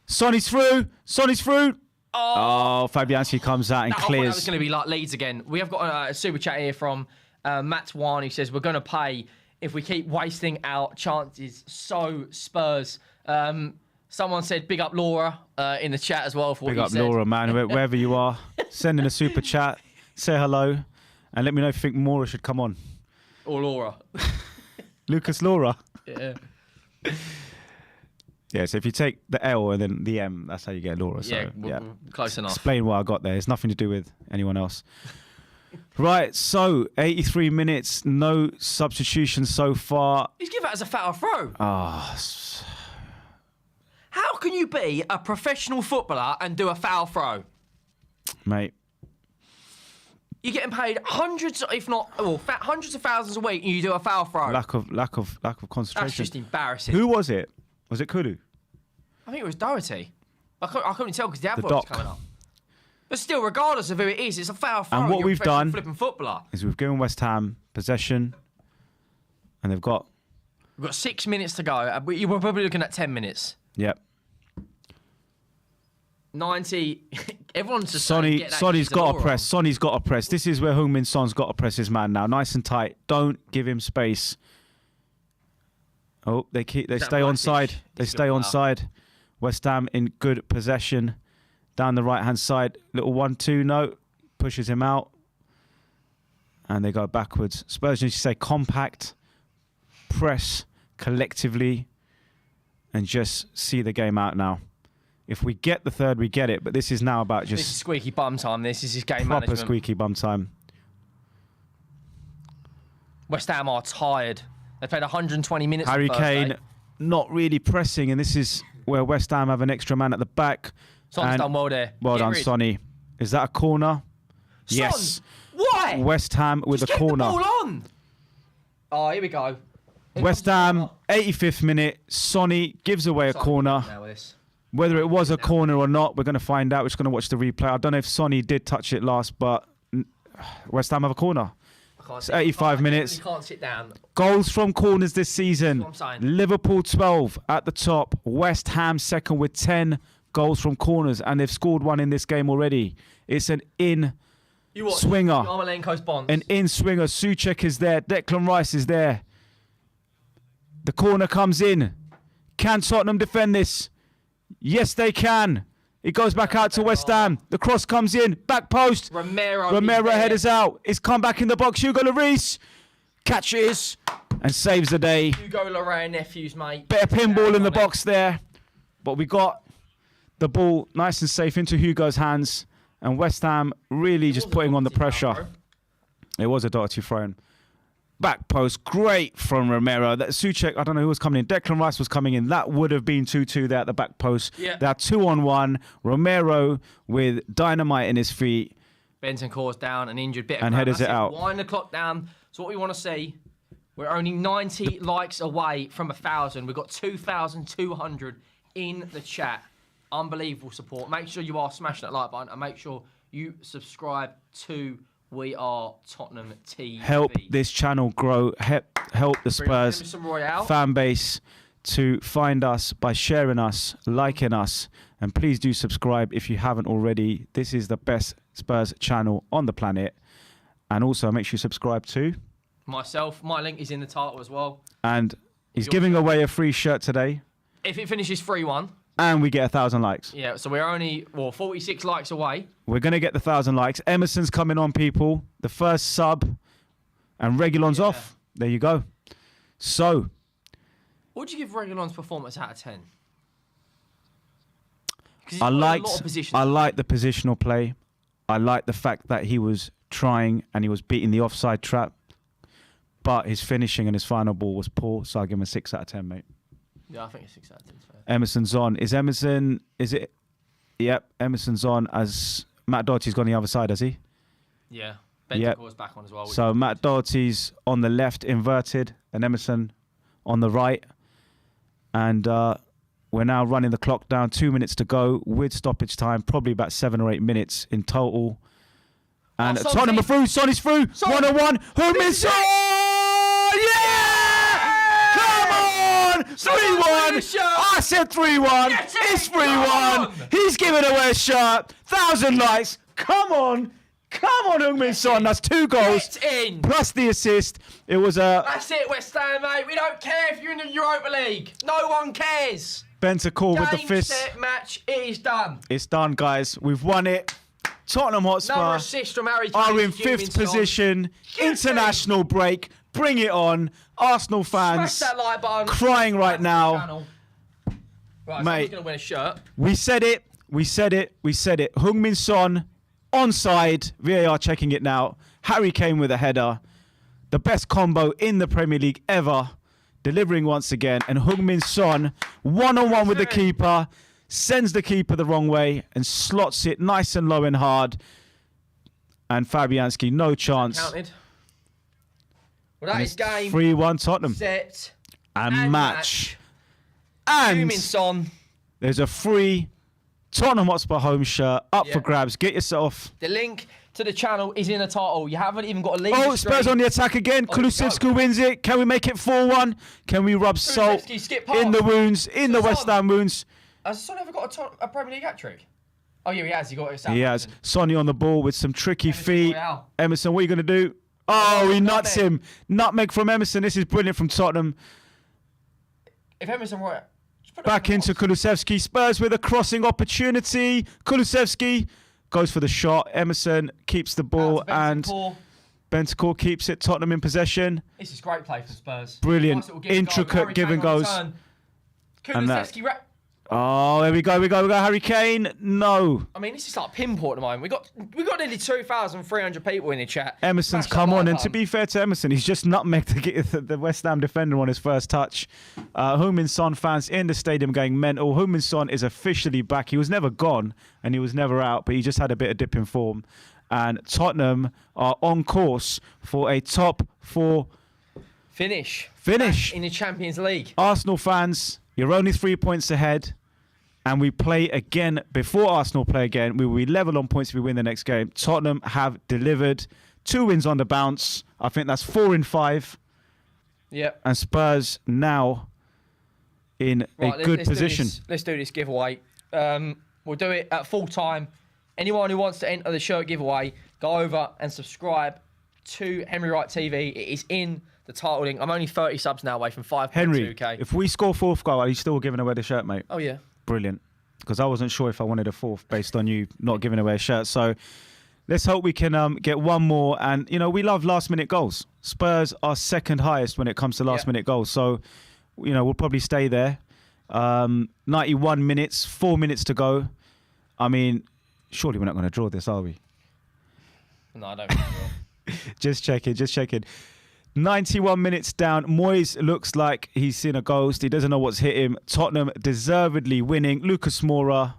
Sonny's through. Sonny's through. Oh, Fabianski comes out and I thought that was clears. going to be like Leeds again. We have got a super chat here from Matt Wan, who says we're going to pay if we keep wasting our chances. So Spurs. Someone said big up Laura in the chat as well. For what Big you up said. Laura, man. Wherever you are, send in a super chat, say hello, and let me know if you think Mora should come on. Or Laura. Lucas Laura. Yeah. Yeah, so if you take the L and then the M, that's how you get Laura. So, Yeah, yeah. close enough. Explain what I got there. It's nothing to do with anyone else. Right, so 83 minutes, no substitutions so far. He's given it as a foul throw. How can you be a professional footballer and do a foul throw? Mate, You're getting paid hundreds, if not hundreds of thousands a week, and you do a foul throw. lack of concentration. That's just embarrassing. Who was it? Was it Kulu? I think it was Doherty. I couldn't tell because the advert was doc. coming up. But still, regardless of who it is, it's a foul throw. And what You're a we've professional done- flipping footballer. Is we've given West Ham possession, and they've got, We've got 6 minutes to go. We're probably looking at 10 minutes. yep. 90. Everyone's just saying, Sonny's get that kid to got to Laura. press. Sonny's got to press. This is where Heung-min Son's got to press his man now. Nice and tight. Don't give him space. Oh, they stay Rakitic? onside. They He's stay good. Wow. onside. West Ham in good possession. Down the right-hand side. Little 1-2. No. Pushes him out. And they go backwards. Spurs need to stay compact. Press collectively. And just see the game out now. If we get the third, we get it. But this is now about This is just squeaky bum time. This is his game proper management. squeaky bum time. West Ham are tired. They played 120 minutes. Harry on Thursday. Kane not really pressing, and this is where West Ham have an extra man at the back. Son's And done well there. Well Get done, rid. Sonny. Is that a corner? Son, Yes. Why? West Ham with Just a get corner. the ball on. Oh, here we go. Here West comes Ham, 85th minute. Sonny gives away a Son corner. now with this. Whether it was a corner or not, we're going to find out. We're just going to watch the replay. I don't know if Sonny did touch it last, but West Ham have a corner. I can't It's sit- 85 I minutes. really can't sit down. Goals from corners this season. That's what I'm saying. Liverpool 12 at the top. West Ham second with 10 goals from corners, and they've scored one in this game already. It's an in You watch. swinger. Yarmolenko's bonds. An in swinger. Souček is there. Declan Rice is there. The corner comes in. Can Tottenham defend this? Yes, they can. It goes back out to West Ham. The cross comes in. Back post. Romero Headers out. It's come back in the box. Hugo Lloris catches and saves the day. Hugo Lloris nephews, mate. Bit of pinball in the on it. box there. But we got the ball nice and safe into Hugo's hands. And West Ham really just putting on the pressure. It was a Doherty throw. Back post, great from Romero. That Souček, I don't know who was coming in. Declan Rice was coming in. That would have been 2-2 there at the back post. Yeah. They're 2-on-1. Romero with dynamite in his feet. Bentancur's down and injured. Bit of And crap. headers That's it out. Wind the clock down. So what we want to see. We're only 90 likes away from 1,000. We've got 2,200 in the chat. Unbelievable support. Make sure you are smashing that like button and make sure you subscribe to We Are Tottenham TV. Help this channel grow. Help the Spurs Some Royale. fan base to find us by sharing us, liking us, and please do subscribe if you haven't already. This is the best Spurs channel on the planet. And also make sure you subscribe to. Myself, my link is in the title as well. And he's Your giving shirt. away a free shirt today. If it finishes 3-1, And we get 1,000 likes. yeah, so we're only 46 likes away. We're going to get the 1,000 likes. Emerson's coming on, people. The first sub. And Regulon's off. There you go. So, What would you give Reguilon's performance out of 10? 'Cause he's I got a liked lot of positions. the positional play. I like the fact that he was trying and he was beating the offside trap. But his finishing and his final ball was poor, so I'll give him a 6 out of 10, mate. Yeah, I think it's 6 out of 10. Fair. Emerson's on. Is it? Yep, Emerson's on as Matt Doherty's gone the other side, has he? Yeah. Yep. Bentancur's back on as well. So Matt Doherty's on the left, inverted, and Emerson on the right. And we're now running the clock down. 2 minutes to go with stoppage time, probably about 7 or 8 minutes in total. And Son's Tottenham in. are through. Son is through. Son. 1-1. Heung-min This is Son! it. Yeah! shirt. I said 3-1. Get it. It's 3-1. Come on. He's giving away a shirt. 1,000 likes. Come on, Heung-min Son. That's 2 goals. Get in. Plus the assist. It was a That's it, West Ham, mate. We don't care if you're in the Europa League. No one cares. Bentancur with the Game, fist. set, match. It is done. It's done, guys. We've won it. Tottenham Hotspur Another assist from Harry Kane. are in 5th position. International break. Bring it on. Arsenal fans Smash that like button. crying right now. Channel. Right, Mate. someone's going to win a shirt. We said it. Heung-min Son onside. VAR checking it now. Harry Kane with a header. The best combo in the Premier League ever. Delivering once again. And Heung-min Son, one-on-one with the keeper. Sends the keeper the wrong way and slots it nice and low and hard. And Fabianski, no chance. Counted. Well, that is game, 3-1 Tottenham. set, And match. Heung-min And Son. there's a free Tottenham Hotspur home shirt up Yeah. for grabs. Get yourself. The link to the channel is in the title. You haven't even got a link. Oh, Spurs on the attack again. Oh, there we Kulusevski wins it. Can we make it 4-1? Can we rub salt Kulusevski, skip in the past. wounds, in the Son. West Ham wounds? Has Son ever got a Premier League hat-trick? Oh, yeah, he has. He got it. He has. Sonny on the ball with some tricky Emerson feet. Royale. Emerson, what are you going to do? Oh, he nuts nutmeg. him. Nutmeg from Emerson. This is brilliant from Tottenham. If Emerson Royale... Back into Kulusevski. Spurs with a crossing opportunity. Kulusevski goes for the shot. Emerson keeps the ball and Bentancur keeps it. Tottenham in possession. This is great play for Spurs. Brilliant. Nice little give and go. Intricate Harry give Kane and on the goes. turn. And that- Kulusevski Oh, there we go. We go. Harry Kane. No. I mean, this is like pinpoint at the moment. We got nearly 2,300 people in the chat. Emerson's Smash that come like on, and to button. be fair to Emerson, he's just nutmegged to get the West Ham defender on his first touch. Heung-min Son fans in the stadium going mental. Heung-min Son is officially back. He was never gone, and he was never out, but he just had a bit of dip in form. And Tottenham are on course for a top 4 finish finish. in the Champions League. Arsenal fans, you're only 3 points ahead. And we play again before Arsenal play again. We will be level on points if we win the next game. Tottenham have delivered 2 wins on the bounce. I think that's 4 in 5. Yep. And Spurs now in a good position. Let's do this giveaway. We'll do it at full time. Anyone who wants to enter the shirt giveaway, go over and subscribe to Henry Wright TV. It is in the title link. I'm only 30 subs now away from 5.2k. Henry, if we score 4th goal, are you still giving away the shirt, mate? Oh, yeah. Brilliant. Because I wasn't sure if I wanted a 4th based on you not giving away a shirt. So let's hope we can get one more. And, you know, we love last-minute goals. Spurs are 2nd highest when it comes to last-minute goals. So, you know, we'll probably stay there. 91 minutes, 4 minutes to go. I mean, surely we're not going to draw this, are we? No, I don't think we will. Just checking. 91 minutes down. Moyes looks like he's seen a ghost. He doesn't know what's hit him. Tottenham deservedly winning. Lucas Moura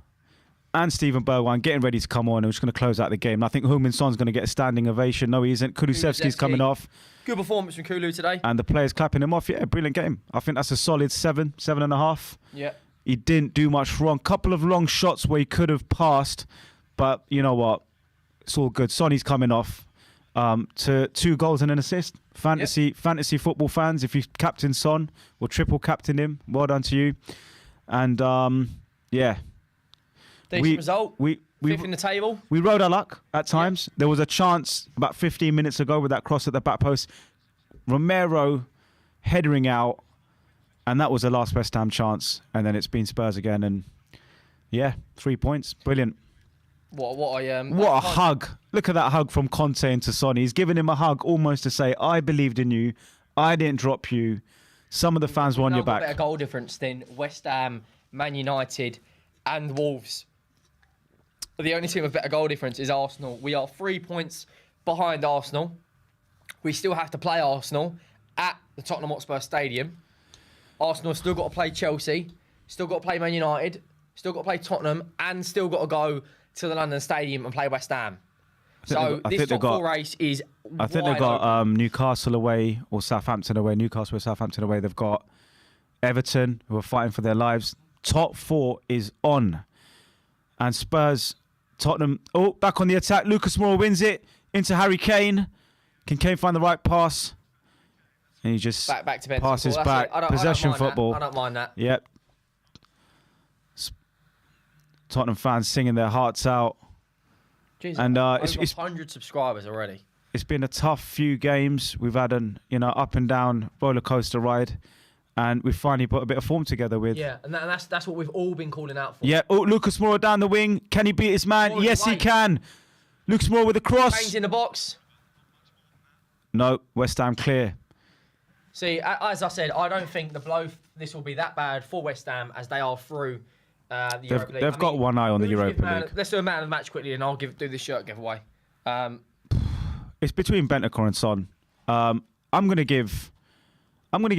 and Stephen Bergwijn getting ready to come on. And we're just going to close out the game. I think Heung-min Son's going to get a standing ovation. No, he isn't. Kulusevski's coming off. Good performance from Kulu today. And the players clapping him off. Yeah, brilliant game. I think that's a solid 7.5. Yeah. He didn't do much wrong. Couple of long shots where he could have passed. But you know what? It's all good. Sonny's coming off. To 2 goals and an assist. Fantasy football fans, if you captain Son or triple captain him, well done to you. And yeah, Decent result. We 5th in the table. we rode our luck at times. There was a chance about 15 minutes ago with that cross at the back post. Romero headering out, and that was the last West Ham chance. And then it's been Spurs again, and yeah, 3 points, brilliant. What a hug. Look at that hug from Conte into Sonny. He's giving him a hug almost to say, I believed in you. I didn't drop you. Some of the fans were on your back. Better goal difference than West Ham, Man United and Wolves. The only team with better goal difference is Arsenal. We are 3 points behind Arsenal. We still have to play Arsenal at the Tottenham Hotspur Stadium. Arsenal still got to play Chelsea, still got to play Man United, still got to play Tottenham, and still got to go to the London Stadium and play West Ham. So this top 4 race is I think wide they've got open. Newcastle away or Southampton away. Newcastle or Southampton away. They've got Everton, who are fighting for their lives. Top 4 is on. And Spurs, Tottenham, back on the attack. Lucas Moura wins it into Harry Kane. Can Kane find the right pass? And he just back to Bentancur. passes That's back. it. I don't Possession mind that. football. I don't mind that. Yep. Tottenham fans singing their hearts out. Jesus, And over it's 100 subscribers already. It's been a tough few games. We've had an up and down roller coaster ride, and we've finally put a bit of form together with. Yeah, and that's what we've all been calling out for. Yeah. Oh, Lucas Moura down the wing. Can he beat his man? Moura Yes, he away. can. Lucas Moura with a cross. Kane's in the box. No, West Ham clear. See, as I said, I don't think the blow. This will be that bad for West Ham as they are through the Europa League. They've got one eye on the Europa League. Let's do a man of the match quickly, and I'll do this shirt giveaway. It's between Bentancur and Son. I'm gonna give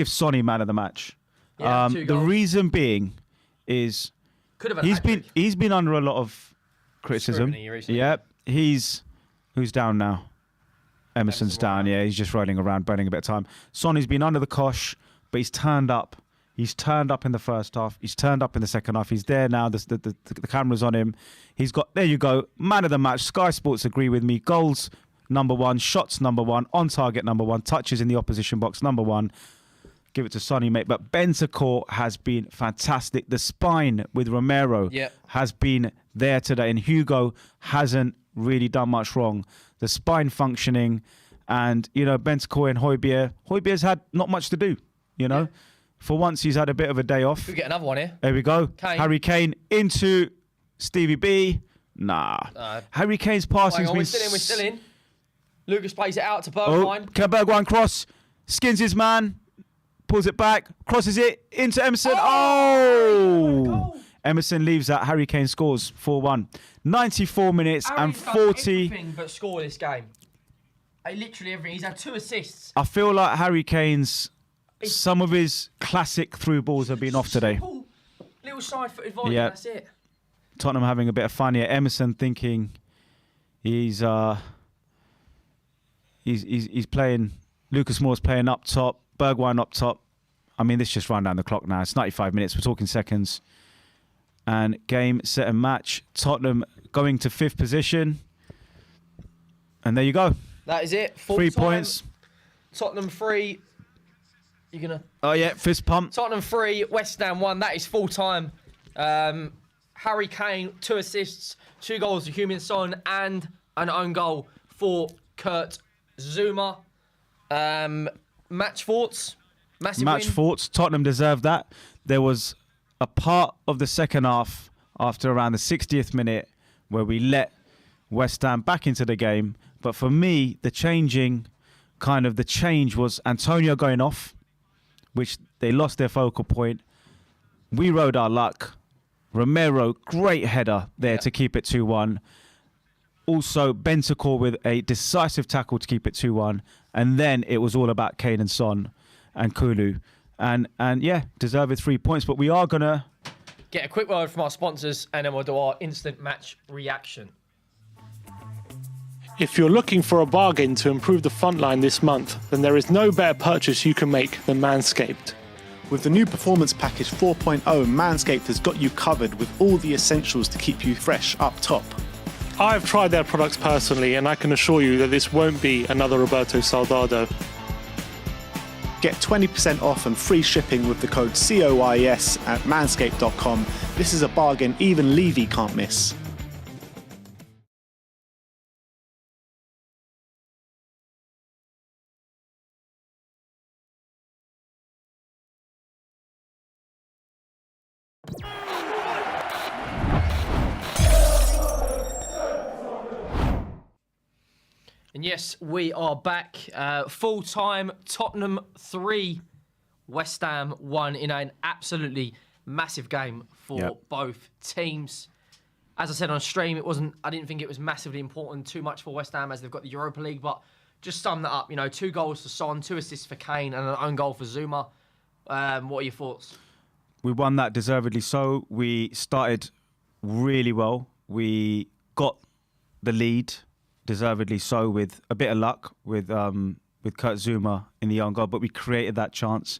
Sonny man of the match. Yeah, The 2 goals. reason being is Could have had he's been under a lot of criticism. Scrutiny recently. Yep. Who's down now? Emerson's down. Yeah, he's just rolling around, burning a bit of time. Sonny's been under the cosh, but he's turned up. He's turned up in the first half. He's turned up in the second half. He's there now. The camera's on him. He's got, there you go, man of the match. Sky Sports agree with me. Goals, number 1. Shots, number 1. On target, number 1. Touches in the opposition box, number 1. Give it to Sonny, mate. But Bentancur has been fantastic. The spine with Romero has been there today. And Hugo hasn't really done much wrong. The spine functioning. And, Bentancur and Højbjerg. Højbjerg's had not much to do, Yeah. For once, he's had a bit of a day off. We get another one here. There we go. Kane. Harry Kane into Stevie B. Nah. Harry Kane's passing has been... We're still in. Lucas plays it out to Oh, Bergwijn. can Bergwijn cross? Skins his man. Pulls it back. Crosses it into Emerson. Oh! Goal. Emerson leaves that. Harry Kane scores 4-1. 94 minutes and Harry's done 40... everything but score this game. Literally everything. He's had 2 assists. I feel like Harry Kane's... Some of his classic through balls have been off today. Little side-footed volley, Yeah. that's it. Tottenham having a bit of fun here. Emerson thinking he's playing. Lucas Moore's playing up top. Bergwijn up top. I mean, this just ran down the clock now. It's 95 minutes. We're talking seconds. And game, set, and match. Tottenham going to 5th position. And there you go. That is it. 3 points. Tottenham 3. You're going to... Oh, yeah. Fist pump. Tottenham 3, West Ham 1. That is full time. Harry Kane, 2 assists, 2 goals to Heung-min Son, and an own goal for Kurt Zouma. Match thoughts? Massive Match win. thoughts. Tottenham deserved that. There was a part of the second half after around the 60th minute where we let West Ham back into the game. But for me, the change was Antonio going off, which they lost their focal point. We rode our luck. Romero, great header there to keep it 2-1. Also, Bentancur with a decisive tackle to keep it 2-1. And then it was all about Kane and Son and Kulu. And yeah, deserved 3 points. But we are going to... Get a quick word from our sponsors, and then we'll do our instant match reaction. If you're looking for a bargain to improve the front line this month, then there is no better purchase you can make than Manscaped. With the new Performance Package 4.0, Manscaped has got you covered with all the essentials to keep you fresh up top. I've tried their products personally, and I can assure you that this won't be another Roberto Soldado. Get 20% off and free shipping with the code COYS at manscaped.com. This is a bargain even Levy can't miss. And yes, we are back. Full time, Tottenham 3, West Ham 1 in an absolutely massive game for both teams. As I said on stream, I didn't think it was massively important too much for West Ham as they've got the Europa League, but just sum that up, 2 goals for Son, 2 assists for Kane, and an own goal for Zouma. What are your thoughts? We won that deservedly so. We started really well. We got the lead deservedly so with a bit of luck with Kurt Zouma in the own goal, but we created that chance.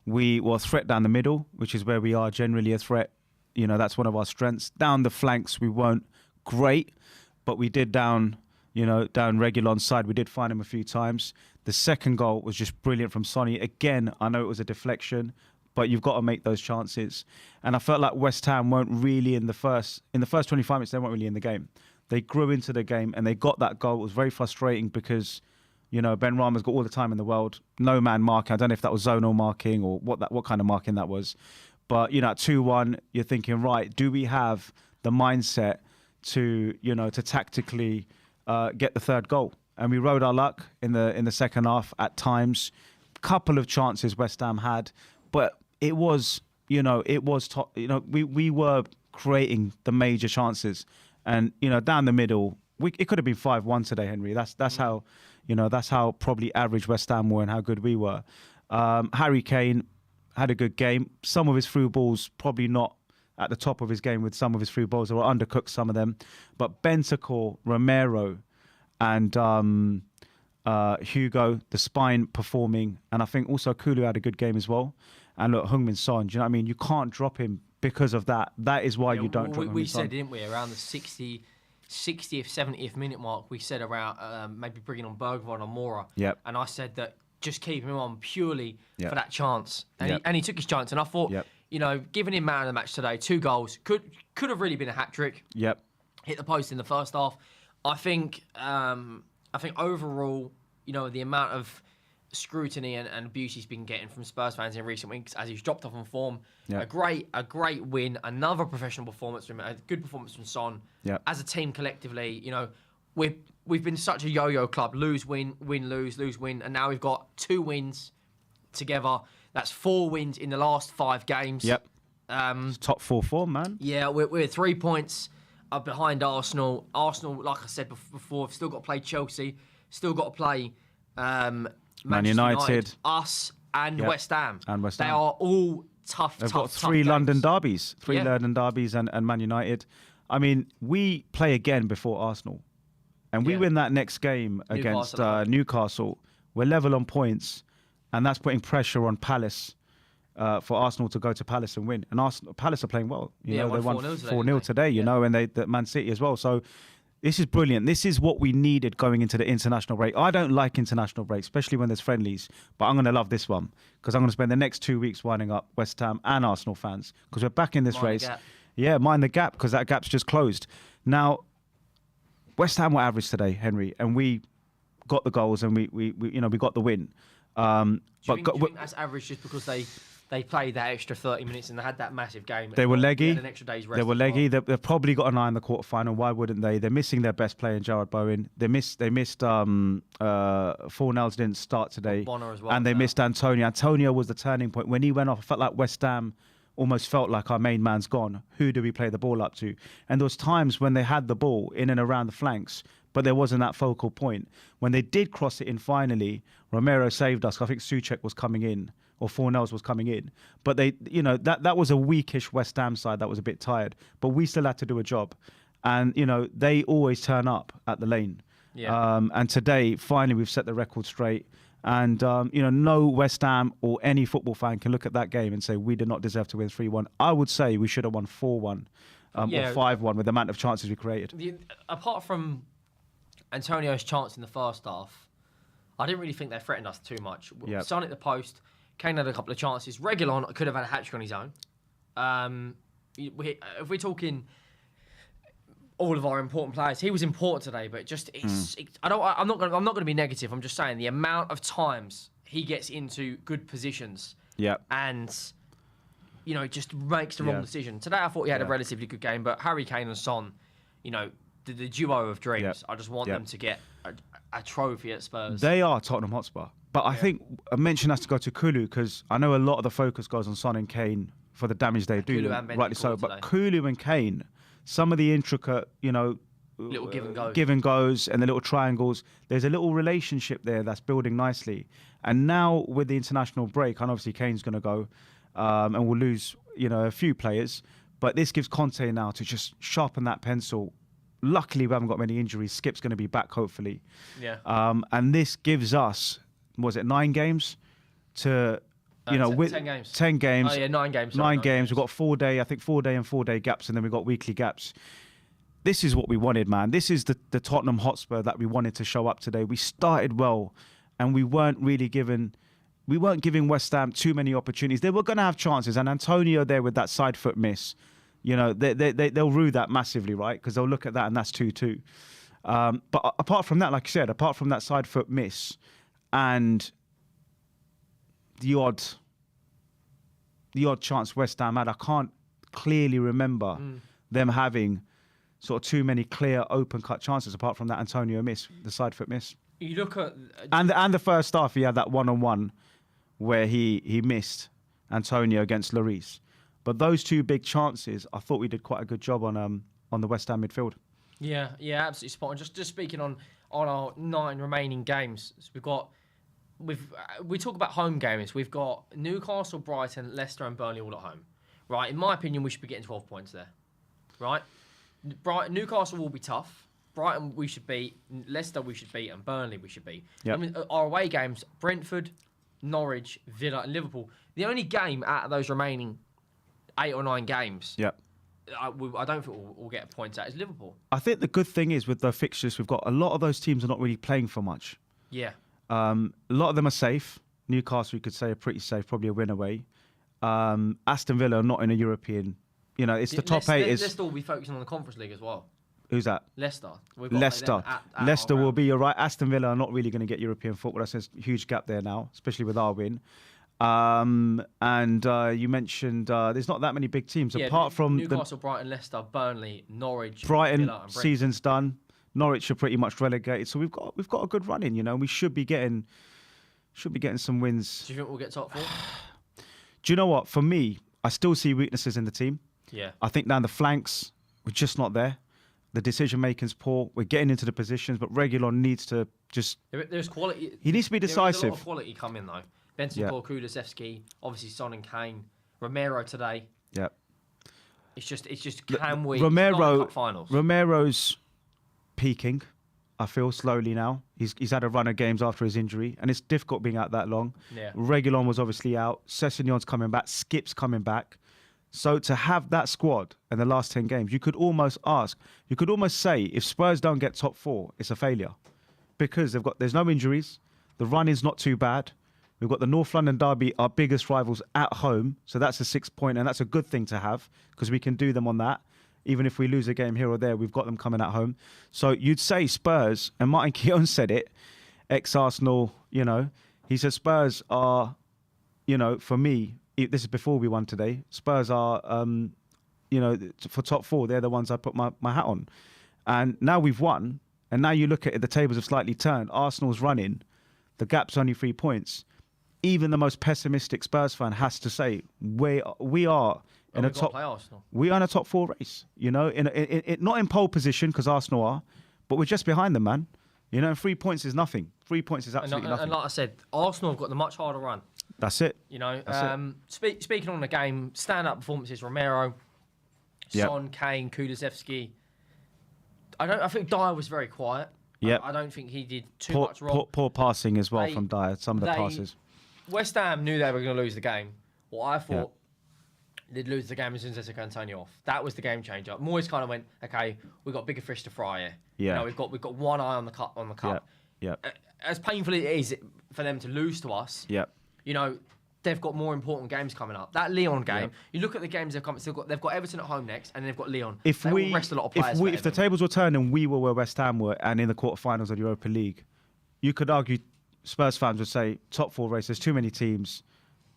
We were a threat down the middle, which is where we are generally a threat. That's one of our strengths. Down the flanks, we weren't great, but we did down, down Reguilon's side. We did find him a few times. The second goal was just brilliant from Sonny. Again, I know it was a deflection, but you've got to make those chances. And I felt like West Ham weren't really in the first 25 minutes, they weren't really in the game. They grew into the game and they got that goal. It was very frustrating because, Ben Rama's got all the time in the world. No man marking. I don't know if that was zonal marking or what kind of marking that was. But, at 2-1, you're thinking, right, do we have the mindset to tactically get the third goal? And we rode our luck in the second half at times. Couple of chances West Ham had, but it was we were creating the major chances, and down the middle, it could have been 5-1 today, Henry. That's how probably average West Ham were and how good we were. Harry Kane had a good game. Some of his through balls probably not at the top of his game with some of his through balls. They were undercooked, some of them. But Bentancur, Romero, and Hugo, the spine performing. And I think also Kulu had a good game as well. And look, Heung-min Son, do you know what I mean? You can't drop him because of that. That is why you don't drop him. We said, didn't we, around the 60th, 70th minute mark, we said around maybe bringing on Bergvall or Mora. Yep. And I said that just keep him on purely for that chance. And, Yep. he took his chance. And I thought, giving him man of the match today, 2 goals, could have really been a hat-trick. Yep. Hit the post in the first half. I think overall, the amount of scrutiny and abuse he's been getting from Spurs fans in recent weeks as he's dropped off on form. Yeah. A great win, another professional performance from him, a good performance from Son. Yeah. As a team collectively, we've been such a yo-yo club, lose, win, lose, win, and now we've got 2 wins together. That's 4 wins in the last 5 games. Yep. Top 4 form, man. Yeah, we're 3 points up behind Arsenal. Arsenal, like I said before, have still got to play Chelsea, still got to play Man United, us, and West Ham. And West Ham. They are all tough. They've got 3 London derbies, 3 London derbies, and Man United. I mean, we play again before Arsenal, and we win that next game against Newcastle. We're level on points, and that's putting pressure on Palace for Arsenal to go to Palace and win. And Palace are playing well. They won 4-0 today. And they Man City as well. So. This is brilliant. This is what we needed going into the international break. I don't like international breaks, especially when there's friendlies, but I'm going to love this one because I'm going to spend the next 2 weeks winding up West Ham and Arsenal fans because we're back in this race. Yeah, mind the gap because that gap's just closed. Now, West Ham were average today, Henry, and we got the goals and we got the win. Do you think that's average just because they played that extra 30 minutes and they had that massive game? They were leggy. An extra day's rest. They were leggy. They've probably got an eye on the quarterfinal. Why wouldn't they? They're missing their best player in Jarrod Bowen. They missed Fornells didn't start today. Bonner as well, and they missed Antonio. Antonio was the turning point. When he went off, I felt like West Ham almost felt like our main man's gone. Who do we play the ball up to? And there was times when they had the ball in and around the flanks, but there wasn't that focal point. When they did cross it in finally, Romero saved us. I think Souček was coming in, or Fornells was coming in. But they, that was a weakish West Ham side that was a bit tired. But we still had to do a job. And, they always turn up at the lane. Yeah. And today, finally, we've set the record straight. And, no West Ham or any football fan can look at that game and say, we did not deserve to win 3-1. I would say we should have won 4-1 or 5-1 with the amount of chances we created. Apart from Antonio's chance in the first half, I didn't really think they threatened us too much. Yep. Son at the post, Kane had a couple of chances. Reguilon could have had a hat-trick on his own. If we're talking all of our important players, he was important today, but just I'm not going to be negative. I'm just saying the amount of times he gets into good positions, and just makes the wrong decision. Today, I thought he had a relatively good game, but Harry Kane and Son, the duo of dreams. I just want them to get a trophy at Spurs. They are Tottenham Hotspur. But I think a mention has to go to Kulu because I know a lot of the focus goes on Son and Kane for the damage they do, rightly so. But Kulu and Kane, some of the intricate, little give and goes and the little triangles, there's a little relationship there that's building nicely. And now with the international break, and obviously Kane's going to go and we'll lose, a few players. But this gives Conte now to just sharpen that pencil. Luckily, we haven't got many injuries. Skip's going to be back, hopefully. Yeah. And this gives us, was it 9 games? To, 10 games. 10 games. Oh, yeah, 9 games. Nine games. We've got 4 day and 4 day gaps, and then we've got weekly gaps. this is what we wanted, man. This is the Tottenham Hotspur that we wanted to show up today. We started well, and we weren't giving West Ham too many opportunities. They were going to have chances, and Antonio there with that side foot miss, they'll rue that massively, right? Because they'll look at that and that's 2-2. But apart from that, like I said, apart from that side foot miss and the odd chance West Ham had, I can't clearly remember them having sort of too many clear open cut chances apart from that Antonio miss, the side foot miss. You look at and the first half, he had that 1-on-1 where he missed Antonio against Lloris. But those two big chances, I thought we did quite a good job on the West Ham midfield. Yeah, absolutely spot on. Just speaking on our 9 remaining games, so we talk about home games. We've got Newcastle, Brighton, Leicester, and Burnley all at home. Right, in my opinion, we should be getting 12 points there. Right, Newcastle will be tough. Brighton we should beat, Leicester we should beat, and Burnley we should beat. Yep. I mean, our away games: Brentford, Norwich, Villa, and Liverpool. The only game out of those remaining 8 or 9 games, I don't think we'll get points out is Liverpool. I think the good thing is with the fixtures we've got, a lot of those teams are not really playing for much. Yeah. A lot of them are safe. Newcastle, you could say, are pretty safe, probably a win away. Aston Villa are not in a European. It's the top 8. Leicester will be focusing on the Conference League as well. Who's that? Leicester. Leicester will be all right. Aston Villa are not really going to get European football. That's a huge gap there now, especially with our win. And you mentioned there's not that many big teams apart from Newcastle, Brighton, Leicester, Burnley, Norwich, Brighton. Villa, and Season's done. Norwich are pretty much relegated, so we've got a good run in. We should be getting some wins. Do you think we'll get top 4? Do you know what? For me, I still see weaknesses in the team. Yeah. I think down the flanks, we're just not there. The decision making's poor. We're getting into the positions, but Reguilon needs to just. There's quality. He needs to be decisive. There's a lot of quality coming though. Bentancur, Kulusevski, obviously Son and Kane, Romero today. Yeah. It's just can we? Romero. Cup finals. Romero's peaking. I feel slowly now. He's had a run of games after his injury, and it's difficult being out that long. Yeah. Reguilon was obviously out. Sessegnon's coming back. Skip's coming back. So to have that squad in the last 10 games, you could almost say, if Spurs don't get top 4, it's a failure, because there's no injuries. The run is not too bad. We've got the North London derby, our biggest rivals, at home. So that's a 6 point, and that's a good thing to have because we can do them on that. Even if we lose a game here or there, we've got them coming at home. So you'd say Spurs, and Martin Keown said it, ex-Arsenal, he said Spurs are, for me, this is before we won today, Spurs are, for top 4, they're the ones I put my hat on. And now we've won, and now you look at it, the tables have slightly turned. Arsenal's running, the gap's only 3 points. Even the most pessimistic Spurs fan has to say we are in a top. We are in a top 4 race. Not in pole position because Arsenal are, but we're just behind them, man. 3 points is nothing. 3 points is absolutely nothing. And like I said, Arsenal have got the much harder run. That's it. Speaking on the game, stand-up performances: Romero, Son, Kane, Kulusevski. I think Dyer was very quiet. Yep. I don't think he did too much wrong. Poor passing as well from Dyer. Some of the passes. West Ham knew they were going to lose the game. Well, I thought they'd lose the game as soon as they took Antonio off. That was the game changer. Moyes kind of went, okay, we've got bigger fish to fry here. Yeah. We've got one eye on the cup. Yeah. As painful as it is for them to lose to us. Yeah. They've got more important games coming up. That Lyon game, you look at the games they've got Everton at home next, and they've got Lyon. If they will rest a lot of players. If the tables were turned and we were where West Ham were and in the quarterfinals of the Europa League, you could argue Spurs fans would say top 4 race. There's too many teams.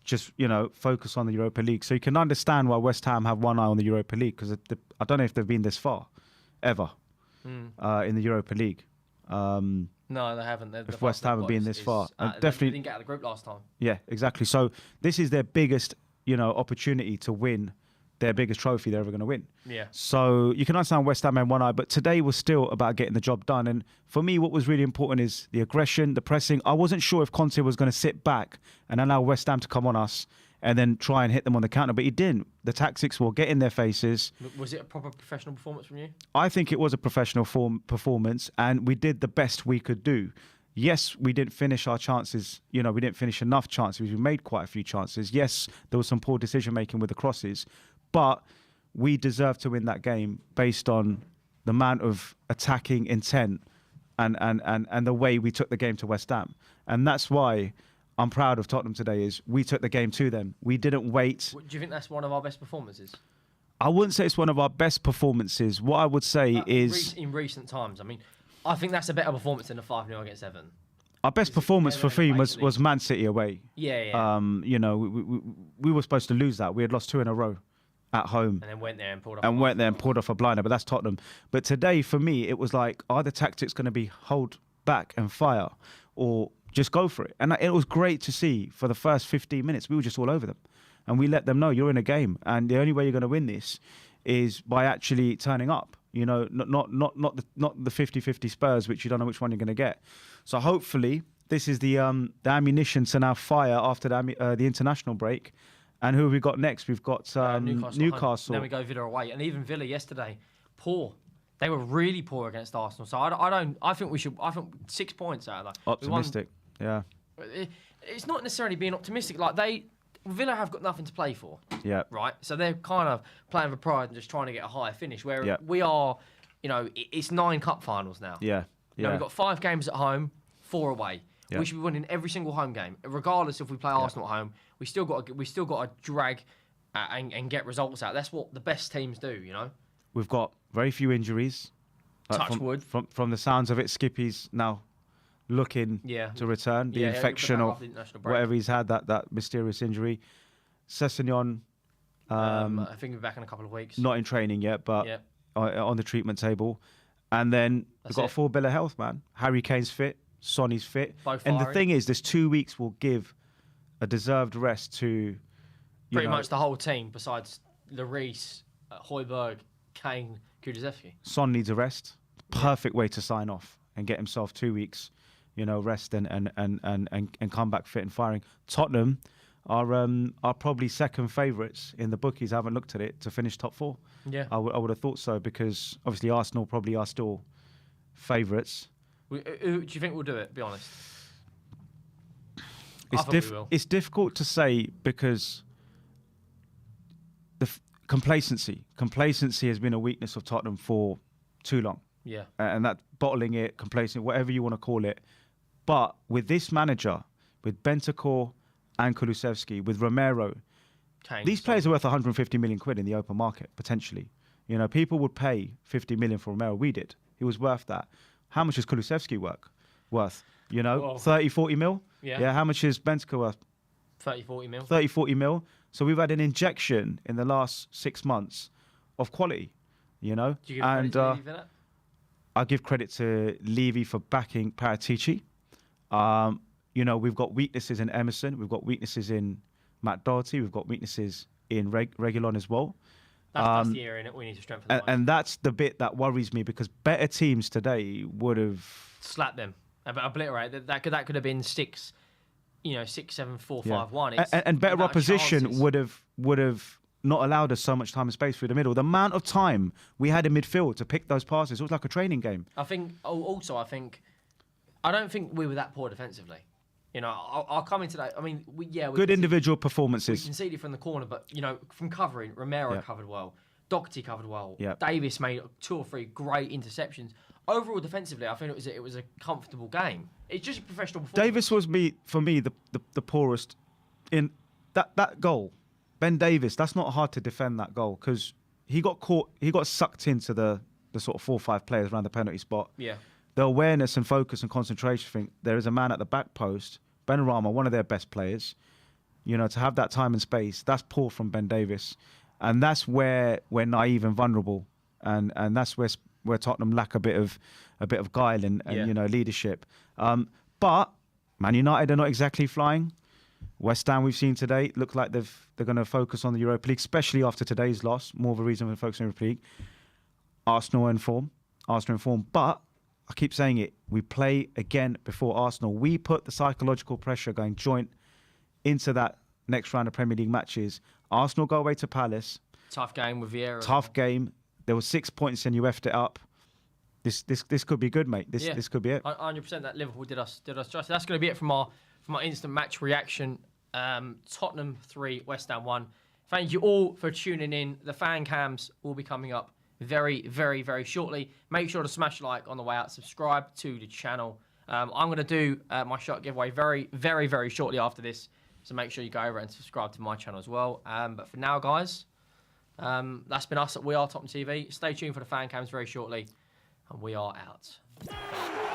Just focus on the Europa League. So you can understand why West Ham have one eye on the Europa League, because I don't know if they've been this far, ever, in the Europa League. No, they haven't. If West Ham have been this far, definitely they didn't get out of the group last time. Yeah, exactly. So this is their biggest, opportunity to win their biggest trophy they're ever going to win. Yeah. So you can understand West Ham had one eye, but today was still about getting the job done. And for me, what was really important is the aggression, the pressing. I wasn't sure if Conte was going to sit back and allow West Ham to come on us and then try and hit them on the counter, but he didn't. The tactics will get in their faces. Was it a proper professional performance from you? I think it was a professional performance, and we did the best we could do. Yes, we didn't finish our chances. We didn't finish enough chances. We made quite a few chances. Yes, there was some poor decision making with the crosses, but we deserved to win that game based on the amount of attacking intent and the way we took the game to West Ham. And that's why I'm proud of Tottenham today, is we took the game to them. We didn't wait. Do you think that's one of our best performances? I wouldn't say it's one of our best performances. What I would say is... In recent times, I mean, I think that's a better performance than the 5-0 against Everton. Our best performance for theme was Man City away. Yeah. You know, we were supposed to lose that. We had lost 2 in a row at home. And then went there and pulled off a blinder, but that's Tottenham. But today, for me, it was like, are the tactics going to be hold back and fire, or just go for it? And it was great to see. For the first 15 minutes, we were just all over them. And we let them know you're in a game. And the only way you're going to win this is by actually turning up. You know, not the 50-50 Spurs, which you don't know which one you're going to get. So hopefully this is the ammunition to now fire after the international break. And who have we got next? We've got Newcastle. Then we go Villa away, and even Villa yesterday, poor. They were really poor against Arsenal. So I think 6 points out of that. Optimistic, yeah. It's not necessarily being optimistic. Like Villa have got nothing to play for. Yeah. Right. So they're kind of playing for pride and just trying to get a higher finish. Where Yep. we are, you know, it's 9 cup finals now. Yeah. You know, we've got 5 games at home, 4 away. Yep. We should be winning every single home game, regardless if we play Arsenal at home. We still got to drag and get results out. That's what the best teams do. You know. We've got very few injuries. Touch wood. From the sounds of it, Skippy's now looking to return. The infection or whatever he's had, that mysterious injury. Sessegnon, I think we're back in a couple of weeks. not in training yet, but on the treatment table. And then we've got a full bill of health, man. Harry Kane's fit. Sonny's fit. And the thing is, this 2 weeks will give a deserved rest to pretty much the whole team, besides Lloris, Højbjerg, Kane, Kulusevski. Son needs a rest. Perfect way to sign off and get himself 2 weeks, rest and come back fit and firing. Tottenham are probably second favourites in the bookies. I haven't looked at it, to finish top 4. Yeah, I would have thought so, because obviously Arsenal probably are still favourites. Who do you think will do it? Be honest. It's difficult to say, because the complacency has been a weakness of Tottenham for too long. Yeah. And that bottling it, complacent, whatever you want to call it. But with this manager, with Bentancur and Kulusevski, with Romero, Kane, these players are worth 150 million quid in the open market, potentially. People would pay 50 million for Romero. We did. He was worth that. How much is Kulusevski worth? 30, 40 mil? Yeah. How much is Bentancur worth? 30, 40 mil. 30, 40 mil. So we've had an injection in the last 6 months of quality, Do you give credit to Levy for that? I give credit to Levy for backing Paratici. We've got weaknesses in Emerson. We've got weaknesses in Matt Doherty. We've got weaknesses in Reguilon as well. That's the area in it we need to strengthen. And that's the bit that worries me, because better teams today would have slapped them, obliterate. That could have been 6, 7, 4, 5, 1. And better opposition would have not allowed us so much time and space through the middle. The amount of time we had in midfield to pick those passes, it was like a training game. I don't think we were that poor defensively. I'll come into that. I mean, good individual performances. We conceded from the corner, but from covering, Romero covered well, Doherty covered well, Yep. Davis made 2 or 3 great interceptions. Overall, defensively, I think it was a comfortable game. It's just a professional performance. Davis was for me the poorest in that goal. Ben Davis, that's not hard to defend, that goal, because he got caught. He got sucked into the sort of 4 or 5 players around the penalty spot. Yeah. The awareness and focus and concentration thing. There is a man at the back post, Benrahma, one of their best players. To have that time and space, that's poor from Ben Davis, and that's where we're naive and vulnerable, and that's where Tottenham lack a bit of guile and leadership. But Man United are not exactly flying. West Ham, we've seen today, look like they're going to focus on the Europa League, especially after today's loss. More of a reason for focusing on the Europa League. Arsenal in form. But I keep saying it, we play again before Arsenal. We put the psychological pressure going joint into that next round of Premier League matches. Arsenal go away to Palace. Tough game with Vieira. Tough game. There were 6 points and you effed it up. This could be good, mate. This could be it. 100% that Liverpool did us justice. That's going to be it from our instant match reaction. Tottenham 3, West Ham 1. Thank you all for tuning in. The fan cams will be coming up very, very, very shortly. Make sure to smash a like on the way out. Subscribe to the channel. I'm going to do my shot giveaway very, very, very shortly after this. So make sure you go over and subscribe to my channel as well. But for now, guys, that's been us at We Are Tottenham TV. Stay tuned for the fan cams very shortly. And we are out.